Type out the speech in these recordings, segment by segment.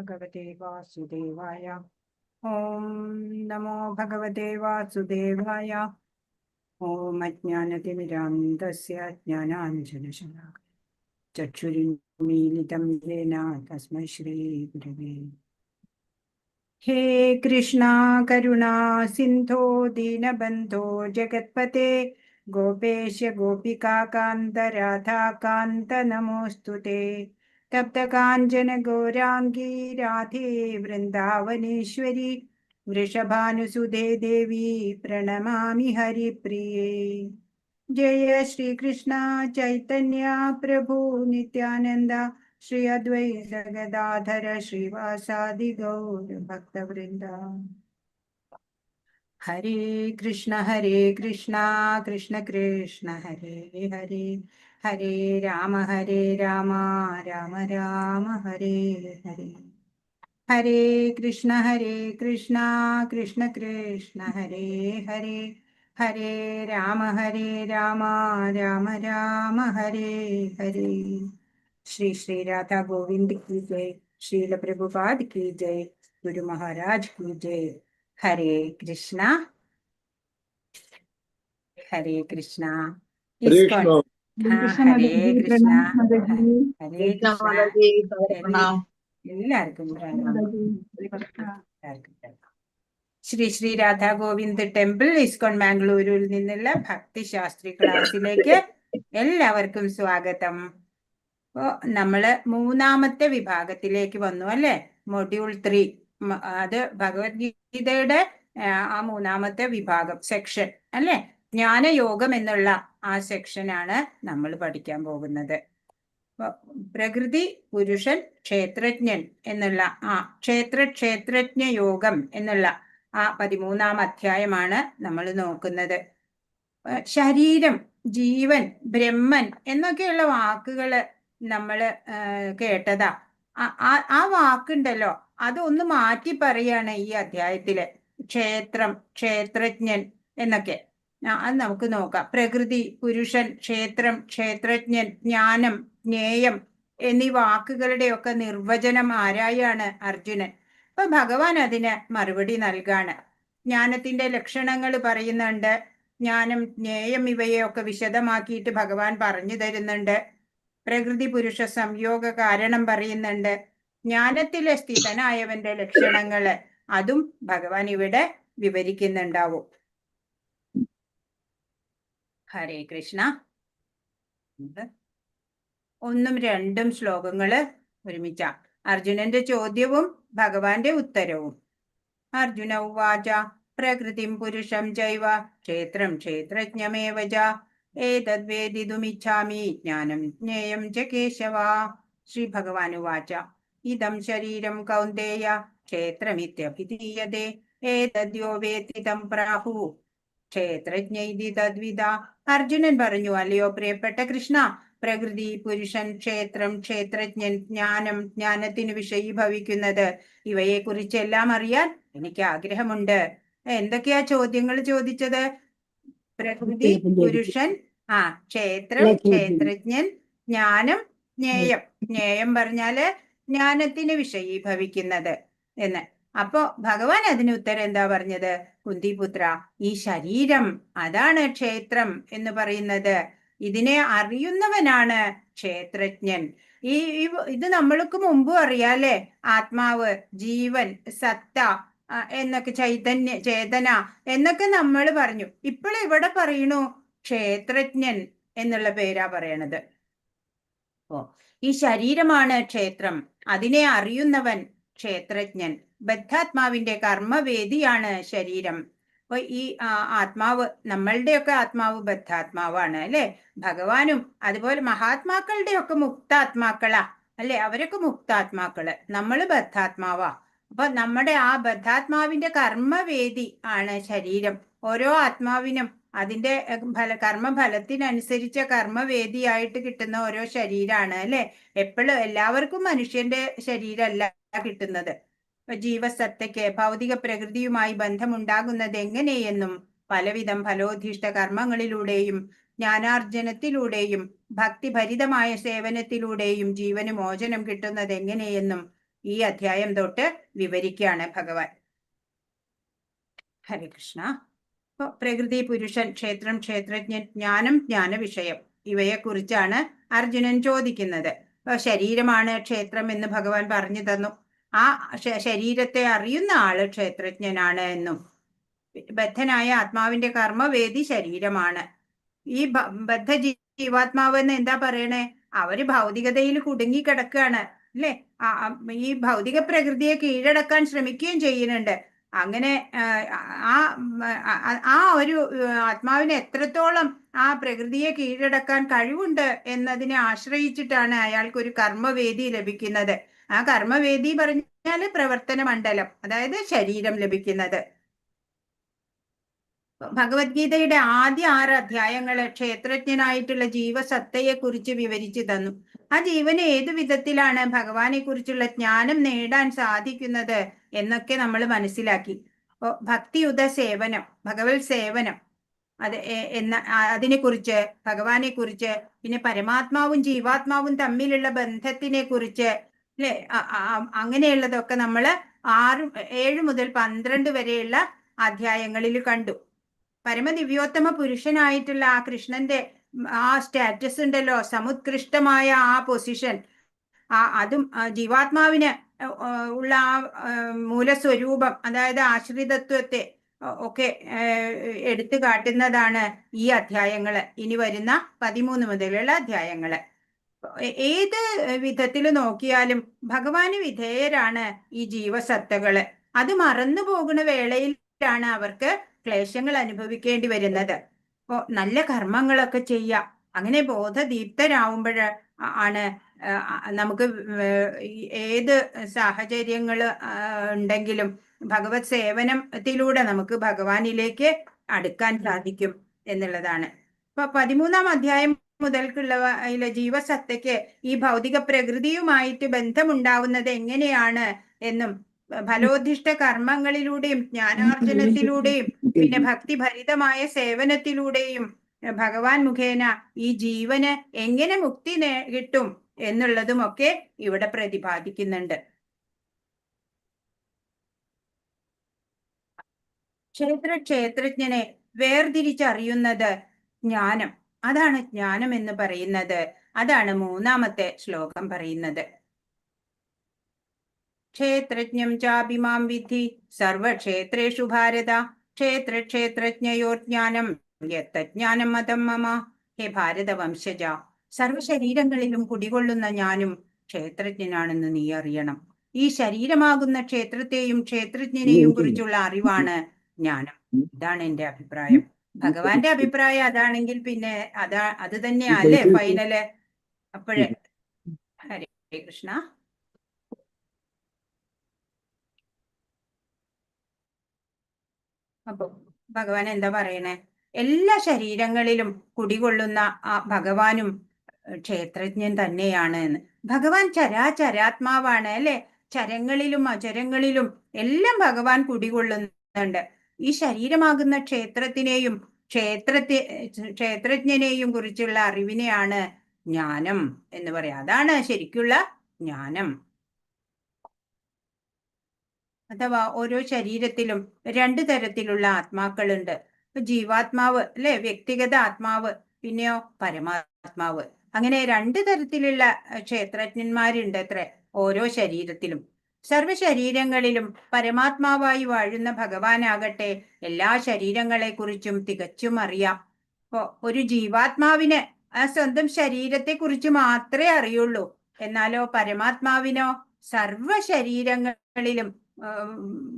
ഭഗവതേ വാസുദേവായ. ഓം നമോ ഭഗവതേ വാസുദേവായ. ഓം അജ്ഞാനതിമിരാന്തസ്യ ജ്ഞാനാഞ്ജനശലാകയ ചക്ഷുരുന്മീലിതം യേന തസ്മൈ ശ്രീ ഗുരവേ. ഹേ കൃഷ്ണ കരുണാ സിന്ധോ ദീനബന്ധോ ജഗത്പതേ ഗോപേശ ഗോപികാകാന്ത രാധാകാന്ത നമോസ്തുതേ. തപ്തകാഞ്ചന ഗൗരാംഗീ രാധേ വൃന്ദാവനേശ്വരി വൃഷഭാനുസുതേ ദേവി പ്രണമാമി ഹരിപ്രിയേ. ജയ ശ്രീകൃഷ്ണ ചൈതന്യ പ്രഭു നിത്യാനന്ദ ശ്രീ അദ്വൈത ഗദാധര ശ്രീവാസാദി ഗൗര ഭക്തവൃന്ദ. ഹരേ കൃഷ്ണ കൃഷ്ണ കൃഷ്ണ ഹരേ ഹരേ, ഹരേ രാമ രാമ രാമ ഹരേ ഹരേ. ഹരേ കൃഷ്ണ കൃഷ്ണ കൃഷ്ണ ഹരേ ഹരേ, ഹരേ രാമ രാമ രാമ ഹരേ ഹരേ. ശ്രീ ശ്രീ രാധാ ഗോവിന്ദ് की जय, श्रील प्रभुपाद की जय, गुरु महाराज की जय. हरे कृष्णा इस्कॉन. हाँ, हरे कृष्णा हरे कृष्णा. എല്ലാവർക്കും ശ്രീ ശ്രീ രാധാ ഗോവിന്ദ് ടെമ്പിൾ ഇസ്കോൺ മാംഗ്ലൂരിൽ നിന്നുള്ള ഭക്തിശാസ്ത്രി ക്ലാസ്സിലേക്ക് എല്ലാവർക്കും സ്വാഗതം. അപ്പോ നമ്മള് മൂന്നാമത്തെ വിഭാഗത്തിലേക്ക് വന്നു അല്ലെ, മൊഡ്യൂൾ 3. അത് ഭഗവത്ഗീതയുടെ ആ മൂന്നാമത്തെ വിഭാഗം സെക്ഷൻ അല്ലെ, ജ്ഞാനയോഗം എന്നുള്ള ആ സെക്ഷനാണ് നമ്മൾ പഠിക്കാൻ പോകുന്നത്. പ്രകൃതി പുരുഷൻ ക്ഷേത്രജ്ഞൻ എന്നുള്ള ആ ക്ഷേത്രജ്ഞ യോഗം എന്നുള്ള ആ 13-ാം അധ്യായമാണ് നമ്മൾ നോക്കുന്നത്. ശരീരം, ജീവൻ, ബ്രഹ്മൻ എന്നൊക്കെയുള്ള വാക്കുകള് നമ്മൾ കേട്ടതാ. ആ വാക്കുണ്ടല്ലോ, അതൊന്ന് മാറ്റി പറയാണ് ഈ അധ്യായത്തില്. ക്ഷേത്രം, ക്ഷേത്രജ്ഞൻ എന്നൊക്കെ അത് നമുക്ക് നോക്കാം. പ്രകൃതി, പുരുഷൻ, ക്ഷേത്രം, ക്ഷേത്രജ്ഞൻ, ജ്ഞാനം, ജ്ഞേയം എന്നീ വാക്കുകളുടെയൊക്കെ നിർവചനം ആരായാണ് അർജുനൻ. അപ്പൊ ഭഗവാൻ അതിന് മറുപടി നൽകാണ്. ജ്ഞാനത്തിന്റെ ലക്ഷണങ്ങൾ പറയുന്നുണ്ട്, ജ്ഞാനം, ജ്ഞേയം ഇവയെയൊക്കെ വിശദമാക്കിയിട്ട് ഭഗവാൻ പറഞ്ഞു തരുന്നുണ്ട്. പ്രകൃതി പുരുഷ സംയോഗ കാരണം പറയുന്നുണ്ട്. ജ്ഞാനത്തിലെ സ്ഥിതനായവന്റെ ലക്ഷണങ്ങള് അതും ഭഗവാൻ ഇവിടെ വിവരിക്കുന്നുണ്ടാവും. ഹരേ കൃഷ്ണ. 1ഉം 2ഉം ശ്ലോകങ്ങള് ഒരുമിച്ച. അർജുനന്റെ ചോദ്യവും ഭഗവാന്റെ ഉത്തരവും. അർജുന ഉവാച പ്രകൃതിം പുരുഷം ചൈവ ക്ഷേത്രം ക്ഷേത്രജ്ഞമേവ ച ഏതദ്വേദിതുമിച്ഛാമി ജ്ഞാനം ജ്ഞേയം ച കേശവ. ശ്രീ ഭഗവാൻ ഉവാച ഇദം ശരീരം കൗന്ദേയ ക്ഷേത്രമിത്യഭിധീയതേ ഏതദ്യോ വേത്തി തം പ്രാഹു ക്ഷേത്രജ്ഞൈതി തദ്വിദ. അർജുനൻ പറഞ്ഞു, അല്ലയോ പ്രിയപ്പെട്ട കൃഷ്ണ, പ്രകൃതി, പുരുഷൻ, ക്ഷേത്രം, ക്ഷേത്രജ്ഞൻ, ജ്ഞാനം, ജ്ഞാനത്തിന് വിഷയീഭവിക്കുന്നത്, ഇവയെ കുറിച്ചെല്ലാം അറിയാൻ എനിക്ക് ആഗ്രഹമുണ്ട്. എന്തൊക്കെയാ ചോദ്യങ്ങൾ ചോദിച്ചത്? പ്രകൃതി, പുരുഷൻ, ക്ഷേത്രം, ക്ഷേത്രജ്ഞൻ, ജ്ഞാനം, ജ്ഞേയം. ജ്ഞേയം പറഞ്ഞാല് ജ്ഞാനത്തിന് വിഷയീഭവിക്കുന്നത് എന്ന്. അപ്പോ ഭഗവാൻ അതിന് ഉത്തരം എന്താ പറഞ്ഞത്? കുന്തിപുത്ര, ഈ ശരീരം അതാണ് ക്ഷേത്രം എന്ന് പറയുന്നത്. ഇതിനെ അറിയുന്നവനാണ് ക്ഷേത്രജ്ഞൻ. ഇത് നമ്മൾക്ക് മുമ്പും അറിയാലേ. ആത്മാവ്, ജീവൻ, സത്ത എന്നൊക്കെ, ചേതന എന്നൊക്കെ നമ്മൾ പറഞ്ഞു. ഇപ്പോൾ ഇവിടെ പറയണു ക്ഷേത്രജ്ഞൻ എന്നുള്ള പേരാ പറയണത്. ഈ ശരീരമാണ് ക്ഷേത്രം, അതിനെ അറിയുന്നവൻ ക്ഷേത്രജ്ഞൻ. ബദ്ധാത്മാവിന്റെ കർമ്മവേദിയാണ് ശരീരം. അപ്പൊ ഈ ആത്മാവ്, നമ്മളുടെയൊക്കെ ആത്മാവ് ബദ്ധാത്മാവാണ് അല്ലെ. ഭഗവാനും അതുപോലെ മഹാത്മാക്കളുടെയൊക്കെ മുക്താത്മാക്കളാ അല്ലെ, അവരൊക്കെ മുക്താത്മാക്കള്, നമ്മള് ബദ്ധാത്മാവാ. അപ്പൊ നമ്മുടെ ആ ബദ്ധാത്മാവിന്റെ കർമ്മവേദി ആണ് ശരീരം. ഓരോ ആത്മാവിനും അതിന്റെ കർമ്മഫലത്തിനനുസരിച്ച കർമ്മവേദിയായിട്ട് കിട്ടുന്ന ഓരോ ശരീരമാണ് അല്ലെ. എപ്പോഴും എല്ലാവർക്കും മനുഷ്യന്റെ ശരീരമല്ല കിട്ടുന്നത്. ജീവസത്തയ്ക്ക് ഭൗതിക പ്രകൃതിയുമായി ബന്ധമുണ്ടാകുന്നത് എങ്ങനെയെന്നും പലവിധം ഫലോധിഷ്ഠ കർമ്മങ്ങളിലൂടെയും ജ്ഞാനാർജനത്തിലൂടെയും ഭക്തിഭരിതമായ സേവനത്തിലൂടെയും ജീവന് മോചനം കിട്ടുന്നത് എങ്ങനെയെന്നും ഈ അധ്യായം തൊട്ട് വിവരിക്കുകയാണ് ഭഗവാൻ. ഹരേ കൃഷ്ണ. ഇപ്പൊ പ്രകൃതി, പുരുഷൻ, ക്ഷേത്രം, ക്ഷേത്രജ്ഞൻ, ജ്ഞാനം, ജ്ഞാനവിഷയം ഇവയെക്കുറിച്ചാണ് അർജുനൻ ചോദിക്കുന്നത്. ശരീരമാണ് ക്ഷേത്രം എന്ന് ഭഗവാൻ പറഞ്ഞു തന്നു. ആ ശരീരത്തെ അറിയുന്ന ആള് ക്ഷേത്രജ്ഞനാണ് എന്നും, ബദ്ധനായ ആത്മാവിന്റെ കർമ്മവേദി ശരീരമാണ്. ഈ ബദ്ധ ജീവാത്മാവ് എന്ന് എന്താ പറയണേ? അവര് ഭൗതികതയിൽ കുടുങ്ങി കിടക്കുകയാണ് അല്ലെ? ഈ ഭൗതിക പ്രകൃതിയെ കീഴടക്കാൻ ശ്രമിക്കുകയും ചെയ്യുന്നുണ്ട്. അങ്ങനെ ആ ഒരു ആത്മാവിന് എത്രത്തോളം ആ പ്രകൃതിയെ കീഴടക്കാൻ കഴിവുണ്ട് എന്നതിനെ ആശ്രയിച്ചിട്ടാണ് അയാൾക്കൊരു കർമ്മവേദി ലഭിക്കുന്നത്. ആ കർമ്മവേദി പറഞ്ഞാല് പ്രവർത്തന മണ്ഡലം, അതായത് ശരീരം ലഭിക്കുന്നത്. ഭഗവത്ഗീതയുടെ ആദ്യ 6 അധ്യായങ്ങള് ക്ഷേത്രജ്ഞനായിട്ടുള്ള ജീവസത്തയെ കുറിച്ച് വിവരിച്ചു തന്നു. ആ ജീവന് ഏതു വിധത്തിലാണ് ഭഗവാനെ കുറിച്ചുള്ള ജ്ഞാനം നേടാൻ സാധിക്കുന്നത് എന്നൊക്കെ നമ്മൾ മനസ്സിലാക്കി. ഭക്തിയുത സേവനം, ഭഗവത് സേവനം, അതിനെ കുറിച്ച്, ഭഗവാനെ കുറിച്ച്, പിന്നെ പരമാത്മാവും ജീവാത്മാവും തമ്മിലുള്ള ബന്ധത്തിനെ കുറിച്ച് അല്ലെ, അങ്ങനെയുള്ളതൊക്കെ നമ്മൾ 7 മുതൽ 12 വരെയുള്ള അധ്യായങ്ങളിൽ കണ്ടു. പരമദിവ്യോത്തമ പുരുഷനായിട്ടുള്ള ആ കൃഷ്ണന്റെ ആ സ്റ്റാറ്റസ് ഉണ്ടല്ലോ, സമുത്കൃഷ്ടമായ ആ പൊസിഷൻ, അതും ജീവാത്മാവിന് ഉള്ള ആ മൂലസ്വരൂപം, അതായത് ആശ്രിതത്വത്തെ ഒക്കെ എടുത്തു കാട്ടുന്നതാണ് ഈ അധ്യായങ്ങള്. ഇനി വരുന്ന 13 മുതലുള്ള അധ്യായങ്ങള്. ഏത് വിധത്തിൽ നോക്കിയാലും ഭഗവാന് വിധേയരാണ് ഈ ജീവസത്തകള്. അത് മറന്നു പോകുന്ന വേളയിലാണ് അവർക്ക് ക്ലേശങ്ങൾ അനുഭവിക്കേണ്ടി വരുന്നത്. അപ്പോ നല്ല കർമ്മങ്ങളൊക്കെ ചെയ്യാം. അങ്ങനെ ബോധദീപ്തരാവുമ്പോൾ ആണ് നമുക്ക് ഏത് സാഹചര്യങ്ങൾ ഉണ്ടെങ്കിലും ഭഗവത് സേവനത്തിലൂടെ നമുക്ക് ഭഗവാനിലേക്ക് അടുക്കാൻ സാധിക്കും എന്നുള്ളതാണ്. ഇപ്പൊ 13-ാം അധ്യായം മുതൽക്കുള്ള ജീവസത്തയ്ക്ക് ഈ ഭൗതിക പ്രകൃതിയുമായിട്ട് ബന്ധമുണ്ടാവുന്നത് എങ്ങനെയാണ് എന്നും, ഫലോധിഷ്ഠ കർമ്മങ്ങളിലൂടെയും ജ്ഞാനാർജനത്തിലൂടെയും പിന്നെ ഭക്തിഭരിതമായ സേവനത്തിലൂടെയും ഭഗവാൻ മുഖേന ഈ ജീവന് എങ്ങനെ മുക്തി കിട്ടും എന്നുള്ളതുമൊക്കെ ഇവിടെ പ്രതിപാദിക്കുന്നുണ്ട്. ക്ഷേത്രജ്ഞനെ വേർതിരിച്ചറിയുന്നത് ജ്ഞാനം. അതാണ് ജ്ഞാനം എന്ന് പറയുന്നത്. അതാണ് 3-ാമത്തെ ശ്ലോകം പറയുന്നത്. ക്ഷേത്രജ്ഞം ചാഭിമാം വിധി സർവക്ഷേത്രേഷു ഭാരത ക്ഷേത്രജ്ഞയോർജ്ഞാനം യത്തജ്ഞാനം മതം മമ. ഹേ ഭാരതവംശജ, സർവശരീരങ്ങളിലും കുടികൊള്ളുന്ന ഞാനും ക്ഷേത്രജ്ഞനാണെന്ന് നീ അറിയണം. ഈ ശരീരമാകുന്ന ക്ഷേത്രത്തെയും ക്ഷേത്രജ്ഞനെയും കുറിച്ചുള്ള അറിവാണ് ജ്ഞാനം. ഇതാണ് എന്റെ അഭിപ്രായം. ഭഗവാന്റെ അഭിപ്രായം അതാണെങ്കിൽ പിന്നെ അത് തന്നെയല്ലേ ഫൈനല്. അപ്പോഴേ ഹരേ കൃഷ്ണ. അപ്പൊ ഭഗവാൻ എന്താ പറയണേ? എല്ലാ ശരീരങ്ങളിലും കുടികൊള്ളുന്ന ആ ഭഗവാനും ക്ഷേത്രജ്ഞൻ തന്നെയാണ് എന്ന്. ഭഗവാൻ ചരാചരാത്മാവാണ് അല്ലെ? ചരങ്ങളിലും അചരങ്ങളിലും എല്ലാം ഭഗവാൻ കുടികൊള്ളുന്നുണ്ട്. ഈ ശരീരമാകുന്ന ക്ഷേത്രത്തിനെയും ക്ഷേത്രജ്ഞനെയും കുറിച്ചുള്ള അറിവിനെയാണ് ജ്ഞാനം എന്ന് പറയാം. അതാണ് ശരിക്കുള്ള ജ്ഞാനം. അഥവാ ഓരോ ശരീരത്തിലും 2 തരത്തിലുള്ള ആത്മാക്കളുണ്ട്. ജീവാത്മാവ് അല്ലെ, വ്യക്തിഗത ആത്മാവ്, പിന്നെയോ പരമാത്മാവ്. അങ്ങനെ 2 തരത്തിലുള്ള ക്ഷേത്രജ്ഞന്മാരുണ്ട് അത്രേ ഓരോ ശരീരത്തിലും. സർവശരീരങ്ങളിലും പരമാത്മാവായി വാഴുന്ന ഭഗവാനാകട്ടെ എല്ലാ ശരീരങ്ങളെ കുറിച്ചും തികച്ചും അറിയാം. അപ്പോ ഒരു ജീവാത്മാവിന് ആ സ്വന്തം ശരീരത്തെ കുറിച്ച് മാത്രമേ അറിയുള്ളൂ. എന്നാലോ പരമാത്മാവിനോ സർവശരീരങ്ങളിലും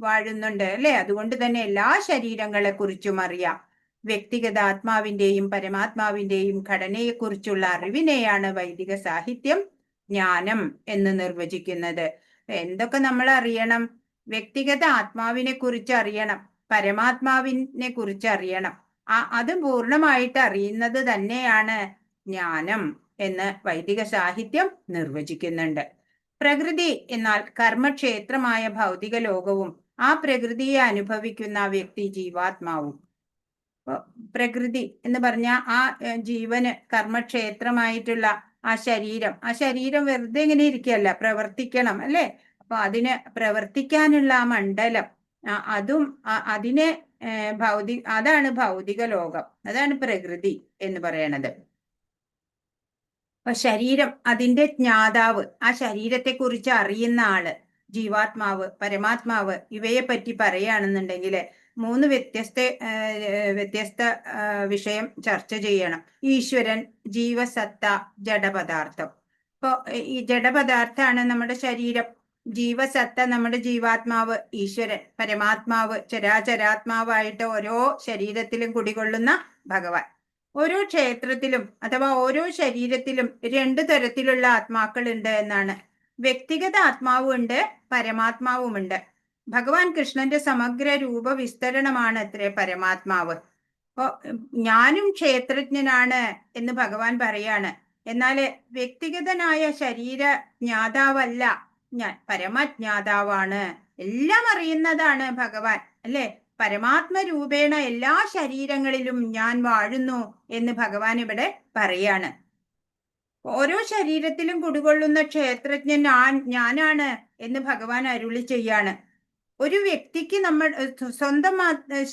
വാഴുന്നുണ്ട് അല്ലെ? അതുകൊണ്ട് തന്നെ എല്ലാ ശരീരങ്ങളെ കുറിച്ചും അറിയാം. വ്യക്തിഗത ആത്മാവിന്റെയും പരമാത്മാവിന്റെയും ഘടനയെക്കുറിച്ചുള്ള അറിവിനെയാണ് വൈദിക സാഹിത്യം ജ്ഞാനം എന്ന് നിർവചിക്കുന്നത്. എന്തൊക്കെ നമ്മൾ അറിയണം? വ്യക്തിഗത ആത്മാവിനെ കുറിച്ച് അറിയണം, പരമാത്മാവിനെ കുറിച്ച് അറിയണം. അത് പൂർണ്ണമായിട്ട് അറിയുന്നത് തന്നെയാണ് ജ്ഞാനം എന്ന് വൈദിക സാഹിത്യം നിർവചിക്കുന്നുണ്ട്. പ്രകൃതി എന്നാൽ കർമ്മക്ഷേത്രമായ ഭൗതിക ലോകവും ആ പ്രകൃതിയെ അനുഭവിക്കുന്ന വ്യക്തി ജീവാത്മാവും. പ്രകൃതി എന്ന് പറഞ്ഞ ആ ജീവന് കർമ്മക്ഷേത്രമായിട്ടുള്ള ആ ശരീരം വെറുതെ ഇങ്ങനെ ഇരിക്കുകയല്ല, പ്രവർത്തിക്കണം അല്ലെ? അപ്പൊ അതിന് പ്രവർത്തിക്കാനുള്ള ആ മണ്ഡലം, അതും അതിനെ അതാണ് ഭൗതിക ലോകം, അതാണ് പ്രകൃതി എന്ന് പറയണത്. അപ്പൊ ശരീരം, അതിന്റെ ജ്ഞാതാവ്, ആ ശരീരത്തെ കുറിച്ച് അറിയുന്ന ആള്, ജീവാത്മാവ്, പരമാത്മാവ്, ഇവയെ പറ്റി പറയുകയാണെന്നുണ്ടെങ്കിൽ മൂന്ന് വ്യത്യസ്ത വിഷയം ചർച്ച ചെയ്യണം. ഈശ്വരൻ, ജീവസത്ത, ജഡപദാർത്ഥം. ഇപ്പൊ ഈ ജഡപദാർത്ഥാണ് നമ്മുടെ ശരീരം, ജീവസത്ത നമ്മുടെ ജീവാത്മാവ്, ഈശ്വരൻ പരമാത്മാവ്, ചരാചരാത്മാവായിട്ട് ഓരോ ശരീരത്തിലും കുടികൊള്ളുന്ന ഭഗവാൻ. ഓരോ ക്ഷേത്രത്തിലും അഥവാ ഓരോ ശരീരത്തിലും രണ്ടു തരത്തിലുള്ള ആത്മാക്കളുണ്ട് എന്നാണ്. വ്യക്തിഗത ആത്മാവുമുണ്ട്, പരമാത്മാവുമുണ്ട്. ഭഗവാൻ കൃഷ്ണന്റെ സമഗ്ര രൂപവിസ്തരണമാണ് അത്രേ പരമാത്മാവ്. അപ്പോ ഞാനും ക്ഷേത്രജ്ഞനാണ് എന്ന് ഭഗവാൻ പറയാണ്. എന്നാല് വ്യക്തിഗതനായ ശരീര ജ്ഞാതാവല്ല ഞാൻ, പരമജ്ഞാതാവാണ്. എല്ലാം അറിയുന്നതാണ് ഭഗവാൻ, അല്ലെ? പരമാത്മരൂപേണ എല്ലാ ശരീരങ്ങളിലും ഞാൻ വാഴുന്നു എന്ന് ഭഗവാൻ ഇവിടെ പറയാണ്. ഓരോ ശരീരത്തിലും കുടികൊള്ളുന്ന ക്ഷേത്രജ്ഞൻ ഞാനാണ് എന്ന് ഭഗവാൻ അരുളി ചെയ്യാണ്. ഒരു വ്യക്തിക്ക് സ്വന്തം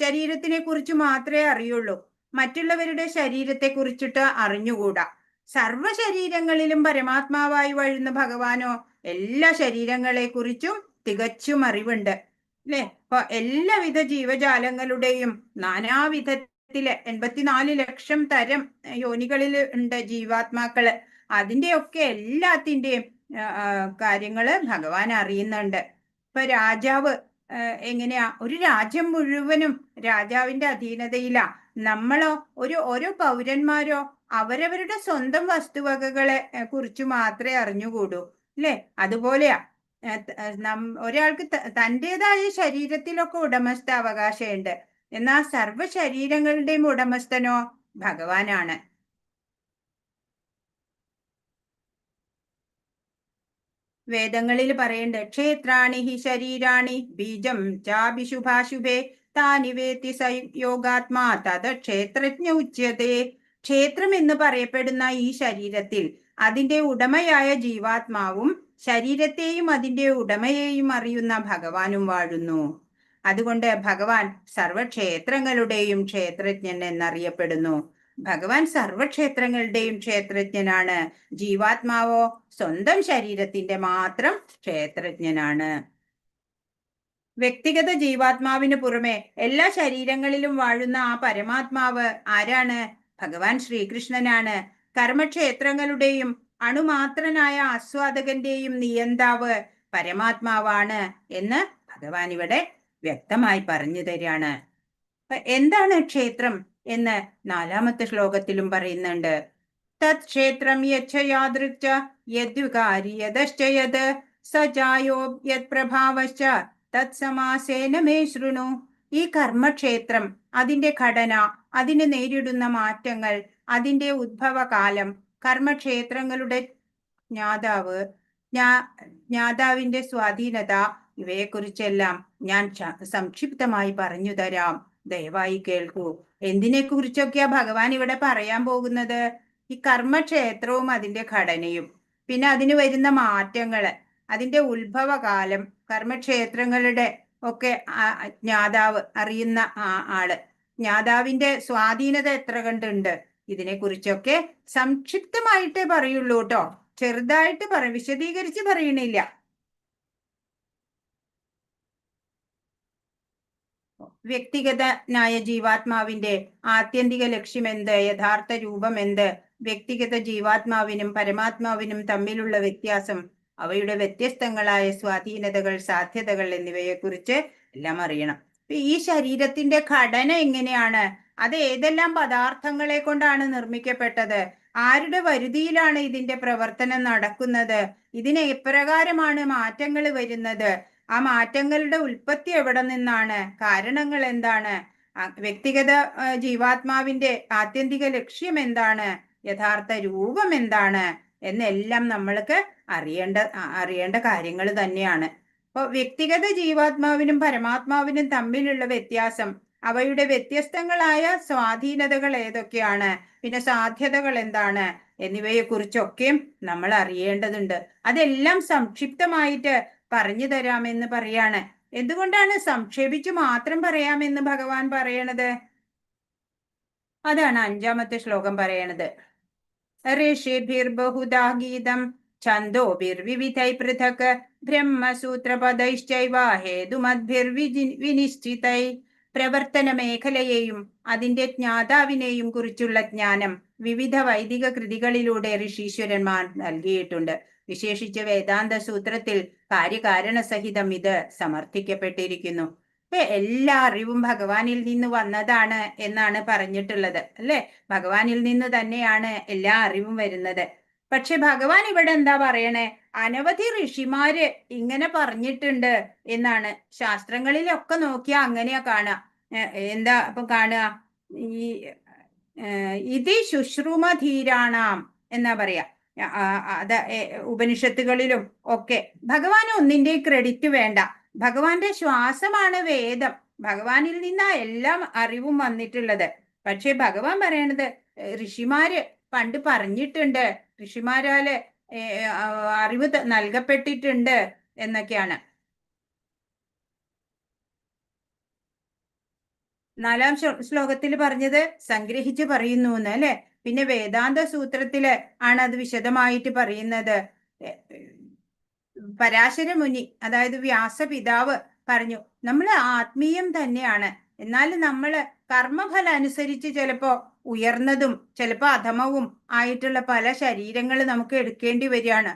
ശരീരത്തിനെ കുറിച്ച് മാത്രമേ അറിയുള്ളൂ, മറ്റുള്ളവരുടെ ശരീരത്തെ കുറിച്ചിട്ട് അറിഞ്ഞുകൂടാ. സർവ ശരീരങ്ങളിലും പരമാത്മാവായി വാഴുന്ന ഭഗവാനോ എല്ലാ ശരീരങ്ങളെ കുറിച്ചും തികച്ചും അറിവുണ്ട്, അല്ലെ? അപ്പൊ എല്ലാവിധ ജീവജാലങ്ങളുടെയും നാനാവിധത്തില് 84 ലക്ഷം തരം യോനികളിൽ ഉണ്ട് ജീവാത്മാക്കള്. അതിന്റെയൊക്കെ എല്ലാത്തിന്റെയും കാര്യങ്ങള് ഭഗവാൻ അറിയുന്നുണ്ട്. ഇപ്പൊ രാജാവ് എങ്ങനെയാ, ഒരു രാജ്യം മുഴുവനും രാജാവിന്റെ അധീനതയിലാ. നമ്മളോ ഓരോ പൗരന്മാരോ അവരവരുടെ സ്വന്തം വസ്തുവകകളെ കുറിച്ച് മാത്രമേ അറിഞ്ഞുകൂടൂ, അല്ലെ? അതുപോലെയാ ഒരാൾക്ക് തൻ്റെതായ ശരീരത്തിലൊക്കെ ഉടമസ്ഥാവകാശമുണ്ട്. എന്നാൽ സർവ്വ ശരീരങ്ങളുടെയും ഉടമസ്ഥനോ ഭഗവാനാണ്. വേദങ്ങളിൽ പറയുന്നുണ്ട്, ക്ഷേത്രാണി ഹി ശരീരാണി ബീജം ചാഭിശുഭാശുഭേ താനി വേത്തി യോഗാത്മാ തത് ക്ഷേത്രജ്ഞ ഉച്യതേ. ക്ഷേത്രം എന്ന് പറയപ്പെടുന്ന ഈ ശരീരത്തിൽ അതിന്റെ ഉടമയായ ജീവാത്മാവും ശരീരത്തെയും അതിന്റെ ഉടമയെയും അറിയുന്ന ഭഗവാനും വാഴുന്നു. അതുകൊണ്ട് ഭഗവാൻ സർവക്ഷേത്രങ്ങളുടെയും ക്ഷേത്രജ്ഞൻ എന്നറിയപ്പെടുന്നു. ഭഗവാൻ സർവക്ഷേത്രങ്ങളുടെയും ക്ഷേത്രജ്ഞനാണ്. ജീവാത്മാവോ സ്വന്തം ശരീരത്തിന്റെ മാത്രം ക്ഷേത്രജ്ഞനാണ്. വ്യക്തിഗത ജീവാത്മാവിന് പുറമെ എല്ലാ ശരീരങ്ങളിലും വാഴുന്ന ആ പരമാത്മാവ് ആരാണ്? ഭഗവാൻ ശ്രീകൃഷ്ണനാണ്. കർമ്മക്ഷേത്രങ്ങളുടെയും അണുമാത്രനായ ആസ്വാദകന്റെയും നിയന്താവ് പരമാത്മാവാണ് എന്ന് ഭഗവാൻ ഇവിടെ വ്യക്തമായി പറഞ്ഞു തരികയാണ്. എന്താണ് ക്ഷേത്രം എന്ന് 4-ാമത്തെ ശ്ലോകത്തിലും പറയുന്നുണ്ട്. തത് ക്ഷേത്രം യച്ഛയാദൃച്ഛ യദ്വികാരി യദശ്ചയത് സജായോ യത് പ്രഭാവശ്ച തത് സമാസേന മേ ശൃണു. ഈ കർമ്മക്ഷേത്രം, അതിന്റെ ഘടന, അതിന് നേരിടുന്ന മാറ്റങ്ങൾ, അതിന്റെ ഉദ്ഭവകാലം, കർമ്മക്ഷേത്രങ്ങളുടെ ജ്ഞാതാവിന്റെ സ്വാധീനത, ഇവയെക്കുറിച്ചെല്ലാം ഞാൻ സംക്ഷിപ്തമായി പറഞ്ഞു തരാം, ദയവായി കേൾക്കൂ. എന്തിനെ കുറിച്ചൊക്കെയാ ഭഗവാൻ ഇവിടെ പറയാൻ പോകുന്നത്? ഈ കർമ്മക്ഷേത്രവും അതിന്റെ ഘടനയും, പിന്നെ അതിന് വരുന്ന മാറ്റങ്ങള്, അതിന്റെ ഉത്ഭവകാലം, കർമ്മക്ഷേത്രങ്ങളുടെ ഒക്കെ ജ്ഞാതാവ്, അറിയുന്ന ആള്, ജ്ഞാതാവിന്റെ സ്വാധീനത എത്ര കണ്ടുണ്ട്, ഇതിനെ കുറിച്ചൊക്കെ സംക്ഷിപ്തമായിട്ടേ പറയുള്ളൂ കേട്ടോ. ചെറുതായിട്ട് വിശദീകരിച്ച് പറയണില്ല. വ്യക്തിഗതനായ ജീവാത്മാവിന്റെ ആത്യന്തിക ലക്ഷ്യം എന്ത്, യഥാർത്ഥ രൂപം എന്ത്, വ്യക്തിഗത ജീവാത്മാവിനും പരമാത്മാവിനും തമ്മിലുള്ള വ്യത്യാസം, അവയുടെ വ്യത്യസ്തങ്ങളായ സ്വാധീനതകൾ, സാധ്യതകൾ എന്നിവയെക്കുറിച്ച് എല്ലാം അറിയണം. ഈ ശരീരത്തിന്റെ ഘടന എങ്ങനെയാണ്, അത് ഏതെല്ലാം പദാർത്ഥങ്ങളെ കൊണ്ടാണ് നിർമ്മിക്കപ്പെട്ടത്, ആരുടെ വരുതിയിലാണ് ഇതിന്റെ പ്രവർത്തനം നടക്കുന്നത്, ഇതിന് എപ്രകാരമാണ് മാറ്റങ്ങൾ വരുന്നത്, ആ മാറ്റങ്ങളുടെ ഉൽപ്പത്തി എവിടെ നിന്നാണ്, കാരണങ്ങൾ എന്താണ്, വ്യക്തിഗത ജീവാത്മാവിന്റെ ആത്യന്തിക ലക്ഷ്യം എന്താണ്, യഥാർത്ഥ രൂപം എന്താണ് എന്നെല്ലാം നമ്മൾക്ക് അറിയേണ്ട കാര്യങ്ങൾ തന്നെയാണ്. അപ്പോൾ വ്യക്തിഗത ജീവാത്മാവിനും പരമാത്മാവിനും തമ്മിലുള്ള വ്യത്യാസം, അവയുടെ വ്യത്യസ്തങ്ങളായ സ്വാധീനതകൾ ഏതൊക്കെയാണ്, പിന്നെ സാധ്യതകൾ എന്താണ് എന്നിവയെ കുറിച്ചൊക്കെയും നമ്മൾ അറിയേണ്ടതുണ്ട്. അതെല്ലാം സംക്ഷിപ്തമായിട്ട് പറഞ്ഞു തരാമെന്ന് പറയാണ്. എന്തുകൊണ്ടാണ് സംക്ഷേപിച്ചു മാത്രം പറയാമെന്ന് ഭഗവാൻ പറയണത്? അതാണ് 5-ാമത്തെ ശ്ലോകം പറയണത്. ഋഷിഭിർബഹുധാ ഗീതം ഛന്ദോഭിർവിവിധൈ പൃഥക് ബ്രഹ്മസൂത്രപദൈശ്ചൈവ ഹേതുമദ്ഭിർവിനിശ്ചിതൈ. പ്രവർത്തന മേഖലയെയും അതിന്റെ ജ്ഞാതാവിനെയും കുറിച്ചുള്ള ജ്ഞാനം വിവിധ വൈദിക കൃതികളിലൂടെ ഋഷീശ്വരന്മാർ നൽകിയിട്ടുണ്ട്. വിശേഷിച്ച് വേദാന്ത സൂത്രത്തിൽ കാര്യകാരണ സഹിതം ഇത് സമർത്ഥിക്കപ്പെട്ടിരിക്കുന്നു. എല്ലാ അറിവും ഭഗവാനിൽ നിന്ന് വന്നതാണ് എന്നാണ് പറഞ്ഞിട്ടുള്ളത്, അല്ലെ? ഭഗവാനിൽ നിന്ന് തന്നെയാണ് എല്ലാ അറിവും വരുന്നത്. പക്ഷെ ഭഗവാൻ ഇവിടെ എന്താ പറയണേ? അനവധി ഋഷിമാര് ഇങ്ങനെ പറഞ്ഞിട്ടുണ്ട് എന്നാണ്. ശാസ്ത്രങ്ങളിലൊക്കെ നോക്കിയാ അങ്ങനെയാ കാണുക. എന്താ അപ്പൊ കാണുക? ഈ ഇതി ശുശ്രൂമധീരാണാം എന്നാ പറയാ. അത് ഉപനിഷത്തുകളിലും ഒക്കെ. ഭഗവാന് ഒന്നിന്റെയും ക്രെഡിറ്റ് വേണ്ട. ഭഗവാന്റെ ശ്വാസമാണ് വേദം. ഭഗവാനിൽ നിന്നാ എല്ലാം അറിവും വന്നിട്ടുള്ളത്. പക്ഷെ ഭഗവാൻ പറയണത് ഋഷിമാര് പണ്ട് പറഞ്ഞിട്ടുണ്ട്, ഋഷിമാരാല് അറിവ് നൽകപ്പെട്ടിട്ടുണ്ട് എന്നൊക്കെയാണ്. 4-ാം ശ്ലോകത്തിൽ പറഞ്ഞത് സംഗ്രഹിച്ച് പറയുന്നു എന്ന്, അല്ലെ? പിന്നെ വേദാന്ത സൂത്രത്തില് ആണ് അത് വിശദമായിട്ട് പറയുന്നത്. പരാശര മുനി, അതായത് വ്യാസപിതാവ് പറഞ്ഞു, നമ്മൾ ആത്മീയം തന്നെയാണ്. എന്നാൽ നമ്മള് കർമ്മഫലം അനുസരിച്ച് ചിലപ്പോ ഉയർന്നതും ചിലപ്പോ അധമവും ആയിട്ടുള്ള പല ശരീരങ്ങൾ നമുക്ക് എടുക്കേണ്ടി വരികയാണ്.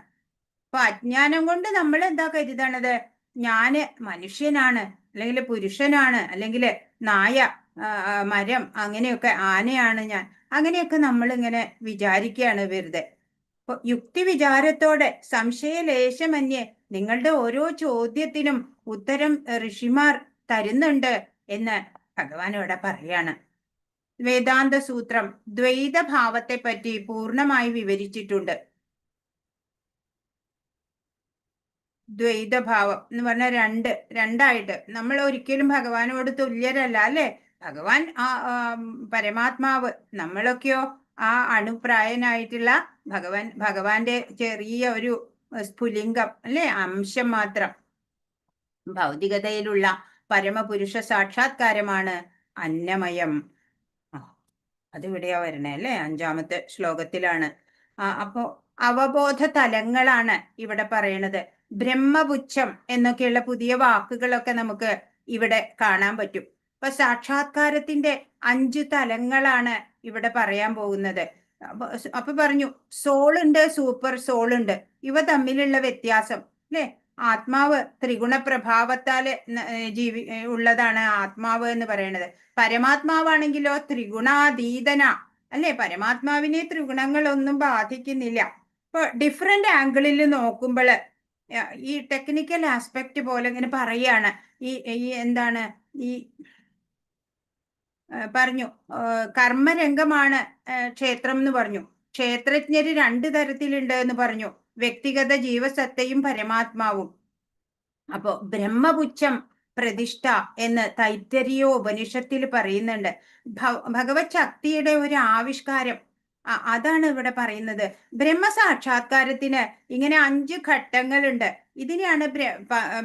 അപ്പൊ അജ്ഞാനം കൊണ്ട് നമ്മൾ എന്താ കരുതണത്? ഞാന് മനുഷ്യനാണ്, അല്ലെങ്കിൽ പുരുഷനാണ്, അല്ലെങ്കിൽ നായ, മരം, അങ്ങനെയൊക്കെ ആനയാണ് ഞാൻ, അങ്ങനെയൊക്കെ നമ്മൾ ഇങ്ങനെ വിചാരിക്കുകയാണ് വെറുതെ. അപ്പൊ യുക്തി വിചാരത്തോടെ സംശയലേശമന്യേ നിങ്ങളുടെ ഓരോ ചോദ്യത്തിനും ഉത്തരം ഋഷിമാർ തരുന്നുണ്ട് എന്ന് ഭഗവാൻ ഇവിടെ പറയാണ്. വേദാന്ത സൂത്രം ദ്വൈത ഭാവത്തെ പറ്റി പൂർണ്ണമായി വിവരിച്ചിട്ടുണ്ട്. ദ്വൈതഭാവം എന്ന് പറഞ്ഞാൽ രണ്ടായിട്ട്. നമ്മൾ ഒരിക്കലും ഭഗവാനോട് തുല്യരല്ല, അല്ലെ? ഭഗവാൻ പരമാത്മാവ്, നമ്മളൊക്കെയോ ആ അണുപ്രായനായിട്ടുള്ള ഭഗവാന്റെ ചെറിയ ഒരു സ്ഫുലിംഗം, അല്ലെ? അംശം മാത്രം. ഭൗതികതയിലുള്ള പരമപുരുഷ സാക്ഷാത്കാരമാണ് അന്നമയം. അതിവിടെയാ വരണേ, അല്ലെ? 5-ാമത്തെ ശ്ലോകത്തിലാണ്. അപ്പോ അവബോധ തലങ്ങളാണ് ഇവിടെ പറയണത്. ബ്രഹ്മപുച്ഛം എന്നൊക്കെയുള്ള പുതിയ വാക്കുകളൊക്കെ നമുക്ക് ഇവിടെ കാണാൻ പറ്റും. അപ്പൊ സാക്ഷാത്കാരത്തിന്റെ 5 തലങ്ങളാണ് ഇവിടെ പറയാൻ പോകുന്നത്. അപ്പൊ പറഞ്ഞു, സോൾ ഉണ്ട്, സൂപ്പർ സോൾ ഉണ്ട്. ഇവ തമ്മിലുള്ള വ്യത്യാസം, അല്ലെ? ആത്മാവ് ത്രിഗുണ പ്രഭാവത്താല് ഉള്ളതാണ് ആത്മാവ് എന്ന് പറയുന്നത്. പരമാത്മാവാണെങ്കിലോ ത്രിഗുണാതീതന, അല്ലെ? പരമാത്മാവിനെ ത്രിഗുണങ്ങളൊന്നും ബാധിക്കുന്നില്ല. ഇപ്പൊ ഡിഫറെന്റ് ആംഗിളിൽ നോക്കുമ്പോൾ ഈ ടെക്നിക്കൽ ആസ്പെക്ട് പോലെ ഇങ്ങനെ പറയാണ്. ഈ എന്താണ് ഈ പറഞ്ഞു, കർമ്മരംഗമാണ് ക്ഷേത്രം എന്ന് പറഞ്ഞു. ക്ഷേത്രജ്ഞര് 2 തരത്തിലുണ്ട് എന്ന് പറഞ്ഞു, വ്യക്തിഗത ജീവസത്തയും പരമാത്മാവും. അപ്പോ ബ്രഹ്മപുച്ഛം പ്രതിഷ്ഠ എന്ന് തൈത്തരീയ ഉപനിഷത്തിൽ പറയുന്നുണ്ട്. ഭഗവത് ശക്തിയുടെ ഒരു ആവിഷ്കാരം, അതാണ് ഇവിടെ പറയുന്നത്. ബ്രഹ്മസാക്ഷാത്കാരത്തിന് ഇങ്ങനെ 5 ഘട്ടങ്ങളുണ്ട്. ഇതിനെയാണ്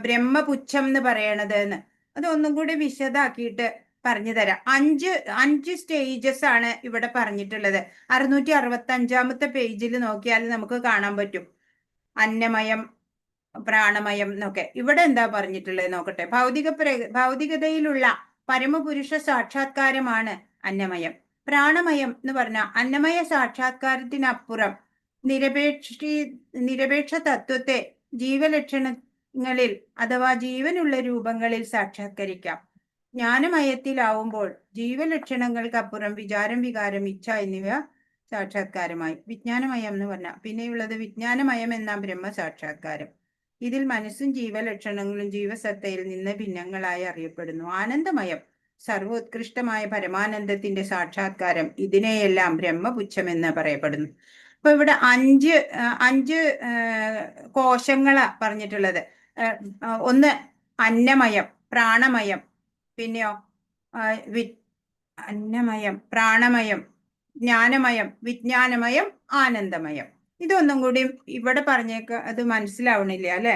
ബ്രഹ്മപുച്ഛം എന്ന് പറയണത് എന്ന്. അതൊന്നും കൂടി വിശദാക്കിയിട്ട് പറഞ്ഞു തരാം. 5 സ്റ്റേജസ് ആണ് ഇവിടെ പറഞ്ഞിട്ടുള്ളത്. 665-ാമത്തെ പേജിൽ നോക്കിയാൽ നമുക്ക് കാണാൻ പറ്റും. അന്നമയം, പ്രാണമയം എന്നൊക്കെ. ഇവിടെ എന്താ പറഞ്ഞിട്ടുള്ളത് നോക്കട്ടെ. ഭൗതികതയിലുള്ള പരമപുരുഷ സാക്ഷാത്കാരമാണ് അന്നമയം. പ്രാണമയം എന്ന് പറഞ്ഞാൽ അന്നമയ സാക്ഷാത്കാരത്തിനപ്പുറം നിരപേക്ഷ തത്വത്തെ ജീവലക്ഷണങ്ങളിൽ അഥവാ ജീവനുള്ള രൂപങ്ങളിൽ സാക്ഷാത്കരിക്കാം. ജ്ഞാനമയത്തിലാവുമ്പോൾ ജീവലക്ഷണങ്ങൾക്കപ്പുറം വിചാരം, വികാരം, ഇച്ഛ എന്നിവ സാക്ഷാത്കാരമായി. വിജ്ഞാനമയം എന്ന് പറഞ്ഞാൽ പിന്നെയുള്ളത് വിജ്ഞാനമയം എന്ന ബ്രഹ്മ സാക്ഷാത്കാരം. ഇതിൽ മനസ്സും ജീവലക്ഷണങ്ങളും ജീവസത്തയിൽ നിന്ന് ഭിന്നങ്ങളായി അറിയപ്പെടുന്നു. ആനന്ദമയം, സർവോത്കൃഷ്ടമായ പരമാനന്ദത്തിന്റെ സാക്ഷാത്കാരം. ഇതിനെയെല്ലാം ബ്രഹ്മപുച്ഛമെന്ന് പറയപ്പെടുന്നു. അപ്പൊ ഇവിടെ 5 കോശങ്ങളാ പറഞ്ഞിട്ടുള്ളത്. ഒന്ന് അന്നമയം, പ്രാണമയം, പിന്നെയോ അന്നമയം, പ്രാണമയം, ജ്ഞാനമയം, വിജ്ഞാനമയം, ആനന്ദമയം. ഇതൊന്നും കൂടി ഇവിടെ പറഞ്ഞേക്ക് അത് മനസ്സിലാവണില്ല, അല്ലെ?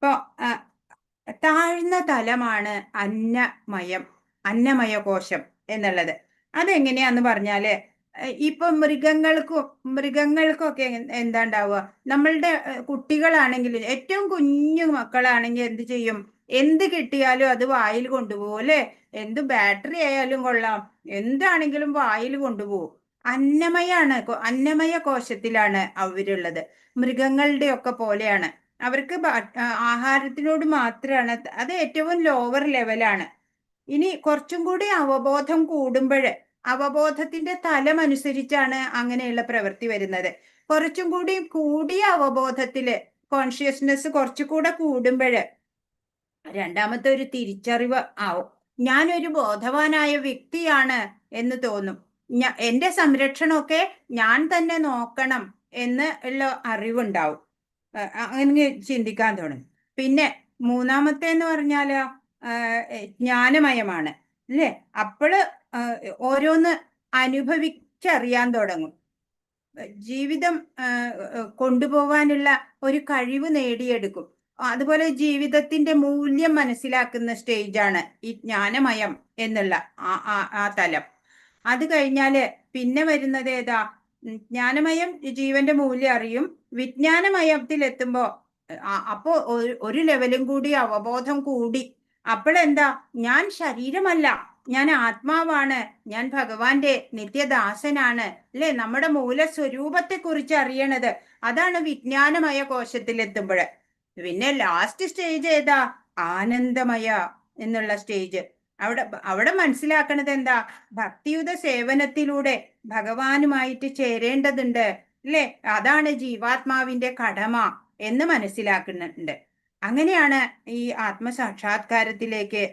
ഇപ്പൊ താഴ്ന്ന തലമാണ് അന്നമയ കോശം എന്നുള്ളത്. അതെങ്ങനെയാന്ന് പറഞ്ഞാല് ഇപ്പൊ മൃഗങ്ങൾക്കൊക്കെ എന്താ ഉണ്ടാവുക, നമ്മളുടെ കുട്ടികളാണെങ്കിൽ, ഏറ്റവും കുഞ്ഞു മക്കളാണെങ്കിൽ എന്ത് ചെയ്യും? എന്ത് കിട്ടിയാലും അത് വായിൽ കൊണ്ടുപോകും അല്ലെ? എന്ത് ബാറ്ററി ആയാലും കൊള്ളാം, എന്താണെങ്കിലും വായിൽ കൊണ്ടുപോകും. അന്നമയ കോശത്തിലാണ് അവരുള്ളത്. മൃഗങ്ങളുടെ ഒക്കെ പോലെയാണ്. അവർക്ക് ആഹാരത്തിനോട് മാത്രമാണ്, അത് ഏറ്റവും ലോവർ ലെവലാണ്. ഇനി കുറച്ചും കൂടി അവബോധം കൂടുമ്പോൾ, അവബോധത്തിന്റെ തലമനുസരിച്ചാണ് അങ്ങനെയുള്ള പ്രവൃത്തി വരുന്നത്. കുറച്ചും കൂടി കൂടിയ അവബോധത്തില്, കോൺഷ്യസ്നെസ് കുറച്ചുകൂടെ കൂടുമ്പോൾ രണ്ടാമത്തെ ഒരു തിരിച്ചറിവ് ആവും. ഞാനൊരു ബോധവാനായ വ്യക്തിയാണ് എന്ന് തോന്നും. എന്റെ സംരക്ഷണമൊക്കെ ഞാൻ തന്നെ നോക്കണം എന്ന് ഉള്ള അറിവുണ്ടാവും. അങ്ങനെ ചിന്തിക്കാൻ തുടങ്ങും. പിന്നെ മൂന്നാമത്തെ എന്ന് പറഞ്ഞാല് ജ്ഞാനമയമാണ് അല്ലേ? അപ്പോള് ഓരോന്ന് അനുഭവിച്ചറിയാൻ തുടങ്ങും. ജീവിതം കൊണ്ടുപോകാനുള്ള ഒരു കഴിവ് നേടിയെടുക്കും. അതുപോലെ ജീവിതത്തിന്റെ മൂല്യം മനസ്സിലാക്കുന്ന സ്റ്റേജാണ് ഈ ജ്ഞാനമയം എന്നുള്ള ആ തലം. അത് കഴിഞ്ഞാല് പിന്നെ വരുന്നത് ഏതാ? ജ്ഞാനമയം ജീവന്റെ മൂല്യം അറിയും. വിജ്ഞാനമയത്തിൽ എത്തുമ്പോ അപ്പോ ഒരു ലെവലും കൂടി അവബോധം കൂടി. അപ്പോഴെന്താ? ഞാൻ ശരീരമല്ല, ഞാൻ ആത്മാവാണ്, ഞാൻ ഭഗവാന്റെ നിത്യദാസനാണ് അല്ലെ? നമ്മുടെ മൂലസ്വരൂപത്തെ കുറിച്ച് അറിയണത് അതാണ് വിജ്ഞാനമയ കോശത്തിലെത്തുമ്പോൾ. പിന്നെ ലാസ്റ്റ് സ്റ്റേജ് ഏതാ? ആനന്ദമയ എന്നുള്ള സ്റ്റേജ്. അവിടെ മനസ്സിലാക്കണത് എന്താ? ഭക്തിയുത സേവനത്തിലൂടെ ഭഗവാനുമായിട്ട് ചേരേണ്ടതുണ്ട് അല്ലെ? അതാണ് ജീവാത്മാവിന്റെ കടമ എന്ന് മനസ്സിലാക്കുന്നുണ്ട്. അങ്ങനെയാണ് ഈ ആത്മസാക്ഷാത്കാരത്തിലേക്ക്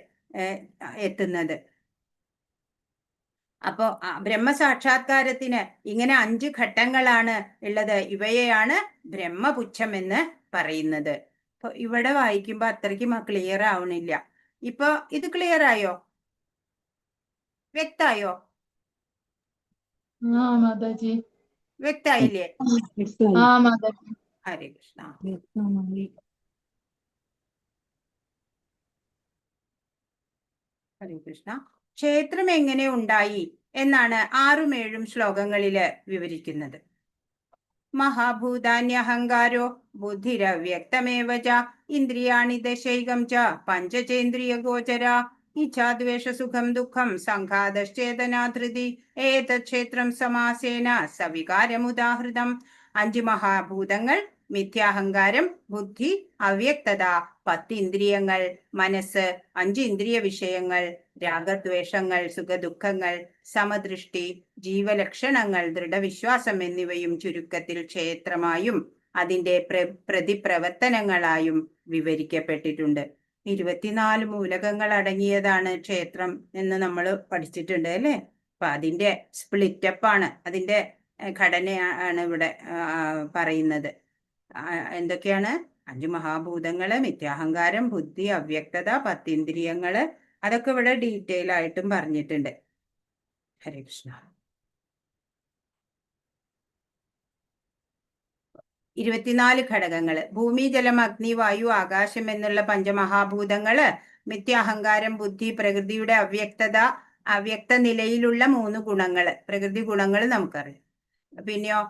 എത്തുന്നത്. അപ്പോ ബ്രഹ്മസാക്ഷാത്കാരത്തിന് ഇങ്ങനെ 5 ഘട്ടങ്ങളാണ് ഉള്ളത്. ഇവയെയാണ് ബ്രഹ്മപുച്ഛം എന്ന് പറയുന്നത്. അപ്പൊ ഇവിടെ വായിക്കുമ്പോ അത്രയ്ക്ക് ക്ലിയർ ആവണില്ല. ഇപ്പൊ ഇത് ക്ലിയർ ആയോ? വ്യക്തായോ? വ്യക്തായില്ലേ? ഹരേ കൃഷ്ണ. ഹരേ കൃഷ്ണ. ക്ഷേത്രം എങ്ങനെ ഉണ്ടായി എന്നാണ് 6ഉം 7ഉം ശ്ലോകങ്ങളില് വിവരിക്കുന്നത്. മഹാഭൂതാന്യഹങ്കാരോ ബുദ്ധിരവ്യക്തമേവ ച ഇന്ദ്രിയാണി ദശൈകം ച പഞ്ചചേന്ദ്രിയ ഗോചര ഇച്ഛാദ്വേഷസുഖം ദുഃഖം സംഘാതശ്ചേതനാധൃതി ഏതക്ഷേത്രം സമാസേന സവികാരമുദാഹൃതം. 5 മഹാഭൂതങ്ങൾ, മിഥ്യാഹങ്കാരം, ബുദ്ധി, അവ്യക്തത, 10 ഇന്ദ്രിയങ്ങൾ, മനസ്സ്, 5 ഇന്ദ്രിയ വിഷയങ്ങൾ, രാഗദ്വേഷങ്ങൾ, സുഖദുഃഖങ്ങൾ, സമദൃഷ്ടി, ജീവലക്ഷണങ്ങൾ, ദൃഢവിശ്വാസം എന്നിവയും ചുരുക്കത്തിൽ ക്ഷേത്രമായും അതിന്റെ പ്രതിപ്രവർത്തനങ്ങളായും വിവരിക്കപ്പെട്ടിട്ടുണ്ട്. 24 മൂലകങ്ങൾ അടങ്ങിയതാണ് ക്ഷേത്രം എന്ന് നമ്മൾ പഠിച്ചിട്ടുണ്ട് അല്ലേ? അപ്പൊ അതിന്റെ സ്പ്ലിറ്റപ്പാണ്, അതിന്റെ ഘടനയാണ് ഇവിടെ പറയുന്നത്. എന്തൊക്കെയാണ്? 5 മഹാഭൂതങ്ങള്, മിഥ്യാഹങ്കാരം, ബുദ്ധി, അവ്യക്തത, 10 ഇന്ദ്രിയങ്ങള്, അതൊക്കെ ഇവിടെ ഡീറ്റെയിൽ ആയിട്ടും പറഞ്ഞിട്ടുണ്ട്. ഹരേ കൃഷ്ണ. 24 ഘടകങ്ങള്: ഭൂമി, ജലം, അഗ്നി, വായു, ആകാശം എന്നുള്ള പഞ്ചമഹാഭൂതങ്ങള്, മിഥ്യാഹങ്കാരം, ബുദ്ധി, പ്രകൃതിയുടെ അവ്യക്ത നിലയിലുള്ള 3 ഗുണങ്ങള്, പ്രകൃതി ഗുണങ്ങൾ നമുക്കറിയാം. പിന്നെയോ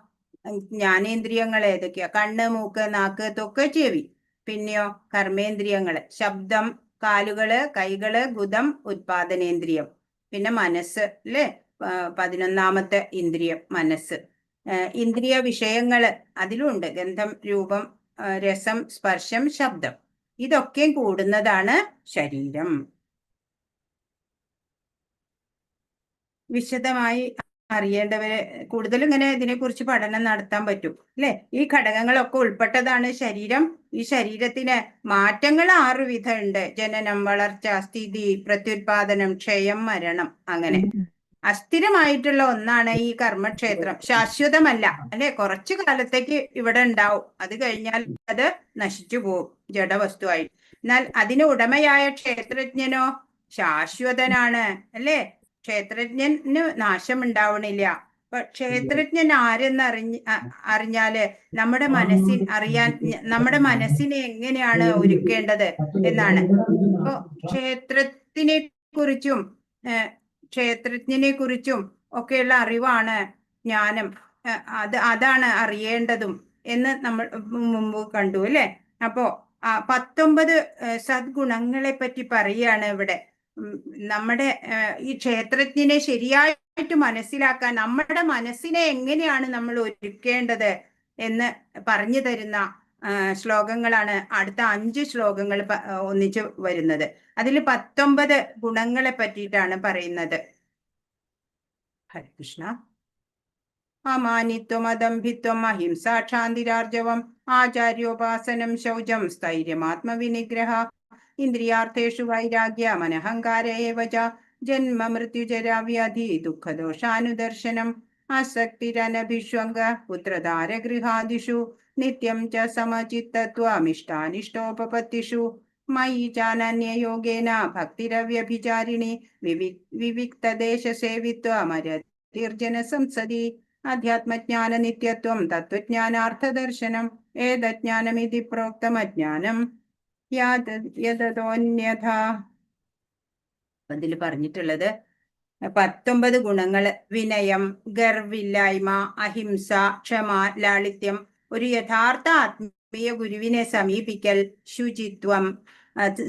ജ്ഞാനേന്ദ്രിയങ്ങൾ ഏതൊക്കെയാ? കണ്ണ്, മൂക്ക്, നാക്ക്, ത്വക്ക്, ചെവി. പിന്നെയോ കർമ്മേന്ദ്രിയങ്ങള്, ശബ്ദം, കാലുകള്, കൈകള്, ഗുദം, ഉത്പാദനേന്ദ്രിയം. പിന്നെ മനസ്സ് അല്ലെ? 11ാമത്തെ ഇന്ദ്രിയം മനസ്സ്. ഇന്ദ്രിയ വിഷയങ്ങള് അതിലുണ്ട് ഗന്ധം, രൂപം, രസം, സ്പർശം, ശബ്ദം. ഇതൊക്കെ കൂടുന്നതാണ് ശരീരം. വിശദമായി അറിയേണ്ടവരെ കൂടുതൽ ഇങ്ങനെ ഇതിനെക്കുറിച്ച് പഠനം നടത്താൻ പറ്റും അല്ലെ? ഈ ഘടകങ്ങളൊക്കെ ഉൾപ്പെട്ടതാണ് ശരീരം. ഈ ശരീരത്തിന് മാറ്റങ്ങൾ 6 വിധം ഉണ്ട്: ജനനം, വളർച്ച, സ്ഥിതി, പ്രത്യുത്പാദനം, ക്ഷയം, മരണം. അങ്ങനെ അസ്ഥിരമായിട്ടുള്ള ഒന്നാണ് ഈ കർമ്മക്ഷേത്രം. ശാശ്വതമല്ല അല്ലെ? കുറച്ചു കാലത്തേക്ക് ഇവിടെ ഉണ്ടാവും, അത് കഴിഞ്ഞാൽ അത് നശിച്ചു പോകും ജഡവസ്തുവായി. എന്നാൽ അതിന് ഉടമയായ ക്ഷേത്രജ്ഞനോ ശാശ്വതനാണ് അല്ലെ? ക്ഷേത്രജ്ഞന് നാശം ഉണ്ടാവണില്ല. അപ്പൊ ക്ഷേത്രജ്ഞൻ ആരെന്ന് അറിഞ്ഞാല് നമ്മുടെ നമ്മുടെ മനസ്സിനെ എങ്ങനെയാണ് ഒരുക്കേണ്ടത് എന്നാണ്. അപ്പൊ ക്ഷേത്രത്തിനെ കുറിച്ചും ക്ഷേത്രജ്ഞനെ കുറിച്ചും ഒക്കെയുള്ള അറിവാണ് ജ്ഞാനം. അതാണ് അറിയേണ്ടതും എന്ന് നമ്മൾ മുമ്പ് കണ്ടു അല്ലെ. അപ്പോ 19 സദ്ഗുണങ്ങളെ പറ്റി പറയാണ് ഇവിടെ. നമ്മുടെ ഈ ക്ഷേത്രജ്ഞനെ ശരിയായിട്ട് മനസ്സിലാക്കാൻ നമ്മുടെ മനസ്സിനെ എങ്ങനെയാണ് നമ്മൾ ഒരുക്കേണ്ടത് എന്ന് പറഞ്ഞു തരുന്ന ശ്ലോകങ്ങളാണ് അടുത്ത 5 ശ്ലോകങ്ങൾ ഒന്നിച്ച് വരുന്നത്. അതിൽ 19 ഗുണങ്ങളെ പറ്റിയിട്ടാണ് പറയുന്നത്. ഹരികൃഷ്ണ. അമാനിത്വം, അദംഭിത്വം, അഹിംസ, ക്ഷാന്തിരാർജവം, ആചാര്യോപാസനം, ശൗചം, സ്ഥൈര്യം, ആത്മവിനിഗ്രഹ, ഇന്ദ്രിയാർത്ഥേഷു വൈരാഗ്യ, മനഹങ്കാര ഏവ ച, ജന്മ മൃത്യുജരാവ്യാധി ദുഃഖദോഷാനുദർശനം, ആസക്തിരനഭിഷ്വംഗ പുത്രധാരഗൃഹാദിഷു, നിത്യം ച സമചിത്തത്വമിഷ്ടാനിഷ്ടോപപത്തിഷു, മയി ചാനന്യയോഗേന ഭക്തിരവ്യഭിചാരിണി, വിവിക്തദേശസേവിത്വമരതിർജന സംസദി, അധ്യാത്മജ്ഞാന നിത്യത്വം തത്വജ്ഞാനാർത്ഥദർശനം, ഏതജ്ഞാനമിതി പ്രോക്തമജ്ഞാനം യതതോന്യഥ. അതിൽ പറഞ്ഞിട്ടുള്ളത് 19 ഗുണങ്ങള്: വിനയം, ഗർവില്ലായ്മ, അഹിംസ, ക്ഷമ, ലാളിത്യം, ഒരു യഥാർത്ഥ ആത്മീയ ഗുരുവിനെ സമീപിക്കൽ, ശുചിത്വം,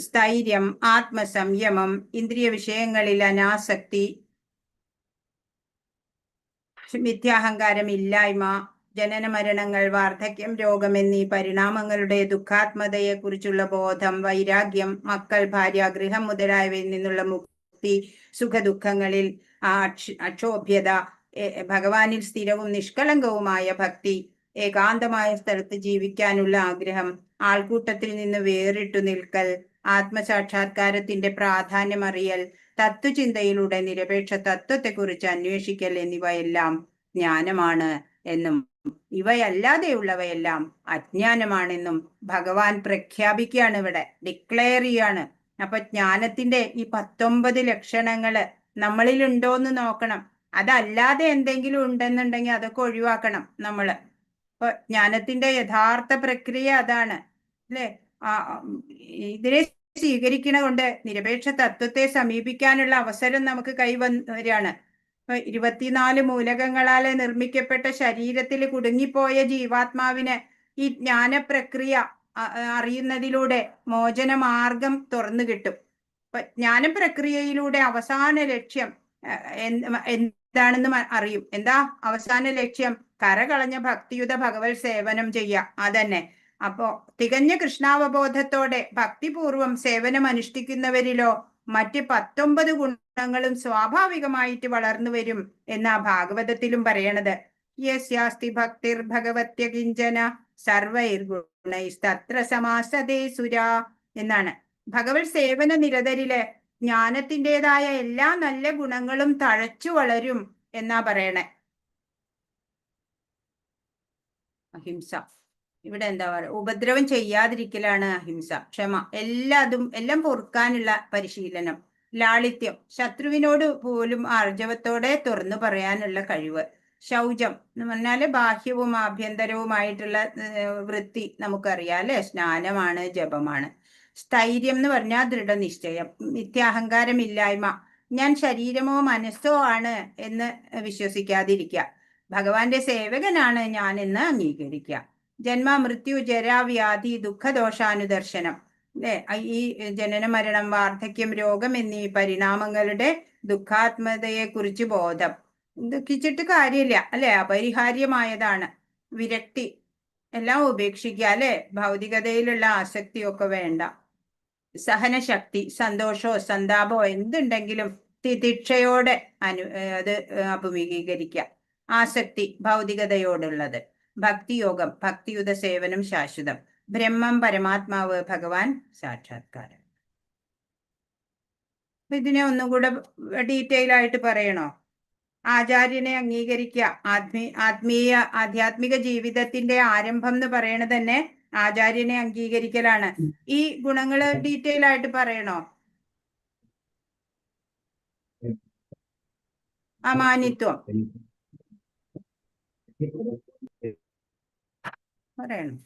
സ്ഥൈര്യം, ആത്മസംയമം, ഇന്ദ്രിയ വിഷയങ്ങളിൽ അനാസക്തി, മിഥ്യാഹങ്കാരമില്ലായ്മ, ജനന മരണങ്ങൾ, വാർദ്ധക്യം, രോഗം എന്നീ പരിണാമങ്ങളുടെ ദുഃഖാത്മതയെ കുറിച്ചുള്ള ബോധം, വൈരാഗ്യം, മക്കൾ, ഭാര്യ, ഗൃഹം മുതലായവയിൽ നിന്നുള്ള മുക്തി, സുഖദുഃഖങ്ങളിൽ അക്ഷോഭ്യത, ഭഗവാനിൽ സ്ഥിരവും നിഷ്കളങ്കവുമായ ഭക്തി, ഏകാന്തമായ സ്ഥലത്ത് ജീവിക്കാനുള്ള ആഗ്രഹം, ആൾക്കൂട്ടത്തിൽ നിന്ന് വേറിട്ടു നിൽക്കൽ, ആത്മസാക്ഷാത്കാരത്തിന്റെ പ്രാധാന്യം അറിയൽ, തത്വചിന്തയിലൂടെ നിരപേക്ഷ തത്വത്തെക്കുറിച്ച് അന്വേഷിക്കൽ എന്നിവയെല്ലാം ജ്ഞാനമാണ് എന്നും ഇവയല്ലാതെയുള്ളവയെല്ലാം അജ്ഞാനമാണെന്നും ഭഗവാൻ പ്രഖ്യാപിക്കുകയാണ്, ഇവിടെ ഡിക്ലെയർ ചെയ്യാണ്. അപ്പൊ ജ്ഞാനത്തിന്റെ ഈ 19 ലക്ഷണങ്ങള് നമ്മളിൽ ഉണ്ടോന്ന് നോക്കണം. അതല്ലാതെ എന്തെങ്കിലും ഉണ്ടെന്നുണ്ടെങ്കിൽ അതൊക്കെ ഒഴിവാക്കണം നമ്മള്. അപ്പൊ ജ്ഞാനത്തിന്റെ യഥാർത്ഥ പ്രക്രിയ അതാണ് അല്ലെ. ഇതിനെ സ്വീകരിക്കണ കൊണ്ട് നിരപേക്ഷ തത്വത്തെ സമീപിക്കാനുള്ള അവസരം നമുക്ക് കൈവരികയാണ്. 24 മൂലകങ്ങളാലെ നിർമ്മിക്കപ്പെട്ട ശരീരത്തിൽ കുടുങ്ങിപ്പോയ ജീവാത്മാവിന് ഈ ജ്ഞാനപ്രക്രിയ അറിയുന്നതിലൂടെ മോചന മാർഗം തുറന്നു കിട്ടും. അപ്പൊ ജ്ഞാനപ്രക്രിയയിലൂടെ അവസാന ലക്ഷ്യം എന്താണെന്ന് അറിയും. എന്താ അവസാന ലക്ഷ്യം? കരകളഞ്ഞ ഭക്തിയുത ഭഗവത് സേവനം ചെയ്യുക. അതന്നെ. അപ്പോ തികഞ്ഞ കൃഷ്ണാവബോധത്തോടെ ഭക്തിപൂർവം സേവനം അനുഷ്ഠിക്കുന്നവരിലോ മറ്റ് 19 ഗുണങ്ങളും സ്വാഭാവികമായിട്ട് വളർന്നു വരും എന്നാ ഭാഗവതത്തിലും പറയണത്. യസ്യാസ്തി ഭക്തിർ ഭഗവത്യ കിഞ്ചന സർവൈർഗുണൈസ്തത്ര സമാസതേ സുരാ എന്നാണ്. ഭഗവത് സേവന നിരതരില് ജ്ഞാനത്തിൻ്റെതായ എല്ലാ നല്ല ഗുണങ്ങളും തഴച്ചു വളരും എന്നാ പറയണേ. അഹിംസ, ഇവിടെ എന്താ പറയുക, ഉപദ്രവം ചെയ്യാതിരിക്കലാണ് അഹിംസ. ക്ഷമ, എല്ലാം പൊറുക്കാനുള്ള പരിശീലനം. ലാളിത്യം, ശത്രുവിനോട് പോലും ആർജവത്തോടെ തുറന്നു പറയാനുള്ള കഴിവ്. ശൗചം എന്ന് പറഞ്ഞാല് ബാഹ്യവും ആഭ്യന്തരവുമായിട്ടുള്ള വൃത്തി നമുക്കറിയാം അല്ലെ. സ്നാനമാണ്, ജപമാണ്. സ്ഥൈര്യം എന്ന് പറഞ്ഞാൽ ദൃഢനിശ്ചയം. മിഥ്യാഹങ്കാരമില്ലായ്മ, ഞാൻ ശരീരമോ മനസ്സോ ആണ് എന്ന് വിശ്വസിക്കാതിരിക്കുക. ഭഗവാന്റെ സേവകനാണ് ഞാൻ എന്ന് അംഗീകരിക്കുക. ജന്മ മൃത്യു ജരാവ്യാധി ദുഃഖദോഷാനുദർശനം അല്ലെ. ഈ ജനന മരണം, വാർദ്ധക്യം, രോഗം എന്നീ പരിണാമങ്ങളുടെ ദുഃഖാത്മതയെ കുറിച്ച് ബോധം. ദുഃഖിച്ചിട്ട് കാര്യമില്ല അല്ലെ, അപരിഹാര്യമായതാണ്. വിരക്തി, എല്ലാം ഉപേക്ഷിക്കുക അല്ലെ, ഭൗതികതയിലുള്ള ആസക്തിയൊക്കെ വേണ്ട. സഹനശക്തി, സന്തോഷമോ സന്താപമോ എന്തുണ്ടെങ്കിലും തിതിക്ഷയോടെ അത് അഭിമുഖീകരിക്കുക. ആസക്തി, ഭൗതികതയോടുള്ളത്. ഭക്തിയോഗം, ഭക്തിയുത സേവനം ശാശ്വതം. ബ്രഹ്മം, പരമാത്മാവ്, ഭഗവാൻ സാക്ഷാത്കാരം. ഇതിനെ ഒന്നും കൂടെ ഡീറ്റെയിൽ ആയിട്ട് പറയണോ? ആചാര്യനെ അംഗീകരിക്കുക. ആധ്യാത്മിക ജീവിതത്തിന്റെ ആരംഭം എന്ന് പറയണത് തന്നെ ആചാര്യനെ അംഗീകരിക്കലാണ്. ഈ ഗുണങ്ങള് ഡീറ്റെയിൽ ആയിട്ട് പറയണോ? അമാനിത്വം, പറയണം.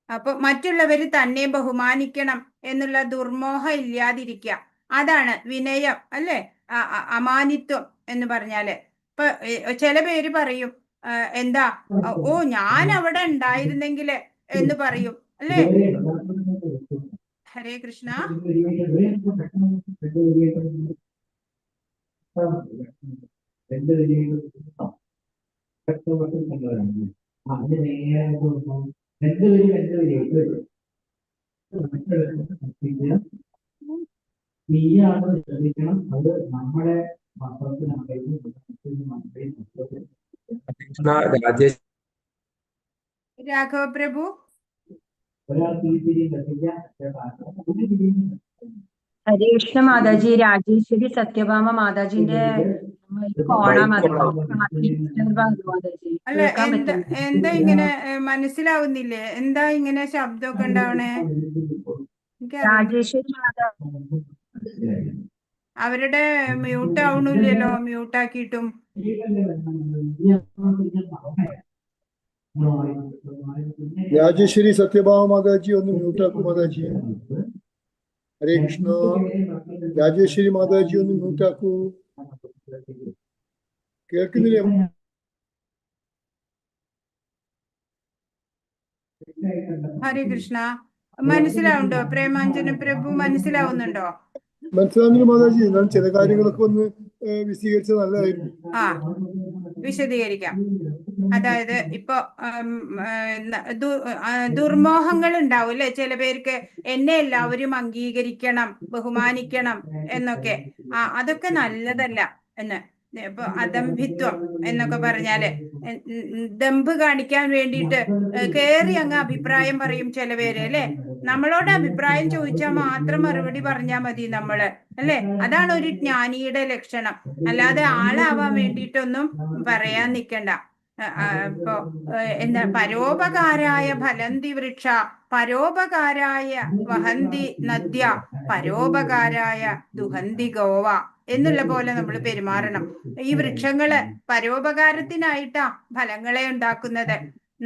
അപ്പൊ മറ്റുള്ളവര് തന്നെ ബഹുമാനിക്കണം എന്നുള്ള ദുർമോഹം ഇല്ലാതിരിക്കുക, അതാണ് വിനയം, അല്ലെ? അമാനിത്വം എന്ന് പറഞ്ഞാല്. ഇപ്പൊ ചില പേര് പറയും, എന്താ, ഓ ഞാൻ അവിടെ ഉണ്ടായിരുന്നെങ്കില് എന്ന് പറയും, അല്ലെ? ഹരേ കൃഷ്ണ. രാഘവ പ്രഭു, ഹരേ കൃഷ്ണ മാതാജി. രാജേശ്വരി സത്യഭാമ മാതാജിന്റെ അല്ല, എന്താ ഇങ്ങനെ മനസ്സിലാവുന്നില്ലേ? എന്താ ഇങ്ങനെ ശബ്ദമൊക്കെ ഉണ്ടാവണേ? രാജേശ്വരി മാതാ അവരുടെ മ്യൂട്ട് ആവണില്ലല്ലോ, മ്യൂട്ടാക്കിയിട്ടും. രാജേശ്വരി സത്യഭാമ മാതാജി ഒന്ന് മ്യൂട്ടാക്കൂ മാതാജി. ഹരേ കൃഷ്ണ. രാജേശ്വരി മാതാജി ഒന്ന് മ്യൂട്ടാക്കൂ. കേൾക്കുന്നില്ലേ? ഹരേ കൃഷ്ണ. മനസ്സിലാവുണ്ടോ പ്രേമാഞ്ജന പ്രഭു? മനസ്സിലാവുന്നുണ്ടോ? മനസ്സിലാവുന്നില്ല മാതാജി. എന്നാൽ ചില കാര്യങ്ങളൊക്കെ ഒന്ന് വിശദീകരിച്ചത് നല്ലതായിരുന്നു. വിശദീകരിക്കാം. അതായത് ഇപ്പൊ ദുർമോഹങ്ങൾ ഉണ്ടാവും അല്ലെ ചില പേർക്ക്, എന്നെ എല്ലാവരും അംഗീകരിക്കണം, ബഹുമാനിക്കണം എന്നൊക്കെ. അതൊക്കെ നല്ലതല്ല എന്ന്. ഇപ്പൊ അദംഭിത്വം എന്നൊക്കെ പറഞ്ഞാല് ദമ്പ് കാണിക്കാൻ വേണ്ടിയിട്ട് കേറി അങ്ങ് അഭിപ്രായം പറയും ചില പേര്, അല്ലെ? നമ്മളോട് അഭിപ്രായം ചോദിച്ചാൽ മാത്രം മറുപടി പറഞ്ഞാൽ മതി നമ്മള്, അല്ലെ? അതാണ് ഒരു ജ്ഞാനിയുടെ ലക്ഷണം. അല്ലാതെ ആളാവാൻ വേണ്ടിയിട്ടൊന്നും പറയാൻ നിൽക്കണ്ട. ഇപ്പൊ എന്താ, പരോപകാരായ ഫലന്തി വൃക്ഷ, പരോപകാരായ വഹന്തി നദ്യ, പരോപകാരായ ദുഹന്തി ഗോവ എന്നുള്ള പോലെ നമ്മൾ പെരുമാറണം. ഈ വൃക്ഷങ്ങള് പരോപകാരത്തിനായിട്ടാ ഫലങ്ങളെ ഉണ്ടാക്കുന്നത്.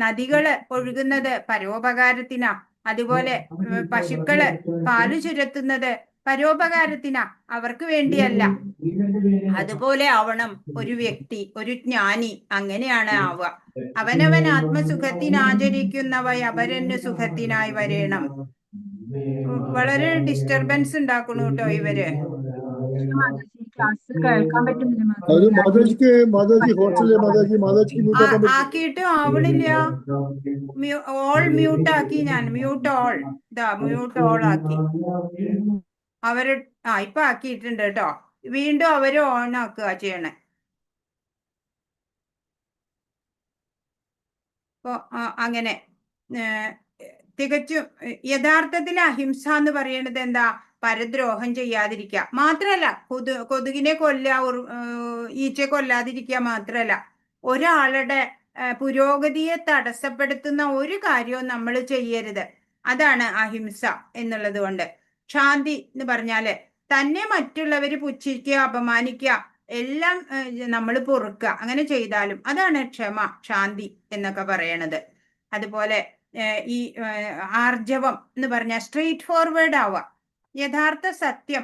നദികള് ഒഴുകുന്നത് പരോപകാരത്തിനാ. അതുപോലെ പശുക്കള് പാല് ചുരത്തുന്നത് പരോപകാരത്തിനാ, അവർക്ക് വേണ്ടിയല്ല. അതുപോലെ ആവണം ഒരു വ്യക്തി, ഒരു ജ്ഞാനി. അങ്ങനെയാണ് ആവുക. അവനവൻ ആത്മസുഖത്തിനാചരിക്കുന്നവ അപരന് സുഖത്തിനായി വരേണം. വളരെ ഡിസ്റ്റർബൻസ് ഉണ്ടാക്കണു കേട്ടോ ഇവര്. ആക്കിയിട്ട് ആവണില്ല. ഓൾ മ്യൂട്ട് ആക്കി ഞാൻ. മ്യൂട്ട് ഓൾ, മ്യൂട്ട് ഓൾ ആക്കി അവര്. ഇപ്പൊ ആക്കിയിട്ടുണ്ട് കേട്ടോ. വീണ്ടും അവര് ഓൺ ആക്കുക ചെയ്യണേ. അപ്പൊ അങ്ങനെ തികച്ചും യഥാർത്ഥത്തിൽ അഹിംസ എന്ന് പറയുന്നത് എന്താ? പരദ്രോഹം ചെയ്യാതിരിക്കുക മാത്രല്ല, കൊതുകിനെ ഈച്ചയെ കൊല്ലാതിരിക്കുക മാത്രല്ല, ഒരാളുടെ പുരോഗതിയെ തടസ്സപ്പെടുത്തുന്ന ഒരു കാര്യവും നമ്മൾ ചെയ്യരുത്. അതാണ് അഹിംസ എന്നുള്ളത് കൊണ്ട്. ശാന്തി എന്ന് പറഞ്ഞാല് തന്നെ മറ്റുള്ളവര് പുച്ഛിക്കുക, അപമാനിക്കുക എല്ലാം നമ്മൾ പൊറുക്കുക. അങ്ങനെ ചെയ്താലും അതാണ് ക്ഷമ, ശാന്തി എന്നൊക്കെ പറയണത്. അതുപോലെ ഈ ആർജവം എന്ന് പറഞ്ഞാൽ സ്ട്രെയിറ്റ് ഫോർവേഡ് ആവുക, യഥാർത്ഥ സത്യം,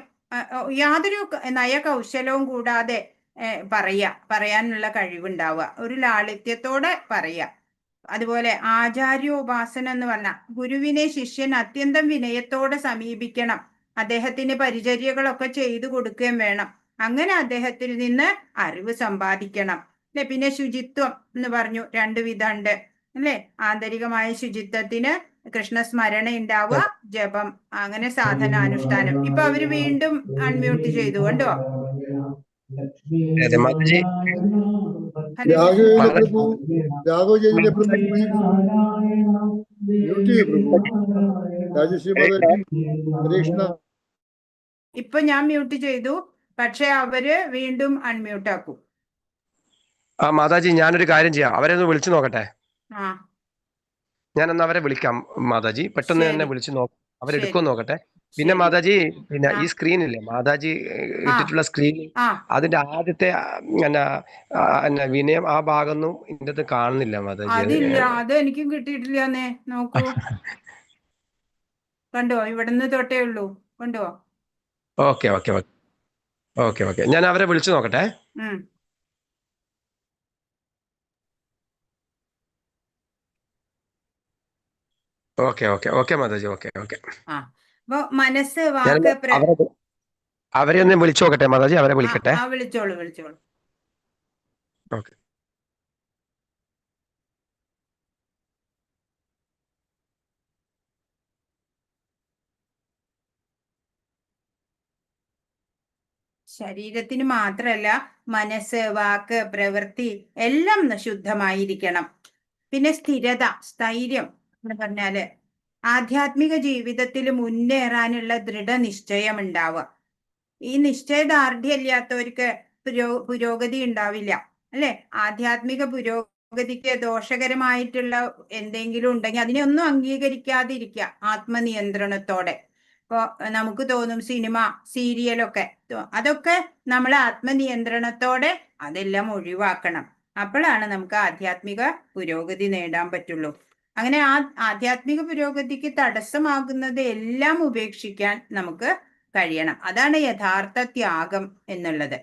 യാതൊരു നയകൗശലവും കൂടാതെ പറയാനുള്ള കഴിവുണ്ടാവുക, ഒരു ലാളിത്യത്തോടെ പറയുക. അതുപോലെ ആചാര്യോപാസന എന്ന് പറഞ്ഞാൽ ഗുരുവിനെ ശിഷ്യൻ അത്യന്തം വിനയത്തോടെ സമീപിക്കണം. അദ്ദേഹത്തിന് പരിചര്യകളൊക്കെ ചെയ്തു കൊടുക്കുകയും വേണം. അങ്ങനെ അദ്ദേഹത്തിൽ നിന്ന് അറിവ് സമ്പാദിക്കണം, അല്ലെ? പിന്നെ ശുചിത്വം എന്ന് പറഞ്ഞു 2 വിധമുണ്ട്, അല്ലെ? ആന്തരികമായ ശുചിത്വത്തിന് കൃഷ്ണസ്മരണ ഉണ്ടാവുക, ജപം, അങ്ങനെ സാധനാനുഷ്ഠാനം. ഇപ്പൊ അവര് വീണ്ടും അൺമ്യൂട്ട് ചെയ്തു, കണ്ടോ? ഇപ്പൊ ഞാൻ മ്യൂട്ട് ചെയ്തു, പക്ഷെ അവര് വീണ്ടും അൺമ്യൂട്ട് ആക്കും. മാതാജി, ഞാനൊരു കാര്യം ചെയ്യാം, അവരെ ഒന്ന് വിളിച്ചു നോക്കട്ടെ. ആ, ഞാൻ എന്നാ അവരെ വിളിക്കാം മാതാജി, പെട്ടെന്ന് തന്നെ വിളിച്ചു അവരെടുക്കുമെന്ന് നോക്കട്ടെ. പിന്നെ ശരി. മാതാജി പിന്നെ ആ ഈ സ്ക്രീനില്ലേ മാതാജി ആ ഇട്ടിട്ടുള്ള സ്ക്രീൻ ആ അതിന്റെ ആദ്യത്തെ എന്നാ വിനയം ആ ഭാഗമൊന്നും ഇതിന്റെ കാണുന്നില്ല മാതാജി. അത് അതില്ല, അത് എനിക്കും കിട്ടിയിട്ടില്ലെന്നേ. നോക്കൂ, കണ്ടോ? ഇവിടുന്ന് തൊട്ടേ ഉള്ളൂ, കണ്ടോ? Okay okay okay okay okay, ഞാൻ അവരെ വിളിച്ചു നോക്കട്ടെ. ഉം. Okay okay okay Mataji, okay okay. ആ അപ്പൊ മനസ്സ്, ഞാൻ വാക്ക്, അവരെ ഒന്ന് വിളിച്ചു നോക്കട്ടെ മാതാജി, അവരെ വിളിക്കട്ടെ. വിളിച്ചോളൂ വിളിച്ചോളൂ. ഓക്കെ. ശരീരത്തിന് മാത്രമല്ല, മനസ്സ്, വാക്ക്, പ്രവൃത്തി എല്ലാം ശുദ്ധമായിരിക്കണം. പിന്നെ സ്ഥിരത, സ്ഥൈര്യം എന്ന് പറഞ്ഞാല് ആധ്യാത്മിക ജീവിതത്തിൽ മുന്നേറാനുള്ള ദൃഢനിശ്ചയം ഉണ്ടാവുക. ഈ നിശ്ചയദാർഢ്യമില്ലാത്തവർക്ക് പുരോഗതി ഉണ്ടാവില്ല, അല്ലെ? ആധ്യാത്മിക പുരോഗതിക്ക് ദോഷകരമായിട്ടുള്ള എന്തെങ്കിലും ഉണ്ടെങ്കിൽ അതിനെയൊന്നും അംഗീകരിക്കാതിരിക്കുക, ആത്മനിയന്ത്രണത്തോടെ. ഇപ്പൊ നമുക്ക് തോന്നും സിനിമ, സീരിയലൊക്കെ, അതൊക്കെ നമ്മൾ ആത്മനിയന്ത്രണത്തോടെ അതെല്ലാം ഒഴിവാക്കണം. അപ്പോഴാണ് നമുക്ക് ആധ്യാത്മിക പുരോഗതി നേടാൻ പറ്റുള്ളൂ. അങ്ങനെ ആധ്യാത്മിക പുരോഗതിക്ക് തടസ്സമാകുന്നത് എല്ലാം ഉപേക്ഷിക്കാൻ നമുക്ക് കഴിയണം. അതാണ് യഥാർത്ഥ ത്യാഗം എന്നുള്ളത്.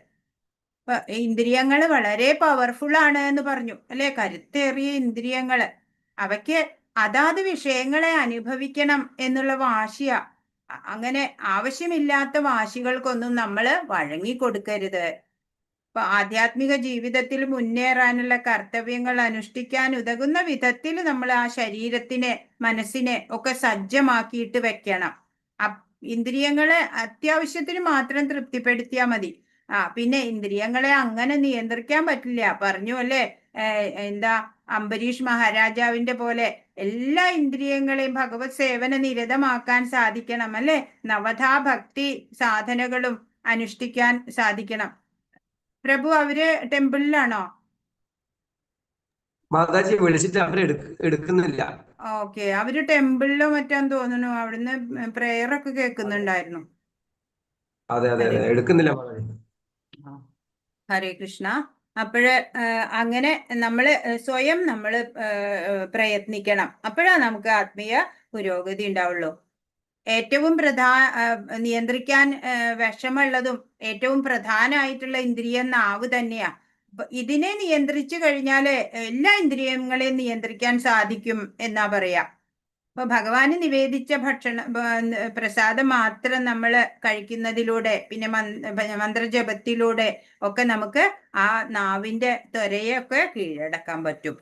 ഇപ്പൊ ഇന്ദ്രിയങ്ങള് വളരെ പവർഫുൾ ആണ് എന്ന് പറഞ്ഞു, അല്ലെ? കരുത്തേറിയ ഇന്ദ്രിയങ്ങള്, അവയ്ക്ക് അതാത് വിഷയങ്ങളെ അനുഭവിക്കണം എന്നുള്ള വാശിയാ. അങ്ങനെ ആവശ്യമില്ലാത്ത വാശികൾക്കൊന്നും നമ്മൾ വഴങ്ങിക്കൊടുക്കരുത്. ഇപ്പൊ ആധ്യാത്മിക ജീവിതത്തിൽ മുന്നേറാനുള്ള കർത്തവ്യങ്ങൾ അനുഷ്ഠിക്കാൻ ഉതകുന്ന വിധത്തിൽ നമ്മൾ ആ ശരീരത്തിനെ, മനസ്സിനെ ഒക്കെ സജ്ജമാക്കിയിട്ട് വെക്കണം. ഇന്ദ്രിയങ്ങളെ അത്യാവശ്യത്തിന് മാത്രം തൃപ്തിപ്പെടുത്തിയാൽ മതി. പിന്നെ ഇന്ദ്രിയങ്ങളെ അങ്ങനെ നിയന്ത്രിക്കാൻ പറ്റില്ല, പറഞ്ഞു അല്ലേ? എന്താ, അംബരീഷ് മഹാരാജാവിന്റെ പോലെ എല്ലാ ഇന്ദ്രിയങ്ങളെയും ഭഗവത് സേവന നിരതമാക്കാൻ സാധിക്കണം, അല്ലെ? നവധാ ഭക്തി സാധനകളും അനുഷ്ഠിക്കാൻ സാധിക്കണം. പ്രഭു, അവര് ടെമ്പിളിലാണോ? മാതാജി വിളിച്ചിട്ട് അവരെ എടുക്കുന്നില്ല. ഓക്കെ, അവര് ടെമ്പിളിലോ മറ്റാന്ന് തോന്നുന്നു. അവിടുന്ന് പ്രെയർ ഒക്കെ കേൾക്കുന്നുണ്ടായിരുന്നു. അതെ അതെ അതെ, എടുക്കുന്നില്ല മാതാജി. ഹരേ കൃഷ്ണ. അപ്പോഴ് അങ്ങനെ നമ്മള് സ്വയം നമ്മൾ പ്രയത്നിക്കണം. അപ്പോഴാ നമുക്ക് ആത്മീയ പുരോഗതി ഉണ്ടാവുള്ളൂ. ഏറ്റവും നിയന്ത്രിക്കാൻ വിഷമുള്ളതും ഏറ്റവും പ്രധാനമായിട്ടുള്ള ഇന്ദ്രിയം നാവ് തന്നെയാ. ഇതിനെ നിയന്ത്രിച്ചു കഴിഞ്ഞാല് എല്ലാ ഇന്ദ്രിയങ്ങളെയും നിയന്ത്രിക്കാൻ സാധിക്കും എന്നാ പറയാ. അപ്പൊ ഭഗവാന് നിവേദിച്ച പ്രസാദം മാത്രം നമ്മൾ കഴിക്കുന്നതിലൂടെ, പിന്നെ മന്ത്രജപത്തിലൂടെ ഒക്കെ നമുക്ക് ആ നാവിന്റെ ത്വരയൊക്കെ കീഴടക്കാൻ പറ്റും.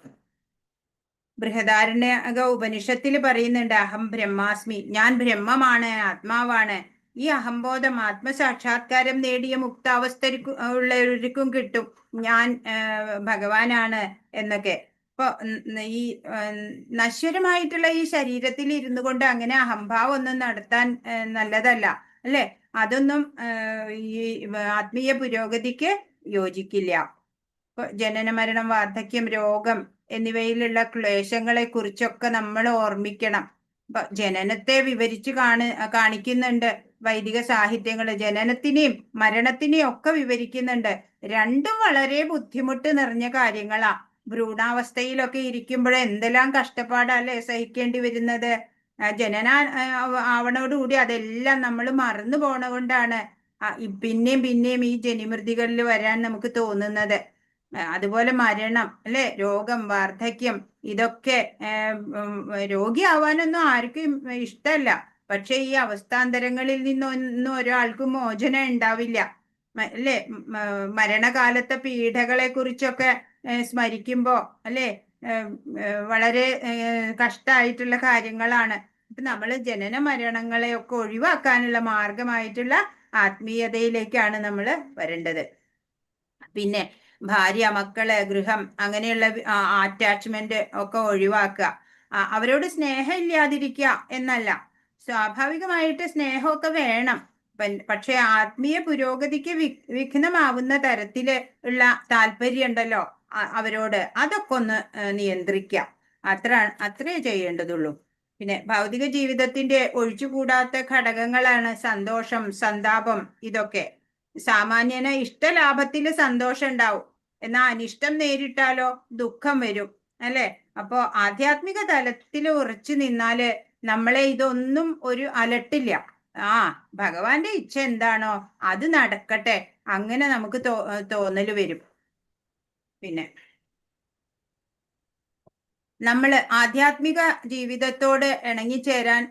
ബൃഹദാരണ്യക ഉപനിഷത്തിൽ പറയുന്നുണ്ട്, അഹം ബ്രഹ്മാസ്മി, ഞാൻ ബ്രഹ്മമാണ്, ആത്മാവാണ്. ഈ അഹംബോധം, ആത്മസാക്ഷാത്കാരം നേടിയ മുക്താവസ്ഥ ഉള്ളവർക്കും കിട്ടും, ഞാൻ ഭഗവാനാണ് എന്നൊക്കെ. ഇപ്പൊ ഈ നശ്വരമായിട്ടുള്ള ഈ ശരീരത്തിൽ ഇരുന്നു കൊണ്ട് അങ്ങനെ അഹംഭാവം ഒന്നും നടത്താൻ നല്ലതല്ല, അല്ലെ? അതൊന്നും ഈ ആത്മീയ പുരോഗതിക്ക് യോജിക്കില്ല. ഇപ്പൊ ജനന മരണം, വാർദ്ധക്യം, രോഗം എന്നിവയിലുള്ള ക്ലേശങ്ങളെ കുറിച്ചൊക്കെ നമ്മൾ ഓർമ്മിക്കണം. ഇപ്പൊ ജനനത്തെ വിവരിച്ച് കാണിക്കുന്നുണ്ട് വൈദിക സാഹിത്യങ്ങള്. ജനനത്തിനെയും മരണത്തിനെയും ഒക്കെ വിവരിക്കുന്നുണ്ട്. രണ്ടും വളരെ ബുദ്ധിമുട്ട് നിറഞ്ഞ കാര്യങ്ങളാ. ഭ്രൂണാവസ്ഥയിലൊക്കെ ഇരിക്കുമ്പോൾ എന്തെല്ലാം കഷ്ടപ്പാടല്ലേ സഹിക്കേണ്ടി വരുന്നത്. ജനന ആവണോടുകൂടി അതെല്ലാം നമ്മൾ മറന്നു പോണ കൊണ്ടാണ് പിന്നെയും പിന്നെയും ഈ ജനിമൃതികളിൽ വരാൻ നമുക്ക് തോന്നുന്നത്. അതുപോലെ മരണം, അല്ലെ? രോഗം, വാർദ്ധക്യം, ഇതൊക്കെ രോഗിയാവാനൊന്നും ആർക്കും ഇഷ്ടമല്ല. പക്ഷെ ഈ അവസ്ഥാന്തരങ്ങളിൽ നിന്നൊന്നും ഒരാൾക്കും മോചനം ഉണ്ടാവില്ല, അല്ലെ? മരണകാലത്തെ പീഡകളെ കുറിച്ചൊക്കെ സ്മരിക്കുമ്പോ, അല്ലെ, വളരെ കഷ്ടമായിട്ടുള്ള കാര്യങ്ങളാണ്. ഇപ്പൊ നമ്മൾ ജനന മരണങ്ങളെ ഒക്കെ ഒഴിവാക്കാനുള്ള മാർഗമായിട്ടുള്ള ആത്മീയതയിലേക്കാണ് നമ്മൾ വരേണ്ടത്. പിന്നെ ഭാര്യ, മക്കള്, ഗൃഹം, അങ്ങനെയുള്ള അറ്റാച്ച്മെന്റ് ഒക്കെ ഒഴിവാക്കുക. അവരോട് സ്നേഹം ഇല്ലാതിരിക്കുക എന്നല്ല, സ്വാഭാവികമായിട്ട് സ്നേഹമൊക്കെ വേണം. പക്ഷെ ആത്മീയ പുരോഗതിക്ക് വിഘ്നമാവുന്ന തരത്തില് ഉള്ള താല്പര്യം ഉണ്ടല്ലോ അവരോട്, അതൊക്കെ ഒന്ന് നിയന്ത്രിക്കുക. അത്രേ ചെയ്യേണ്ടതുള്ളൂ. പിന്നെ ഭൗതിക ജീവിതത്തിന്റെ ഒഴിച്ചുകൂടാത്ത ഘടകങ്ങളാണ് സന്തോഷം, സന്താപം. ഇതൊക്കെ സാമാന്യന ഇഷ്ടലാഭത്തില് സന്തോഷം ഉണ്ടാവും, എന്നാൽ അനിഷ്ടം നേരിട്ടാലോ ദുഃഖം വരും, അല്ലെ? അപ്പോ ആധ്യാത്മിക തലത്തിൽ ഉറച്ചു നിന്നാല് നമ്മളെ ഇതൊന്നും ഒരു അലട്ടില്ല. ഭഗവാന്റെ ഇച്ഛ എന്താണോ അത് നടക്കട്ടെ, അങ്ങനെ നമുക്ക് തോന്നല് വരും. പിന്നെ നമ്മൾ ആധ്യാത്മിക ജീവിതത്തോട് ഇണങ്ങിച്ചേരാൻ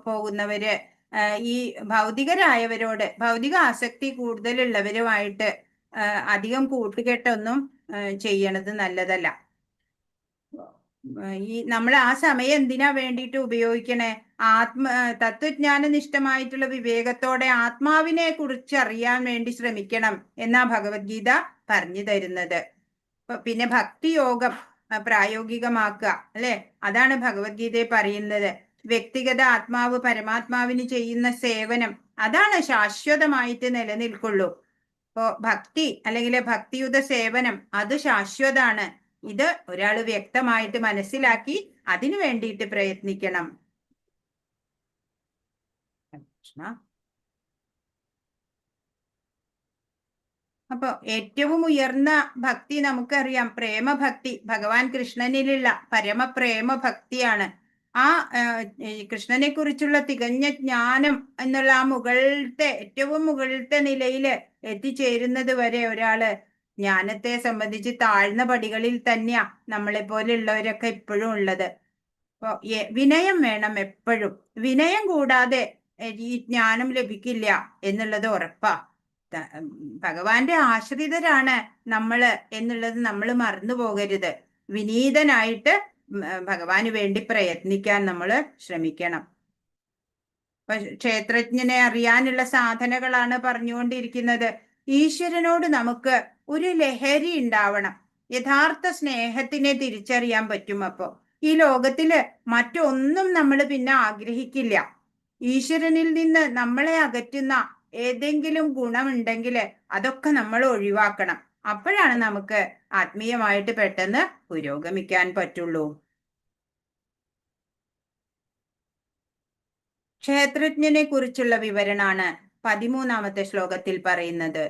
പോകുന്നവര് ഈ ഭൗതികരായവരോട്, ഭൗതിക ആസക്തി കൂടുതലുള്ളവരുമായിട്ട് അധികം കൂട്ടുകെട്ടൊന്നും ചെയ്യണത് നല്ലതല്ല. നമ്മൾ ആ സമയം എന്തിനാ വേണ്ടിയിട്ട് ഉപയോഗിക്കണേ? തത്വജ്ഞാനനിഷ്ഠമായിട്ടുള്ള വിവേകത്തോടെ ആത്മാവിനെ കുറിച്ച് അറിയാൻ വേണ്ടി ശ്രമിക്കണം എന്നാ ഭഗവത്ഗീത പറഞ്ഞു തരുന്നത്. പിന്നെ ഭക്തിയോഗം പ്രായോഗികമാക്കുക, അല്ലെ? അതാണ് ഭഗവത്ഗീതയെ പറയുന്നത്. വ്യക്തിഗത ആത്മാവ് പരമാത്മാവിന് ചെയ്യുന്ന സേവനം, അതാണ് ശാശ്വതമായിട്ട് നിലനിൽക്കുള്ളൂ. ഇപ്പോ ഭക്തി അല്ലെങ്കിൽ ഭക്തിയുത സേവനം അത് ശാശ്വതാണ്. ഇത് ഒരാൾ വ്യക്തമായിട്ട് മനസ്സിലാക്കി അതിനു വേണ്ടിയിട്ട് പ്രയത്നിക്കണം. അപ്പൊ ഏറ്റവും ഉയർന്ന ഭക്തി നമുക്കറിയാം, പ്രേമഭക്തി. ഭഗവാൻ കൃഷ്ണനിലുള്ള പരമപ്രേമ ഭക്തിയാണ്. ആ കൃഷ്ണനെ കുറിച്ചുള്ള തികഞ്ഞ ജ്ഞാനം എന്നുള്ള ആ ഏറ്റവും മുകളിലത്തെ നിലയില് എത്തിച്ചേരുന്നത് വരെ ഒരാള് ജ്ഞാനത്തെ സംബന്ധിച്ച് താഴ്ന്ന പടികളിൽ തന്നെയാ നമ്മളെ പോലെയുള്ളവരൊക്കെ ഇപ്പോഴും ഉള്ളത്. അപ്പൊ വിനയം വേണം എപ്പോഴും. വിനയം കൂടാതെ ഈ ജ്ഞാനം ലഭിക്കില്ല എന്നുള്ളത് ഉറപ്പാ. ഭഗവാന്റെ ആശ്രിതരാണ് നമ്മള് എന്നുള്ളത് നമ്മൾ മറന്നു പോകരുത്. വിനീതനായിട്ട് ഭഗവാന് വേണ്ടി പ്രയത്നിക്കാൻ നമ്മൾ ശ്രമിക്കണം. ക്ഷേത്രജ്ഞനെ അറിയാനുള്ള സാധനകളാണ് പറഞ്ഞുകൊണ്ടിരിക്കുന്നത്. ഈശ്വരനോട് നമുക്ക് ഒരു ലഹരി ഉണ്ടാവണം. യഥാർത്ഥ സ്നേഹത്തിനെ തിരിച്ചറിയാൻ പറ്റും. അപ്പോ ഈ ലോകത്തില് മറ്റൊന്നും നമ്മൾ പിന്നെ ആഗ്രഹിക്കില്ല. ഈശ്വരനിൽ നിന്ന് നമ്മളെ അകറ്റുന്ന ഏതെങ്കിലും ഗുണമുണ്ടെങ്കിൽ അതൊക്കെ നമ്മൾ ഒഴിവാക്കണം. അപ്പോഴാണ് നമുക്ക് ആത്മീയമായിട്ട് പെട്ടെന്ന് പുരോഗമിക്കാൻ പറ്റുള്ളൂ. ക്ഷേത്രജ്ഞനെ കുറിച്ചുള്ള വിവരണാണ് 13ാമത്തെ ശ്ലോകത്തിൽ പറയുന്നത്.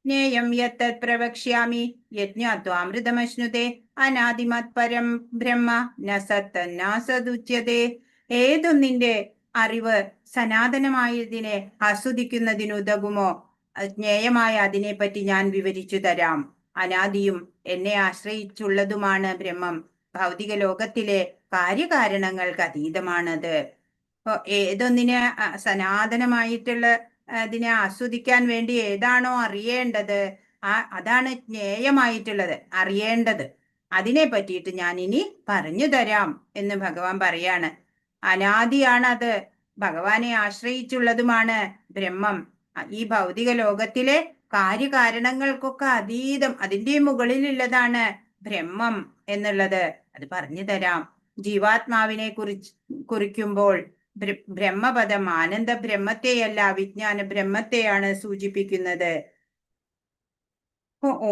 ജ്ഞേയം യത്തത് പ്രവക്ഷ്യാമി യജ്ഞാത്വാമൃതമശ്നുതേ അനാദിമത് പരം ബ്രഹ്മ ന സത്തന്നാസദുച്യതേ. ഏതൊന്നിന്റെ അറിവ് സനാതനമായതിനെ ആസ്വദിക്കുന്നതിനുതകുമോ? ജ്ഞേയമായ അതിനെപ്പറ്റി ഞാൻ വിവരിച്ചു തരാം. അനാദിയും എന്നെ ആശ്രയിച്ചുള്ളതുമാണ് ബ്രഹ്മം. ഭൗതിക ലോകത്തിലെ കാര്യകാരണങ്ങൾക്ക് അതീതമാണത്. അപ്പൊ ഏതൊന്നിനെ സനാതനമായിട്ടുള്ള അതിനെ ആസ്വദിക്കാൻ വേണ്ടി ഏതാണോ അറിയേണ്ടത്, അതാണ് ജ്ഞേയമായിട്ടുള്ളത്, അറിയേണ്ടത്. അതിനെ പറ്റിയിട്ട് ഞാൻ ഇനി പറഞ്ഞു തരാം എന്ന് ഭഗവാൻ പറയാണ്. അനാദിയാണത്, ഭഗവാനെ ആശ്രയിച്ചുള്ളതുമാണ് ബ്രഹ്മം. ഈ ഭൗതിക ലോകത്തിലെ കാര്യകാരണങ്ങൾക്കൊക്കെ അതീതം, അതിന്റെ മുകളിലുള്ളതാണ് ബ്രഹ്മം എന്നുള്ളത്. അത് പറഞ്ഞു തരാം. ജീവാത്മാവിനെ കുറിക്കുമ്പോൾ ബ്രഹ്മപദം ആനന്ദ ബ്രഹ്മത്തെയല്ല, വിജ്ഞാന ബ്രഹ്മത്തെയാണ് സൂചിപ്പിക്കുന്നത്.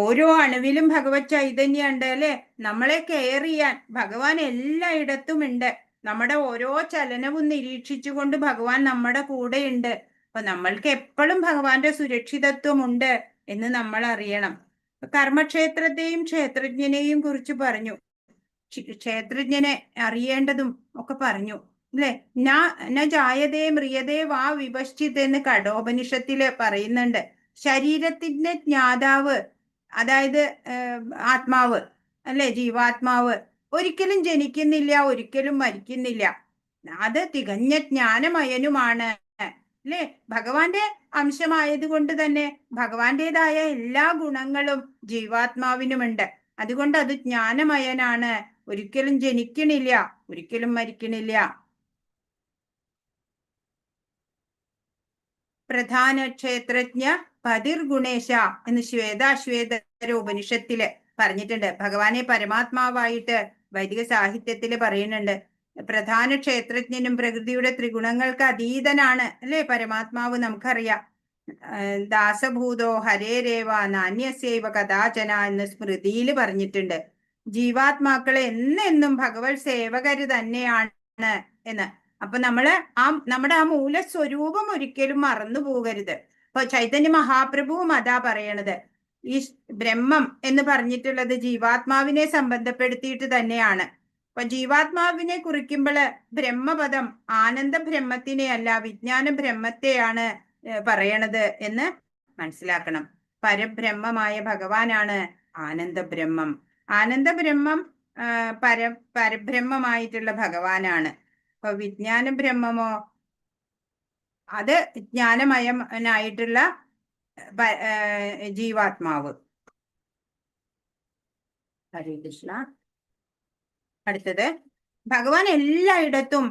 ഓരോ അണുവിലും ഭഗവത് ചൈതന്യം ഉണ്ട്, അല്ലെ? നമ്മളെ കെയർ ചെയ്യാൻ ഭഗവാൻ എല്ലായിടത്തും ഉണ്ട്. നമ്മുടെ ഓരോ ചലനവും നിരീക്ഷിച്ചുകൊണ്ട് ഭഗവാൻ നമ്മുടെ കൂടെ ഉണ്ട്. അപ്പൊ നമ്മൾക്ക് എപ്പോഴും ഭഗവാന്റെ സുരക്ഷിതത്വം ഉണ്ട് എന്ന് നമ്മൾ അറിയണം. കർമ്മക്ഷേത്രത്തെയും ക്ഷേത്രജ്ഞനെയും കുറിച്ച് പറഞ്ഞു. ക്ഷേത്രജ്ഞനെ അറിയേണ്ടതും ഒക്കെ പറഞ്ഞു, അല്ലെ? ന ജായതേ മ്രിയതേ വാ വിപശ്ചിത് എന്ന് കഠോപനിഷത്തില് പറയുന്നുണ്ട്. ശരീരത്തിന്റെ ജ്ഞാതാവ്, അതായത് ആത്മാവ്, അല്ലെ? ജീവാത്മാവ് ഒരിക്കലും ജനിക്കുന്നില്ല, ഒരിക്കലും മരിക്കുന്നില്ല. അത് തികഞ്ഞ ജ്ഞാനമയനുമാണ്, അല്ലെ? ഭഗവാന്റെ അംശമായത് കൊണ്ട് തന്നെ ഭഗവാന്റേതായ എല്ലാ ഗുണങ്ങളും ജീവാത്മാവിനുമുണ്ട്. അതുകൊണ്ട് അത് ജ്ഞാനമയനാണ്, ഒരിക്കലും ജനിക്കണില്ല, ഒരിക്കലും മരിക്കണില്ല. പ്രധാന ക്ഷേത്രജ്ഞ പതിർഗുണേശ എന്ന് ശ്വേതാശ്വേതര ഉപനിഷത്തില് പറഞ്ഞിട്ടുണ്ട്. ഭഗവാനെ പരമാത്മാവായിട്ട് വൈദിക സാഹിത്യത്തില് പറയുന്നുണ്ട്. പ്രധാന ക്ഷേത്രജ്ഞനും പ്രകൃതിയുടെ ത്രിഗുണങ്ങൾക്ക് അതീതനാണ്, അല്ലെ? പരമാത്മാവ് നമുക്കറിയാം. ദാസഭൂതോ ഹരേരേവ നാന്യസേവ കഥാചന എന്ന് സ്മൃതിയിൽ പറഞ്ഞിട്ടുണ്ട്. ജീവാത്മാക്കളെ എന്നെന്നും ഭഗവത് സേവകര് തന്നെയാണ് എന്ന്. അപ്പൊ നമ്മുടെ ആ മൂലസ്വരൂപം ഒരിക്കലും മറന്നു പോകരുത്. ഇപ്പൊ ചൈതന്യ മഹാപ്രഭുവും അതാ പറയണത്. ഈ ബ്രഹ്മം എന്ന് പറഞ്ഞിട്ടുള്ളത് ജീവാത്മാവിനെ സംബന്ധപ്പെടുത്തിയിട്ട് തന്നെയാണ്. അപ്പൊ ജീവാത്മാവിനെ കുറിക്കുമ്പോൾ ബ്രഹ്മപദം ആനന്ദ ബ്രഹ്മത്തിനെ അല്ല, വിജ്ഞാന ബ്രഹ്മത്തെയാണ് പറയണത് എന്ന് മനസ്സിലാക്കണം. പരബ്രഹ്മമായ ഭഗവാനാണ് ആനന്ദബ്രഹ്മം. ആനന്ദബ്രഹ്മം പരബ്രഹ്മമായിട്ടുള്ള ഭഗവാനാണ്. അപ്പൊ വിജ്ഞാന ബ്രഹ്മമോ അത് ജ്ഞാനമയനായിട്ടുള്ള ജീവാത്മാവ്. ഹരേ കൃഷ്ണ. അടുത്തത് ഭഗവാൻ എല്ലായിടത്തും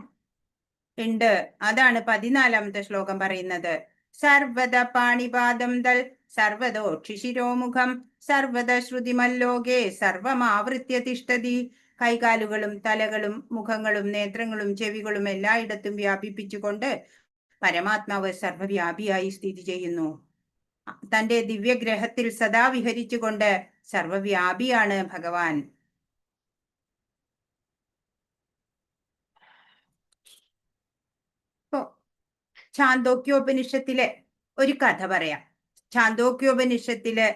ഉണ്ട്. അതാണ് 14ാമത്തെ ശ്ലോകം പറയുന്നത്. സർവദ പാണിപാദം ദൽ സർവദോക്ഷിശിരോമുഖം സർവദ ശ്രുതിമല്ലോകേ സർവമാവൃത്യ തിഷ്ഠതി. കൈകാലുകളും തലകളും മുഖങ്ങളും നേത്രങ്ങളും ചെവികളും എല്ലായിടത്തും വ്യാപിപ്പിച്ചുകൊണ്ട് പരമാത്മാവ് സർവവ്യാപിയായി സ്ഥിതി ചെയ്യുന്നു. തന്റെ ദിവ്യഗ്രഹത്തിൽ സദാ വിഹരിച്ചുകൊണ്ട് സർവവ്യാപിയാണ് ഭഗവാൻ. ഇപ്പോ ഛാന്തോക്യോപനിഷത്തിലെ ഒരു കഥ പറയാം. ഛാന്തോക്യോപനിഷത്തില്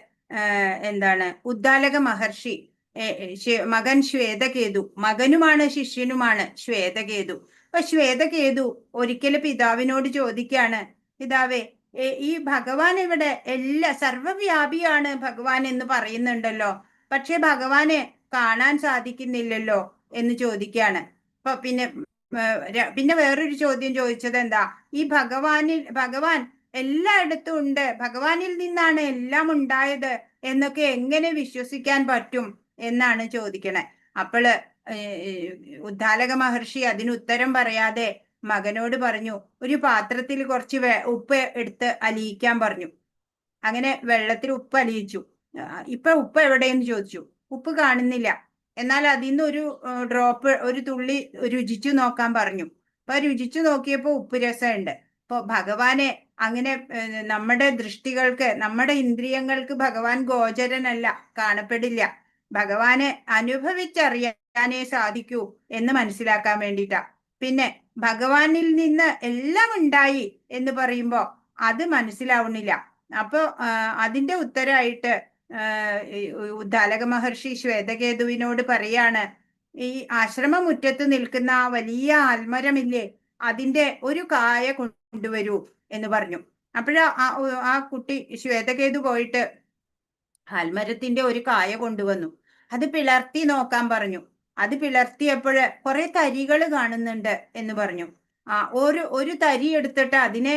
എന്താണ്, ഉദ്ദാലക മഹർഷി മകൻ ശ്വേതകേതു, മകനുമാണ് ശിഷ്യനുമാണ് ശ്വേതകേതു. അപ്പൊ ശ്വേതകേതു ഒരിക്കലും പിതാവിനോട് ചോദിക്കാണ്, പിതാവേ, ഈ ഭഗവാൻ ഇവിടെ സർവവ്യാപിയാണ് ഭഗവാൻ എന്ന് പറയുന്നുണ്ടല്ലോ, പക്ഷെ ഭഗവാനെ കാണാൻ സാധിക്കുന്നില്ലല്ലോ എന്ന് ചോദിക്കാണ്. അപ്പൊ പിന്നെ വേറൊരു ചോദ്യം ചോദിച്ചത് എന്താ, ഈ ഭഗവാൻ എല്ലായിടത്തും ഉണ്ട്, ഭഗവാനിൽ നിന്നാണ് എല്ലാം ഉണ്ടായത് എന്നൊക്കെ എങ്ങനെ വിശ്വസിക്കാൻ പറ്റും എന്നാണ് ചോദിക്കണേ. അപ്പോള് ഉദ്ദാലക മഹർഷി അതിന് ഉത്തരം പറയാതെ മകനോട് പറഞ്ഞു, ഒരു പാത്രത്തിൽ കുറച്ച് ഉപ്പ് എടുത്ത് അലിയിക്കാൻ പറഞ്ഞു. അങ്ങനെ വെള്ളത്തിൽ ഉപ്പ് അലിയിച്ചു. ഇപ്പൊ ഉപ്പ് എവിടെയെന്ന് ചോദിച്ചു. ഉപ്പ് കാണുന്നില്ല. എന്നാൽ അതിൽ നിന്ന് ഒരു തുള്ളി രുചിച്ചു നോക്കാൻ പറഞ്ഞു. അപ്പൊ രുചിച്ചു നോക്കിയപ്പോ ഉപ്പ് രസമുണ്ട്. അപ്പൊ ഭഗവാനെ അങ്ങനെ നമ്മുടെ ദൃഷ്ടികൾക്ക്, നമ്മുടെ ഇന്ദ്രിയങ്ങൾക്ക് ഭഗവാൻ ഗോചരനല്ല, കാണപ്പെടില്ല. ഭഗവാനെ അനുഭവിച്ചറിയാനേ സാധിക്കൂ എന്ന് മനസ്സിലാക്കാൻ വേണ്ടിയിട്ടാ. പിന്നെ ഭഗവാനിൽ നിന്ന് എല്ലാം ഉണ്ടായി എന്ന് പറയുമ്പോ അത് മനസ്സിലാവുന്നില്ല. അപ്പൊ അതിന്റെ ഉത്തരമായിട്ട് ഉദ്ദാലക മഹർഷി ശ്വേതകേതുവിനോട് പറയാണ്, ഈ ആശ്രമമുറ്റത്ത് നിൽക്കുന്ന ആ വലിയ ആൽമരമില്ലേ, അതിന്റെ ഒരു കായ കൊണ്ടുവരൂ എന്ന് പറഞ്ഞു. അപ്പോഴാ ആ കുട്ടി ശ്വേതകേതു പോയിട്ട് ആൽമരത്തിന്റെ ഒരു കായ കൊണ്ടുവന്നു. അത് പിളർത്തി നോക്കാൻ പറഞ്ഞു. അത് പിളർത്തിയപ്പോഴ് കുറെ തരികൾ കാണുന്നുണ്ട് എന്ന് പറഞ്ഞു. ഒരു തരി എടുത്തിട്ട് അതിനെ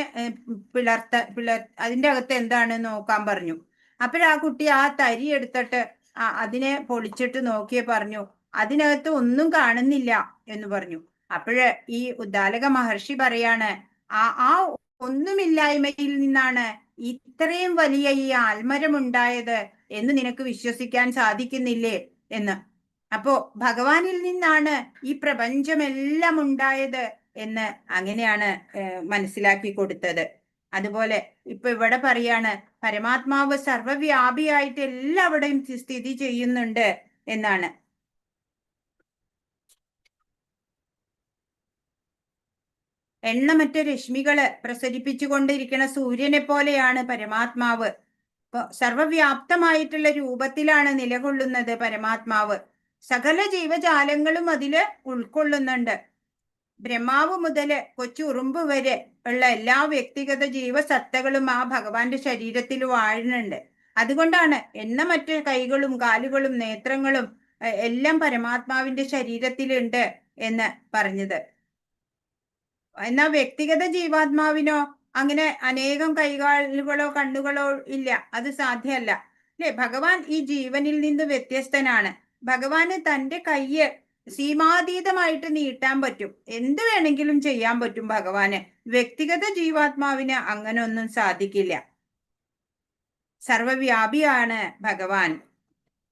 അതിന്റെ അകത്ത് എന്താണ് നോക്കാൻ പറഞ്ഞു. അപ്പോഴാ കുട്ടി ആ തരി എടുത്തിട്ട് അതിനെ പൊളിച്ചിട്ട് നോക്കിയേ പറഞ്ഞു, അതിനകത്ത് ഒന്നും കാണുന്നില്ല എന്ന് പറഞ്ഞു. അപ്പോഴ് ഈ ഉദ്ദാലക മഹർഷി പറയാണ്, ആ ഒന്നുമില്ലായ്മയിൽ നിന്നാണ് ഇത്രയും വലിയ ഈ ആൽമരം ഉണ്ടായത് എന്ന് നിനക്ക് വിശ്വസിക്കാൻ സാധിക്കുന്നില്ലേ എന്ന്. അപ്പോ ഭഗവാനിൽ നിന്നാണ് ഈ പ്രപഞ്ചമെല്ലാം ഉണ്ടായത് എന്ന് അങ്ങനെയാണ് മനസ്സിലാക്കി കൊടുത്തത്. അതുപോലെ ഇപ്പൊ ഇവിടെ പറയാണ്, പരമാത്മാവ് സർവവ്യാപിയായിട്ട് എല്ലാവിടെയും സ്ഥിതി ചെയ്യുന്നുണ്ട് എന്നാണ്. എണ്ണമറ്റ രശ്മികള് പ്രസരിപ്പിച്ചുകൊണ്ടിരിക്കുന്ന സൂര്യനെ പോലെയാണ് പരമാത്മാവ്. ഇപ്പൊ സർവവ്യാപ്തമായിട്ടുള്ള രൂപത്തിലാണ് നിലകൊള്ളുന്നത് പരമാത്മാവ്. സകല ജീവജാലങ്ങളും അതില് ഉൾക്കൊള്ളുന്നുണ്ട്. ബ്രഹ്മാവ് മുതല് കൊച്ചുറുമ്പ് വരെ ഉള്ള എല്ലാ വ്യക്തിഗത ജീവസത്തകളും ആ ഭഗവാന്റെ ശരീരത്തിൽ വാഴുന്നുണ്ട്. അതുകൊണ്ടാണ് എണ്ണമറ്റ കൈകളും കാലുകളും നേത്രങ്ങളും എല്ലാം പരമാത്മാവിന്റെ ശരീരത്തിലുണ്ട് എന്ന് പറഞ്ഞത്. എന്നാൽ വ്യക്തിഗത ജീവാത്മാവിനോ അങ്ങനെ അനേകം കൈകാലുകളോ കണ്ണുകളോ ഇല്ല, അത് സാധ്യമല്ല അല്ലെ. ഭഗവാൻ ഈ ജീവനിൽ നിന്ന് വ്യത്യസ്തനാണ്. ഭഗവാന് തന്റെ കയ്യ് സീമാതീതമായിട്ട് നീട്ടാൻ പറ്റും, എന്ത് വേണമെങ്കിലും ചെയ്യാൻ പറ്റും ഭഗവാന്. വ്യക്തിഗത ജീവാത്മാവിന് അങ്ങനെ ഒന്നും സാധിക്കില്ല. സർവവ്യാപിയാണ് ഭഗവാൻ.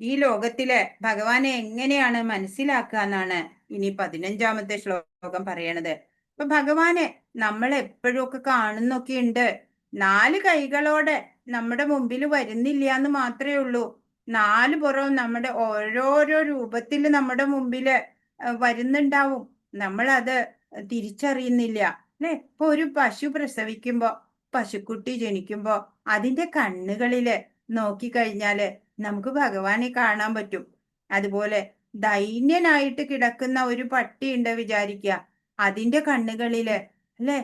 ഈ ലോകത്തില് ഭഗവാനെ എങ്ങനെയാണ് മനസ്സിലാക്കുക എന്നാണ് ഇനി 15ാമത്തെ ശ്ലോകം പറയണത്. അപ്പൊ ഭഗവാനെ നമ്മൾ എപ്പോഴും ഒക്കെ കാണുന്നൊക്കെ ഉണ്ട്. 4 കൈകളോടെ നമ്മുടെ മുമ്പിൽ വരുന്നില്ല എന്ന് മാത്രമേ ഉള്ളൂ. 4 പുറവും നമ്മുടെ ഓരോരോ രൂപത്തിൽ നമ്മുടെ മുമ്പില് വരുന്നുണ്ടാവും. നമ്മളത് തിരിച്ചറിയുന്നില്ല അല്ലെ. ഇപ്പൊ ഒരു പശു പ്രസവിക്കുമ്പോ, പശുക്കുട്ടി ജനിക്കുമ്പോ അതിന്റെ കണ്ണുകളില് നോക്കിക്കഴിഞ്ഞാല് നമുക്ക് ഭഗവാനെ കാണാൻ പറ്റും. അതുപോലെ ദൈന്യനായിട്ട് കിടക്കുന്ന ഒരു പട്ടിയുണ്ട് വിചാരിക്കുക, അതിന്റെ കണ്ണുകളില് അല്ലെ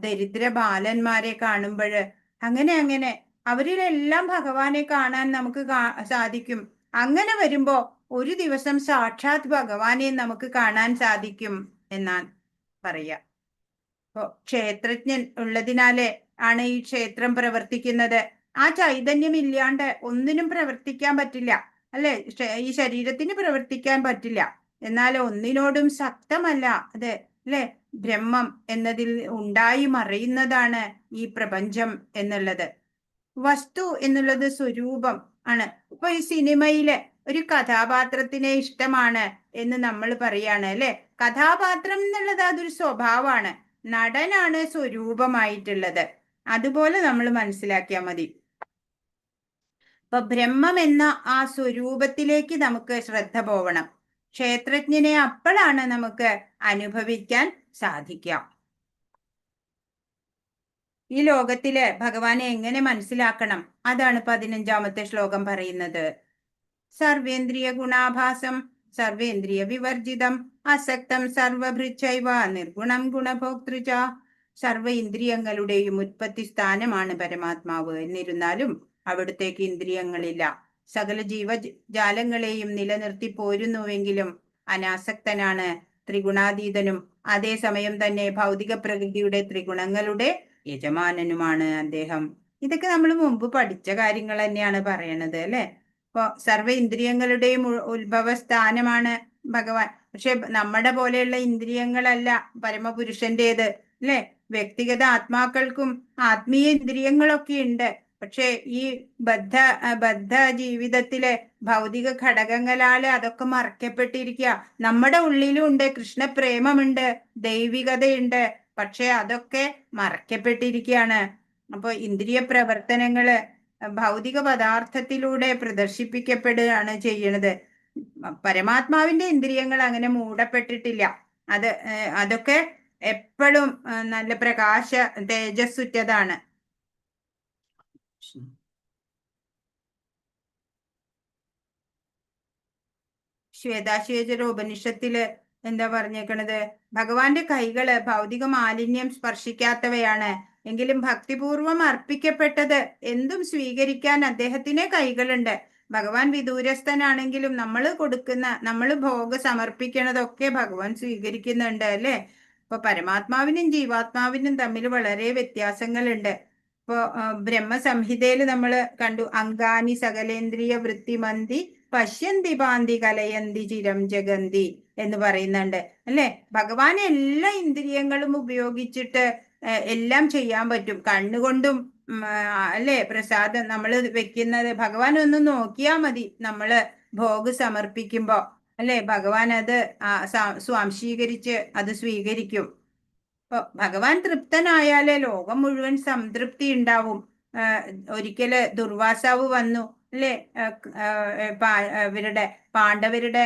ദരിദ്ര ബാലന്മാരെ കാണുമ്പോഴ് അങ്ങനെ അവരിലെല്ലാം ഭഗവാനെ കാണാൻ നമുക്ക് സാധിക്കും. അങ്ങനെ വരുമ്പോ ഒരു ദിവസം സാക്ഷാത് ഭഗവാനെ നമുക്ക് കാണാൻ സാധിക്കും എന്നാണ് പറയാ. ഇപ്പോ ക്ഷേത്രജ്ഞൻ ഉള്ളതിനാലേ ആണ് ഈ ക്ഷേത്രം പ്രവർത്തിക്കുന്നത്. ആ ചൈതന്യം ഇല്ലാണ്ട് ഒന്നിനും പ്രവർത്തിക്കാൻ പറ്റില്ല അല്ലെ. ഈ ശരീരത്തിന് പ്രവർത്തിക്കാൻ പറ്റില്ല. എന്നാൽ ഒന്നിനോടും ശക്തമല്ല അത് അല്ലെ. ബ്രഹ്മം എന്നതിൽ ഉണ്ടായി മറയുന്നതാണ് ഈ പ്രപഞ്ചം എന്നുള്ളത്. വസ്തു എന്നുള്ളത് സ്വരൂപം ആണ്. ഇപ്പൊ ഈ സിനിമയിലെ ഒരു കഥാപാത്രത്തിനെ ഇഷ്ടമാണ് എന്ന് നമ്മൾ പറയാണ് അല്ലെ. കഥാപാത്രം എന്നുള്ളത് അതൊരു സ്വഭാവമാണ്, നടനാണ് സ്വരൂപമായിട്ടുള്ളത്. അതുപോലെ നമ്മൾ മനസ്സിലാക്കിയാൽ മതി. ഇപ്പൊ ബ്രഹ്മം എന്ന ആ സ്വരൂപത്തിലേക്ക് നമുക്ക് ശ്രദ്ധ പോവണം. ക്ഷേത്രജ്ഞനെ അപ്പോഴാണ് നമുക്ക് അനുഭവിക്കാൻ സാധിക്കുക. ഈ ലോകത്തില് ഭഗവാനെ എങ്ങനെ മനസ്സിലാക്കണം, അതാണ് 15ാമത്തെ ശ്ലോകം പറയുന്നത്. സർവേന്ദ്രിയ ഗുണാഭാസം സർവേന്ദ്രിയ വിവർജിതം അസക്തം സർവഭൃച്ചൈവ നിർഗുണം ഗുണഭോക്തൃച. സർവ ഇന്ദ്രിയങ്ങളുടെയും ഉത്പത്തി സ്ഥാനമാണ് പരമാത്മാവ്. എന്നിരുന്നാലും അവിടത്തേക്ക് ഇന്ദ്രിയങ്ങളില്ല. സകല ജീവജാലങ്ങളെയും നിലനിർത്തി പോരുന്നുവെങ്കിലും അനാസക്തനാണ്, ത്രിഗുണാതീതനും അതേസമയം തന്നെ ഭൗതിക പ്രകൃതിയുടെ ത്രിഗുണങ്ങളുടെ യജമാനനുമാണ് അദ്ദേഹം. ഇതൊക്കെ നമ്മൾ മുമ്പ് പഠിച്ച കാര്യങ്ങൾ തന്നെയാണ് പറയണത് അല്ലെ. ഇപ്പൊ സർവ ഇന്ദ്രിയങ്ങളുടെയും ഉത്ഭവസ്ഥാനമാണ് ഭഗവാൻ. പക്ഷെ നമ്മുടെ പോലെയുള്ള ഇന്ദ്രിയങ്ങളല്ല പരമപുരുഷന്റേത് അല്ലെ. വ്യക്തിഗത ആത്മാക്കൾക്കും ആത്മീയ ഇന്ദ്രിയങ്ങളൊക്കെ ഉണ്ട്. പക്ഷെ ഈ ബദ്ധ ജീവിതത്തിലെ ഭൗതിക ഘടകങ്ങളാല് അതൊക്കെ മറക്കപ്പെട്ടിരിക്കുക. നമ്മുടെ ഉള്ളിലും ഉണ്ട് കൃഷ്ണപ്രേമമുണ്ട്, ദൈവികതയുണ്ട്, പക്ഷെ അതൊക്കെ മറക്കപ്പെട്ടിരിക്കുകയാണ്. അപ്പൊ ഇന്ദ്രിയ പ്രവർത്തനങ്ങള് ഭൗതിക പദാർത്ഥത്തിലൂടെ പ്രദർശിപ്പിക്കപ്പെടുകയാണ് ചെയ്യണത്. പരമാത്മാവിന്റെ ഇന്ദ്രിയങ്ങൾ അങ്ങനെ മൂടപ്പെട്ടിട്ടില്ല. അതൊക്കെ എപ്പോഴും നല്ല പ്രകാശ തേജസ്സുറ്റതാണ്. ശ്വേതാശ്വേതര ഉപനിഷത്തില് എന്താ പറഞ്ഞേക്കണത്? ഭഗവാന്റെ കൈകള് ഭൗതിക മാലിന്യം സ്പർശിക്കാത്തവയാണ്. എങ്കിലും ഭക്തിപൂർവം അർപ്പിക്കപ്പെട്ടത് എന്തും സ്വീകരിക്കാൻ അദ്ദേഹത്തിന് കൈകളുണ്ട്. ഭഗവാൻ വിദൂരസ്ഥനാണെങ്കിലും നമ്മൾ ഭോഗ സമർപ്പിക്കണതൊക്കെ ഭഗവാൻ സ്വീകരിക്കുന്നുണ്ട് അല്ലെ. ഇപ്പൊ പരമാത്മാവിനും ജീവാത്മാവിനും തമ്മിൽ വളരെ വ്യത്യാസങ്ങളുണ്ട്. ഇപ്പൊ ബ്രഹ്മസംഹിതയിൽ നമ്മൾ കണ്ടു, അംഗാനി സകലേന്ദ്രിയ വൃത്തിമന്തി പശ്യന്തി പാന്തി കലയന്തി ചിരം ജഗന്തി എന്ന് പറയുന്നുണ്ട് അല്ലെ. ഭഗവാൻ എല്ലാ ഇന്ദ്രിയങ്ങളും ഉപയോഗിച്ചിട്ട് എല്ലാം ചെയ്യാൻ പറ്റും. കണ്ണുകൊണ്ടും അല്ലെ പ്രസാദം നമ്മൾ വെക്കുന്നത്. ഭഗവാൻ ഒന്ന് നോക്കിയാൽ മതി, നമ്മള് ഭോഗ് സമർപ്പിക്കുമ്പോ അല്ലെ. ഭഗവാൻ അത് സ്വാംശീകരിച്ച് അത് സ്വീകരിക്കും. ഇപ്പൊ ഭഗവാൻ തൃപ്തനായാലേ ലോകം മുഴുവൻ സംതൃപ്തി ഉണ്ടാവും. ഒരിക്കല് ദുർവാസാവ് വന്നു അല്ലെ, ഇവരുടെ പാണ്ഡവരുടെ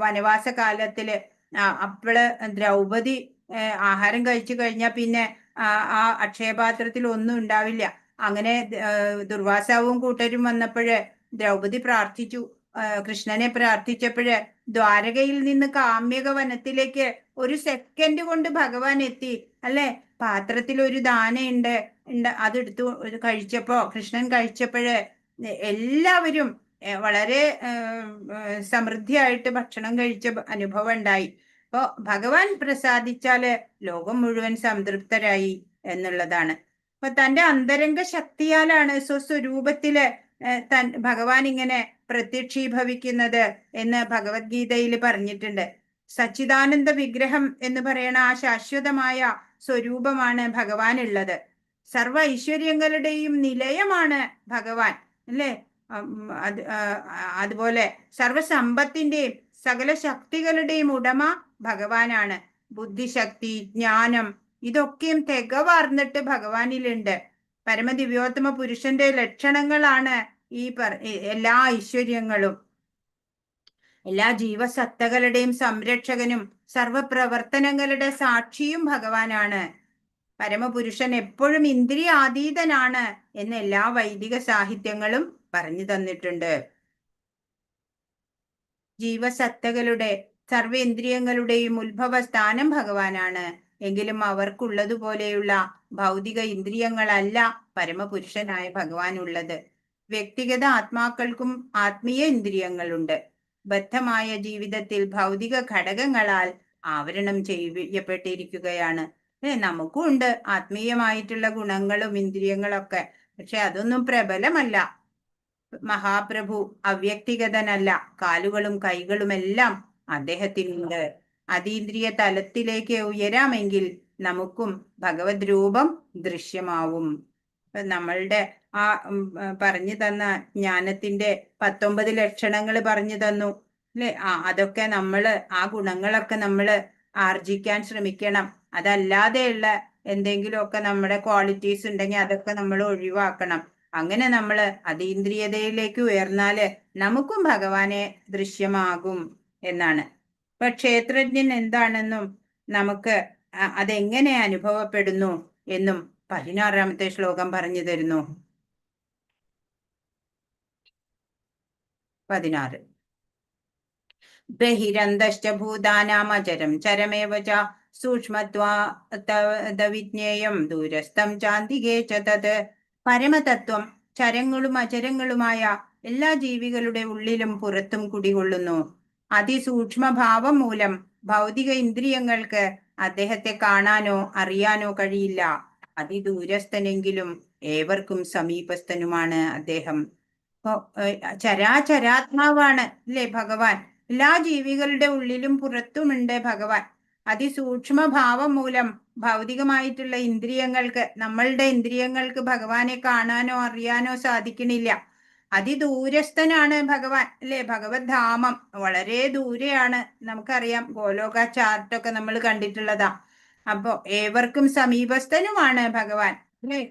വനവാസ കാലത്തില്. അപ്പോള് ദ്രൗപദി ആഹാരം കഴിച്ചു കഴിഞ്ഞാൽ പിന്നെ ആ അക്ഷയപാത്രത്തിൽ ഒന്നും ഉണ്ടാവില്ല. അങ്ങനെ ദുർവാസാവും കൂട്ടരും വന്നപ്പോഴ് ദ്രൗപദി പ്രാർത്ഥിച്ചു, കൃഷ്ണനെ പ്രാർത്ഥിച്ചപ്പോഴ് ദ്വാരകയിൽ നിന്ന് കാമ്യക വനത്തിലേക്ക് ഒരു സെക്കൻഡ് കൊണ്ട് ഭഗവാൻ എത്തി അല്ലെ. പാത്രത്തിൽ ഒരു ദാനയുണ്ട്, അതെടുത്തു കഴിച്ചപ്പോ, കൃഷ്ണൻ കഴിച്ചപ്പോഴ് എല്ലാവരും വളരെ സമൃദ്ധിയായിട്ട് ഭക്ഷണം കഴിച്ച അനുഭവം ഉണ്ടായി. അപ്പോ ഭഗവാൻ പ്രസാദിച്ചാല് ലോകം മുഴുവൻ സംതൃപ്തരായി എന്നുള്ളതാണ്. അപ്പൊ തന്റെ അന്തരംഗ ശക്തിയാലാണ് സ്വസ്വരൂപത്തില് ഭഗവാൻ ഇങ്ങനെ പ്രത്യക്ഷീഭവിക്കുന്നത് എന്ന് ഭഗവത്ഗീതയിൽ പറഞ്ഞിട്ടുണ്ട്. സച്ചിദാനന്ദ വിഗ്രഹം എന്ന് പറയുന്ന ആ ശാശ്വതമായ സ്വരൂപമാണ് ഭഗവാൻ ഉള്ളത്. സർവ ഐശ്വര്യങ്ങളുടെയും നിലയമാണ് ഭഗവാൻ അല്ലേ. അതുപോലെ സർവസമ്പത്തിന്റെയും സകല ശക്തികളുടെയും ഉടമ ഭഗവാനാണ്. ബുദ്ധിശക്തി, ജ്ഞാനം ഇതൊക്കെയും തികവാർന്നിട്ട് ഭഗവാനിലുണ്ട്. പരമദിവ്യോത്തമ പുരുഷന്റെ ലക്ഷണങ്ങളാണ് ഈ എല്ലാ ഐശ്വര്യങ്ങളും. എല്ലാ ജീവസത്തകളുടെയും സംരക്ഷകനും സർവപ്രവർത്തനങ്ങളുടെ സാക്ഷിയും ഭഗവാനാണ്. പരമപുരുഷൻ എപ്പോഴും ഇന്ദ്രിയാതീതനാണ് എന്ന് എല്ലാ വൈദിക സാഹിത്യങ്ങളും പറഞ്ഞു തന്നിട്ടുണ്ട്. ജീവസത്തകളുടെ സർവേന്ദ്രിയങ്ങളുടെയും ഉത്ഭവസ്ഥാനം ഭഗവാനാണ്. എങ്കിലും അവർക്കുള്ളതുപോലെയുള്ള ഭൗതിക ഇന്ദ്രിയങ്ങളല്ല പരമപുരുഷനായ ഭഗവാനുള്ളത്. വ്യക്തിഗത ആത്മാക്കൾക്കും ആത്മീയ ഇന്ദ്രിയങ്ങളുണ്ട്. ബദ്ധമായ ജീവിതത്തിൽ ഭൗതിക ഘടകങ്ങളാൽ ആവരണം ചെയ്യപ്പെട്ടിരിക്കുകയാണ്. നമുക്കും ഉണ്ട് ആത്മീയമായിട്ടുള്ള ഗുണങ്ങളും ഇന്ദ്രിയങ്ങളൊക്കെ. പക്ഷെ അതൊന്നും പ്രബലമല്ല. മഹാപ്രഭു അവ്യക്തിഗതനല്ല. കാലുകളും കൈകളുമെല്ലാം അദ്ദേഹത്തിനുണ്ട്. അതീന്ദ്രിയ തലത്തിലേക്ക് ഉയരാമെങ്കിൽ നമുക്കും ഭഗവത് രൂപം ദൃശ്യമാവും. നമ്മളുടെ ആ പറഞ്ഞു തന്ന ജ്ഞാനത്തിന്റെ 19 ലക്ഷണങ്ങൾ പറഞ്ഞു തന്നു അല്ലെ? അതൊക്കെ ആ ഗുണങ്ങളൊക്കെ നമ്മള് ആർജിക്കാൻ ശ്രമിക്കണം. അതല്ലാതെയുള്ള എന്തെങ്കിലുമൊക്കെ നമ്മുടെ ക്വാളിറ്റീസ് ഉണ്ടെങ്കിൽ അതൊക്കെ നമ്മൾ ഒഴിവാക്കണം. അങ്ങനെ നമ്മൾ അതീന്ദ്രിയതയിലേക്ക് ഉയർന്നാല് നമുക്കും ഭഗവാനെ ദൃശ്യമാകും എന്നാണ്. ഇപ്പൊ ക്ഷേത്രജ്ഞൻ എന്താണെന്നും നമുക്ക് അതെങ്ങനെ അനുഭവപ്പെടുന്നു എന്നും 16ാമത്തെ ശ്ലോകം പറഞ്ഞു തരുന്നു. 16. ബഹിരന്തശ്ച ഭൂതാനാമചരം ചരമേവ ച സൂക്ഷ്മത്വാവിജ്ഞേയം ദൂരസ്ഥം ചാന്തികേ ച തത്. പരമതത്വം ചരങ്ങളും അചരങ്ങളുമായ എല്ലാ ജീവികളുടെ ഉള്ളിലും പുറത്തും കുടികൊള്ളുന്നു. അതിസൂക്ഷ്മഭാവം മൂലം ഭൗതിക ഇന്ദ്രിയങ്ങൾക്ക് അദ്ദേഹത്തെ കാണാനോ അറിയാനോ കഴിയില്ല. അതിദൂരസ്ഥനെങ്കിലും ഏവർക്കും സമീപസ്ഥനുമാണ് അദ്ദേഹം. ചരാചരാത്മാവാണ് അല്ലേ ഭഗവാൻ? എല്ലാ ജീവികളുടെ ഉള്ളിലും പുറത്തുമുണ്ട് ഭഗവാൻ. അതിസൂക്ഷ്മഭാവം മൂലം ഭൗതികമായിട്ടുള്ള ഇന്ദ്രിയങ്ങൾക്ക്, നമ്മളുടെ ഇന്ദ്രിയങ്ങൾക്ക് ഭഗവാനെ കാണാനോ അറിയാനോ സാധിക്കണില്ല. അതിദൂരസ്ഥനാണ് ഭഗവാൻ അല്ലേ? ഭഗവത് ധാമം വളരെ ദൂരെയാണ്. നമുക്കറിയാം, ഗോലോക ചാർട്ടൊക്കെ നമ്മൾ കണ്ടിട്ടുള്ളതാ. അപ്പോ ഏവർക്കും സമീപസ്ഥനുമാണ് ഭഗവാൻ അല്ലേ?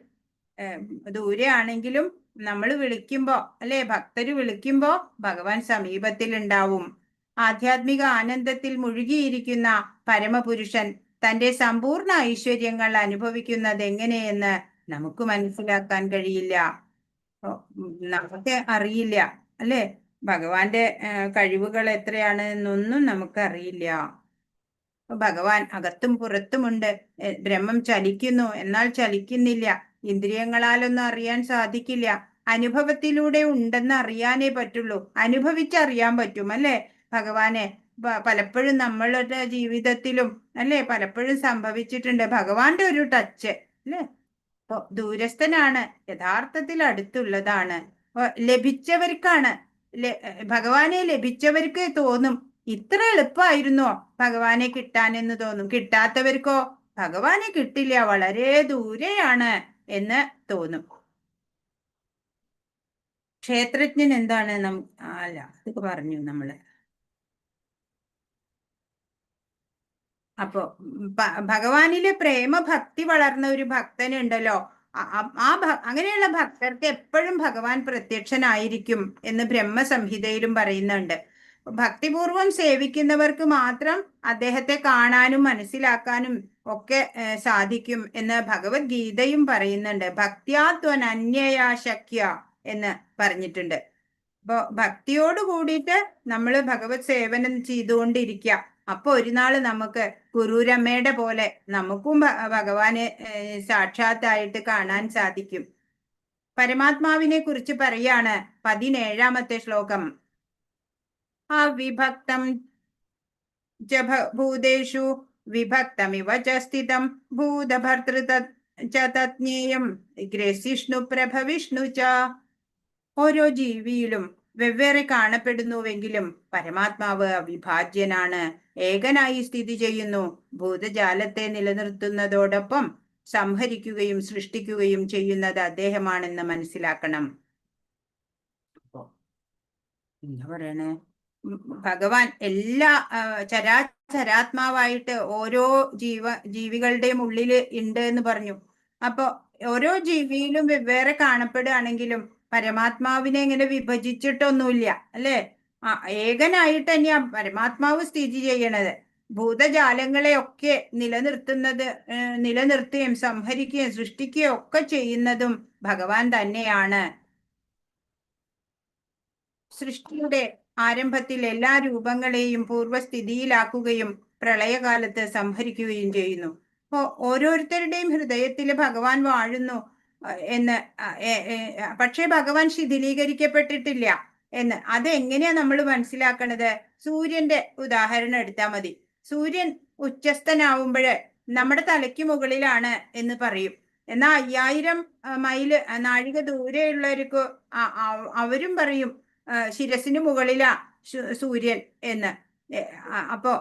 ദൂരെയാണെങ്കിലും നമ്മൾ വിളിക്കുമ്പോ അല്ലെ, ഭക്തര് വിളിക്കുമ്പോ ഭഗവാൻ സമീപത്തിൽ ഉണ്ടാവും. ആധ്യാത്മിക ആനന്ദത്തിൽ മുഴുകിയിരിക്കുന്ന പരമപുരുഷൻ തന്റെ സമ്പൂർണ്ണ ഐശ്വര്യങ്ങൾ അനുഭവിക്കുന്നത് എങ്ങനെയെന്ന് നമുക്ക് മനസ്സിലാക്കാൻ കഴിയില്ല. നമുക്ക് അറിയില്ല അല്ലെ? ഭഗവാന്റെ കഴിവുകൾ എത്രയാണ് എന്നൊന്നും നമുക്ക് അറിയില്ല. ഭഗവാൻ അകത്തും പുറത്തുമുണ്ട്. ബ്രഹ്മം ചലിക്കുന്നു എന്നാൽ ചലിക്കുന്നില്ല. ഇന്ദ്രിയങ്ങളാലൊന്നും അറിയാൻ സാധിക്കില്ല. അനുഭവത്തിലൂടെ ഉണ്ടെന്ന് അറിയാനേ പറ്റുള്ളൂ. അനുഭവിച്ചറിയാൻ പറ്റും അല്ലെ ഭഗവാനെ? പലപ്പോഴും നമ്മളുടെ ജീവിതത്തിലും അല്ലെ പലപ്പോഴും സംഭവിച്ചിട്ടുണ്ട് ഭഗവാന്റെ ഒരു ടച്ച് അല്ലെ. അപ്പൊ ദൂരസ്ഥനാണ്, യഥാർത്ഥത്തിൽ അടുത്തുള്ളതാണ്. ലഭിച്ചവർക്കാണ്, ഭഗവാനെ ലഭിച്ചവർക്ക് തോന്നും ഇത്ര എളുപ്പമായിരുന്നോ ഭഗവാനെ കിട്ടാനെന്ന് തോന്നും. കിട്ടാത്തവർക്കോ ഭഗവാനെ കിട്ടില്ല, വളരെ ദൂരെയാണ് എന്ന് തോന്നും. ക്ഷേത്രജ്ഞൻ എന്താണ്? അല്ല, ഇതൊക്കെ പറഞ്ഞു നമ്മള്. അപ്പോ ഭഗവാനിലെ പ്രേമഭക്തി വളർന്ന ഒരു ഭക്തനുണ്ടല്ലോ, അങ്ങനെയുള്ള ഭക്തർക്ക് എപ്പോഴും ഭഗവാൻ പ്രത്യക്ഷനായിരിക്കും എന്ന് ബ്രഹ്മസംഹിതയിലും പറയുന്നുണ്ട്. ഭക്തിപൂർവം സേവിക്കുന്നവർക്ക് മാത്രം അദ്ദേഹത്തെ കാണാനും മനസ്സിലാക്കാനും ഒക്കെ സാധിക്കും എന്ന് ഭഗവത്ഗീതയും പറയുന്നുണ്ട്. ഭക്ത്യാത്വനന്യയാ ശക്യ എന്ന് പറഞ്ഞിട്ടുണ്ട്. അപ്പോ ഭക്തിയോട് കൂടിയിട്ട് നമ്മൾ ഭഗവത് സേവനം ചെയ്തുകൊണ്ടിരിക്കുക. അപ്പൊ ഒരു നാള് നമുക്ക് ഗുരുരമ്മയുടെ പോലെ നമുക്കും ഭഗവാനെ സാക്ഷാത്തായിട്ട് കാണാൻ സാധിക്കും. പരമാത്മാവിനെ കുറിച്ച് പറയാണ് 17ാമത്തെ ശ്ലോകം. അവിഭക്തം ച ഭൂതേഷു വിഭക്തമിവ ച സ്ഥിതം ഭൂതഭർതൃ ച തജ്ഞേയം ഗ്രസിഷ്ണു പ്രഭവിഷ്ണു ച. ഓരോ ജീവിയിലും വെവ്വേറെ കാണപ്പെടുന്നുവെങ്കിലും പരമാത്മാവ് അവിഭാജ്യനാണ്, ഏകനായി സ്ഥിതി ചെയ്യുന്നു. ഭൂതജാലത്തെ നിലനിർത്തുന്നതോടൊപ്പം സംഹരിക്കുകയും സൃഷ്ടിക്കുകയും ചെയ്യുന്നത് അദ്ദേഹമാണെന്ന് മനസ്സിലാക്കണം. എന്താ പറയണേ? ഭഗവാൻ എല്ലാ ചരാചരാത്മാവായിട്ട് ഓരോ ജീവികളുടെയും ഉള്ളില് ഉണ്ട് എന്ന് പറഞ്ഞു. അപ്പൊ ഓരോ ജീവിയിലും വെവ്വേറെ കാണപ്പെടുകയാണെങ്കിലും പരമാത്മാവിനെ ഇങ്ങനെ വിഭജിച്ചിട്ടൊന്നുമില്ല അല്ലെ? ഏകനായിട്ട് തന്നെയാ പരമാത്മാവ് സ്ഥിതി ചെയ്യണത്. ഭൂതജാലങ്ങളെയൊക്കെ നിലനിർത്തുകയും സംഹരിക്കുകയും സൃഷ്ടിക്കുകയും ഒക്കെ ചെയ്യുന്നതും ഭഗവാൻ തന്നെയാണ്. സൃഷ്ടിയുടെ ആരംഭത്തിൽ എല്ലാ രൂപങ്ങളെയും പൂർവ്വസ്ഥിതിയിലാക്കുകയും പ്രളയകാലത്ത് സംഹരിക്കുകയും ചെയ്യുന്നു. അപ്പോ ഓരോരുത്തരുടെയും ഹൃദയത്തിൽ ഭഗവാൻ വാഴുന്നു എന്ന് പക്ഷേ ഭഗവാൻ ശിഥിലീകരിക്കപ്പെട്ടിട്ടില്ല എന്ന് അതെങ്ങനെയാ നമ്മൾ മനസ്സിലാക്കണത്? സൂര്യന്റെ ഉദാഹരണം എടുത്താൽ മതി. സൂര്യൻ ഉച്ചസ്ഥനാവുമ്പോഴ് നമ്മുടെ തലയ്ക്ക് മുകളിലാണ് എന്ന് പറയും. എന്നാൽ 5000 മൈല് നാഴിക ദൂരെയുള്ളവർക്ക് അവരും പറയും ശിരസിന് മുകളിലാ സൂര്യൻ എന്ന്. അപ്പോ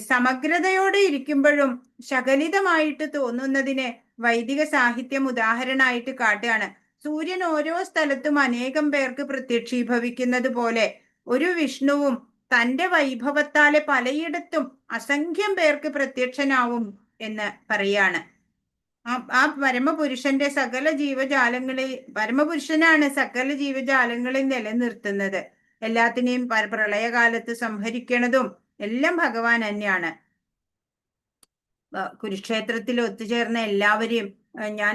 സമഗ്രതയോടെ ഇരിക്കുമ്പോഴും ശകലിതമായിട്ട് തോന്നുന്നതിനെ വൈദിക സാഹിത്യം ഉദാഹരണമായിട്ട് കാട്ടുകയാണ്. സൂര്യൻ ഓരോ സ്ഥലത്തും അനേകം പേർക്ക് പ്രത്യക്ഷീഭവിക്കുന്നത് പോലെ ഒരു വിഷ്ണുവും തന്റെ വൈഭവത്താലെ പലയിടത്തും അസംഖ്യം പേർക്ക് പ്രത്യക്ഷനാവും എന്ന് പറയാണ്. ആ പരമപുരുഷന്റെ പരമപുരുഷനാണ് സകല ജീവജാലങ്ങളെ നിലനിർത്തുന്നത്. എല്ലാത്തിനെയും പ്രളയകാലത്ത് സംഹരിക്കണതും എല്ലാം ഭഗവാൻ തന്നെയാണ്. കുരുക്ഷേത്രത്തിൽ ഒത്തുചേർന്ന എല്ലാവരെയും ഞാൻ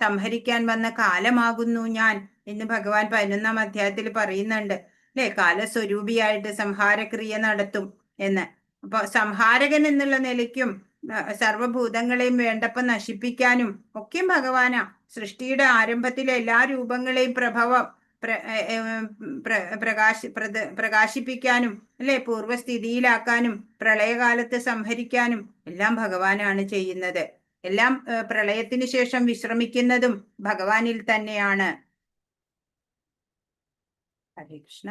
സംഹരിക്കാൻ വന്ന കാലമാകുന്നു ഞാൻ എന്ന് ഭഗവാൻ 11ാം അധ്യായത്തിൽ പറയുന്നുണ്ട് അല്ലെ? കാലസ്വരൂപിയായിട്ട് സംഹാരക്രിയ നടത്തും എന്ന്. അപ്പൊ സംഹാരകൻ എന്നുള്ള നിലയ്ക്കും സർവഭൂതങ്ങളെയും വേണ്ടപ്പോ നശിപ്പിക്കാനും ഒക്കെ ഭഗവാനാ. സൃഷ്ടിയുടെ ആരംഭത്തിലെ എല്ലാ രൂപങ്ങളെയും പ്രകാശിപ്പിക്കാനും അല്ലെ പൂർവ്വസ്ഥിതിയിലാക്കാനും പ്രളയകാലത്ത് സംഹരിക്കാനും എല്ലാം ഭഗവാനാണ് ചെയ്യുന്നത്. എല്ലാം പ്രളയത്തിന് ശേഷം വിശ്രമിക്കുന്നതും ഭഗവാനിൽ തന്നെയാണ്. ഹരേ കൃഷ്ണ.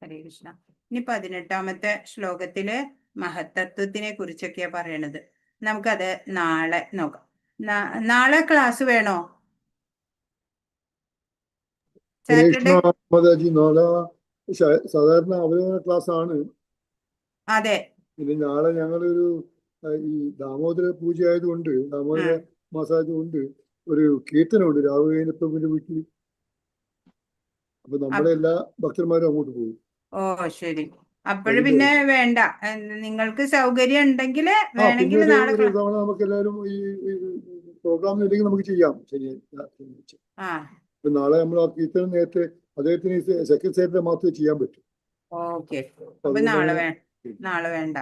ഹരേ കൃഷ്ണ. ഇനി 18ാമത്തെ ശ്ലോകത്തില് മഹത്തത്വത്തിനെ കുറിച്ചൊക്കെയാ പറയണത്. നമുക്കത് നാളെ നോക്കാം. നാളെ ക്ലാസ് വേണോ? സാറ്റർഡേ മാതാജി നാളെ സാധാരണ അവലോകന ക്ലാസ് ആണ്. അതെ. പിന്നെ നാളെ ഞങ്ങളൊരു ഈ ദാമോദര പൂജ ആയതുകൊണ്ട്, ദാമോദര മാസമായതുകൊണ്ട് ഒരു കീർത്തനമുണ്ട് രാഘവേന്ദ്രപ്രഭുവിന്റെ വീട്ടിൽ. അപ്പൊ നമ്മുടെ എല്ലാ ഭക്തന്മാരും അങ്ങോട്ട് പോകും. ഓ ശരി. അപ്പോഴ് പിന്നെ വേണ്ട, നിങ്ങൾക്ക് സൗകര്യം ഉണ്ടെങ്കിൽ വേണമെങ്കിൽ നാളെ തവണ നമുക്ക് എല്ലാവരും ഈ പ്രോഗ്രാമിനുണ്ടെങ്കിൽ നമുക്ക് ചെയ്യാം. ശനിയാഴ്ച നാളെ നമ്മൾ ആ കീർത്തനം നേരത്തെ അദ്ദേഹത്തിന് സെക്രട്ടറിയുടെ മാത്രമേ ചെയ്യാൻ പറ്റൂ. ഓക്കെ. അപ്പൊ നാളെ വേണ്ട.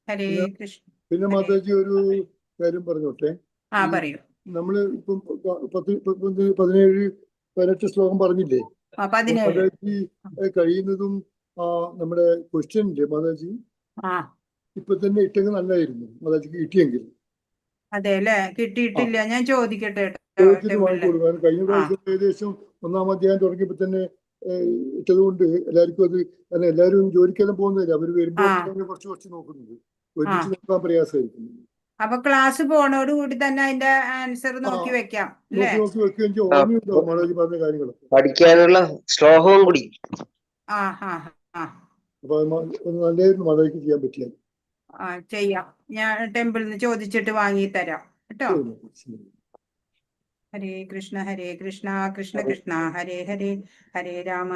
ഹരേ കൃഷ്ണ. പിന്നെ മാതാജി ഒരു കാര്യം പറഞ്ഞോട്ടെ. പറയൂ. നമ്മള് ഇപ്പം 17-18 ശ്ലോകം പറഞ്ഞില്ലേ? മാതാജി കഴിയുന്നതും നമ്മുടെ ക്വസ്റ്റ്യൻ ഇല്ലേ മാതാജി, ഇപ്പൊ തന്നെ ഇട്ടെങ്കിൽ നല്ലായിരുന്നു മാതാജിക്ക് കിട്ടിയെങ്കിൽ. അതെ അല്ലേ? കിട്ടിയിട്ടില്ല, ഞാൻ ചോദിക്കട്ടെ. വാങ്ങിക്കൊടുക്കാൻ കഴിഞ്ഞ പ്രാവശ്യം ഏകദേശം 1ാം അധ്യായം തുടങ്ങിയപ്പോ തന്നെ ഇട്ടതുകൊണ്ട് എല്ലാവർക്കും അത് തന്നെ, എല്ലാവരും ജോലിക്കെല്ലാം പോകുന്നില്ല, അവര് വരുമ്പോൾ കുറച്ച് നോക്കുന്നത്, ഒരുമിച്ച് നോക്കാൻ പ്രയാസമായിരിക്കും. അപ്പൊ ക്ലാസ് പോണോടുകൂടി തന്നെ അതിന്റെ ആൻസർ നോക്കി വെക്കാം. നോക്കി വെക്കുകയും ഓർമ്മയുണ്ടാവും മാതാജി പറഞ്ഞ കാര്യങ്ങളൊക്കെ, പഠിക്കാനുള്ള ശ്ലോകവും കൂടി. അപ്പൊ നല്ലായിരുന്നു മാതാജിക്ക് ചെയ്യാൻ പറ്റിയാൽ. ചെയ്യാം. ഞാൻ ടെമ്പിളിൽ നിന്ന് ചോദിച്ചിട്ട് വാങ്ങി തരാം കേട്ടോ. ഹരേ കൃഷ്ണ ഹരേ കൃഷ്ണ കൃഷ്ണ കൃഷ്ണ ഹരേ ഹരേ, ഹരേ രാമ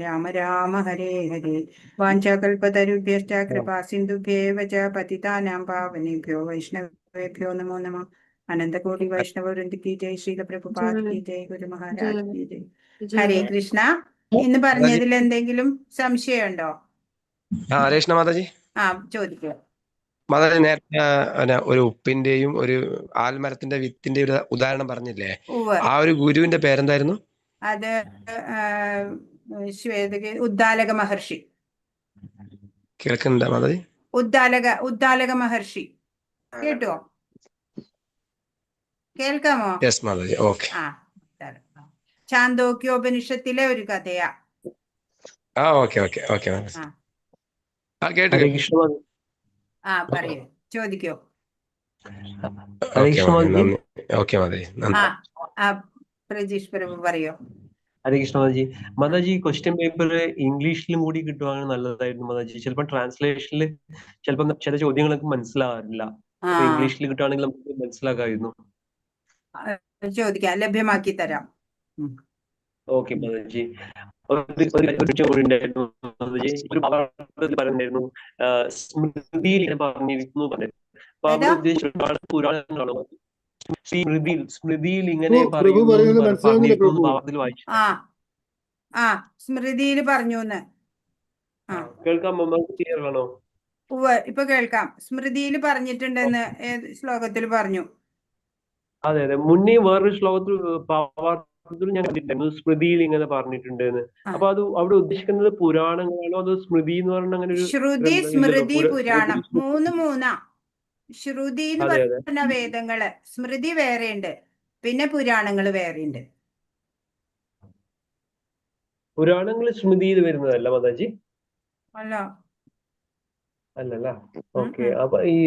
രാമ രാമ ഹരേ ഹരേ. വാഞ്ചാകൽപതരുഭ്യശ്ച കൃപാ സിന്ധുഭ്യേവ ച പതിതാനാം പാവനേഭ്യോ വൈഷ്ണവേഭ്യോ നമോ നമഃ. അനന്തകോടി വൈഷ്ണവവൃന്ദ കി ജയ്. ശ്രീല പ്രഭുപാദ് കി ജയ്. ഗുരു മഹാരാജ് കി ജയ്. ഹരേ കൃഷ്ണ. ഇന്ന് പറഞ്ഞതിൽ എന്തെങ്കിലും സംശയമുണ്ടോ? ഹരേ കൃഷ്ണ മാതാജി. ചോദിക്കുക മാതാജി. നേരത്തെ ഒരു ഉപ്പിന്റെയും ഒരു ആൽമരത്തിന്റെ വിത്തിന്റെ ഒരു ഉദാഹരണം പറഞ്ഞില്ലേ? ആ ഒരു ഗുരുവിന്റെ പേരെന്തായിരുന്നു? അത് ഉദ്ദാലക മഹർഷി. കേൾക്കുന്നുണ്ടോ മാതാജി? ഉദ്ദാലക മഹർഷി. കേട്ടോ? കേൾക്കാമോ? യെസ് മാതാജി. ഓക്കെ. ചാന്തോക്യോപനിഷത്തിലെ ഒരു കഥയാ. Okay okay okay Mataji. കേട്ടു. പറയൂ, ചോദിക്കോ. പ്രജീഷ് പ്രഭു പറയോ. ഹരേ കൃഷ്ണ മാതാജി. മാതാജി ക്വസ്റ്റ്യൻ പേപ്പർ ഇംഗ്ലീഷിലും കൂടി കിട്ടുവാണെങ്കിൽ നല്ലതായിരുന്നു മാതാജി. ചിലപ്പോൾ ട്രാൻസ്ലേഷനിൽ ചിലപ്പോൾ ചില ചോദ്യങ്ങളൊക്കെ മനസ്സിലാവാറില്ല. ആ ഇംഗ്ലീഷിൽ കിട്ടുകയാണെങ്കിൽ നമുക്ക് മനസ്സിലാക്കാമായിരുന്നു. ചോദിക്കാം, ലഭ്യമാക്കി തരാം. ഓക്കെ മാതാജി. ഒരു ചോദ്യം ഉണ്ടായിരുന്നു മാതാജി. ഒരു ഭാഗത്തിൽ പറഞ്ഞിരുന്നു സ്മൃതിയിൽ ഇങ്ങനെ പറഞ്ഞിരിക്കുന്നു പറഞ്ഞു. അപ്പൊ അവിടെ ഏതാ? ഉദ്ദേശിച്ച ഒരുപാട് പുരാണങ്ങളാണോ? സ്മൃതിയിൽ ഇങ്ങനെ പ്രഭു പറയുന്നു പറയുന്നത് മനസ്സിലാകുന്നില്ല പറഞ്ഞിരിക്കുന്നു പ്രഭു. ഭാവത്തിൽ വായിച്ചു. ആ സ്മൃതിയിൽ പറഞ്ഞൂന്ന്. കേൾക്കാൻ ക്ലിയർ ആണോ? ഇപ്പൊ കേൾക്കാം. സ്മൃതിയിൽ പറഞ്ഞിട്ടുണ്ടെന്ന് ഏത് ശ്ലോകത്തിൽ പറഞ്ഞു? അതെ അതെ, മുന്നേ വേറൊരു ശ്ലോകത്തിൽ ഭാവാർത്ഥത്തിൽ ഞാൻ കണ്ടിട്ടുണ്ടായിരുന്നു സ്മൃതിയിൽ ഇങ്ങനെ പറഞ്ഞിട്ടുണ്ടെന്ന്. അപ്പൊ അത് അവിടെ ഉദ്ദേശിക്കുന്നത് പുരാണങ്ങളാണോ അതോ സ്മൃതി എന്ന് പറഞ്ഞ അങ്ങനെ ഒരു ശ്രുതി, ഗ്രന്ഥമില്ലല്ലോ. സ്മൃതി, പുരാണം മൂന്നാ. ശ്രുതി എന്ന് അതെ അതെ, പറഞ്ഞ വേദങ്ങള്, സ്മൃതി വേറെയുണ്ട്, പിന്നെ പുരാണങ്ങള് വേറെയുണ്ട്. പുരാണങ്ങൾ സ്മൃതിയിൽ വരുന്നതല്ല മാതാജി? അല്ല. അല്ലല്ല. ഓക്കെ. അപ്പൊ ഈ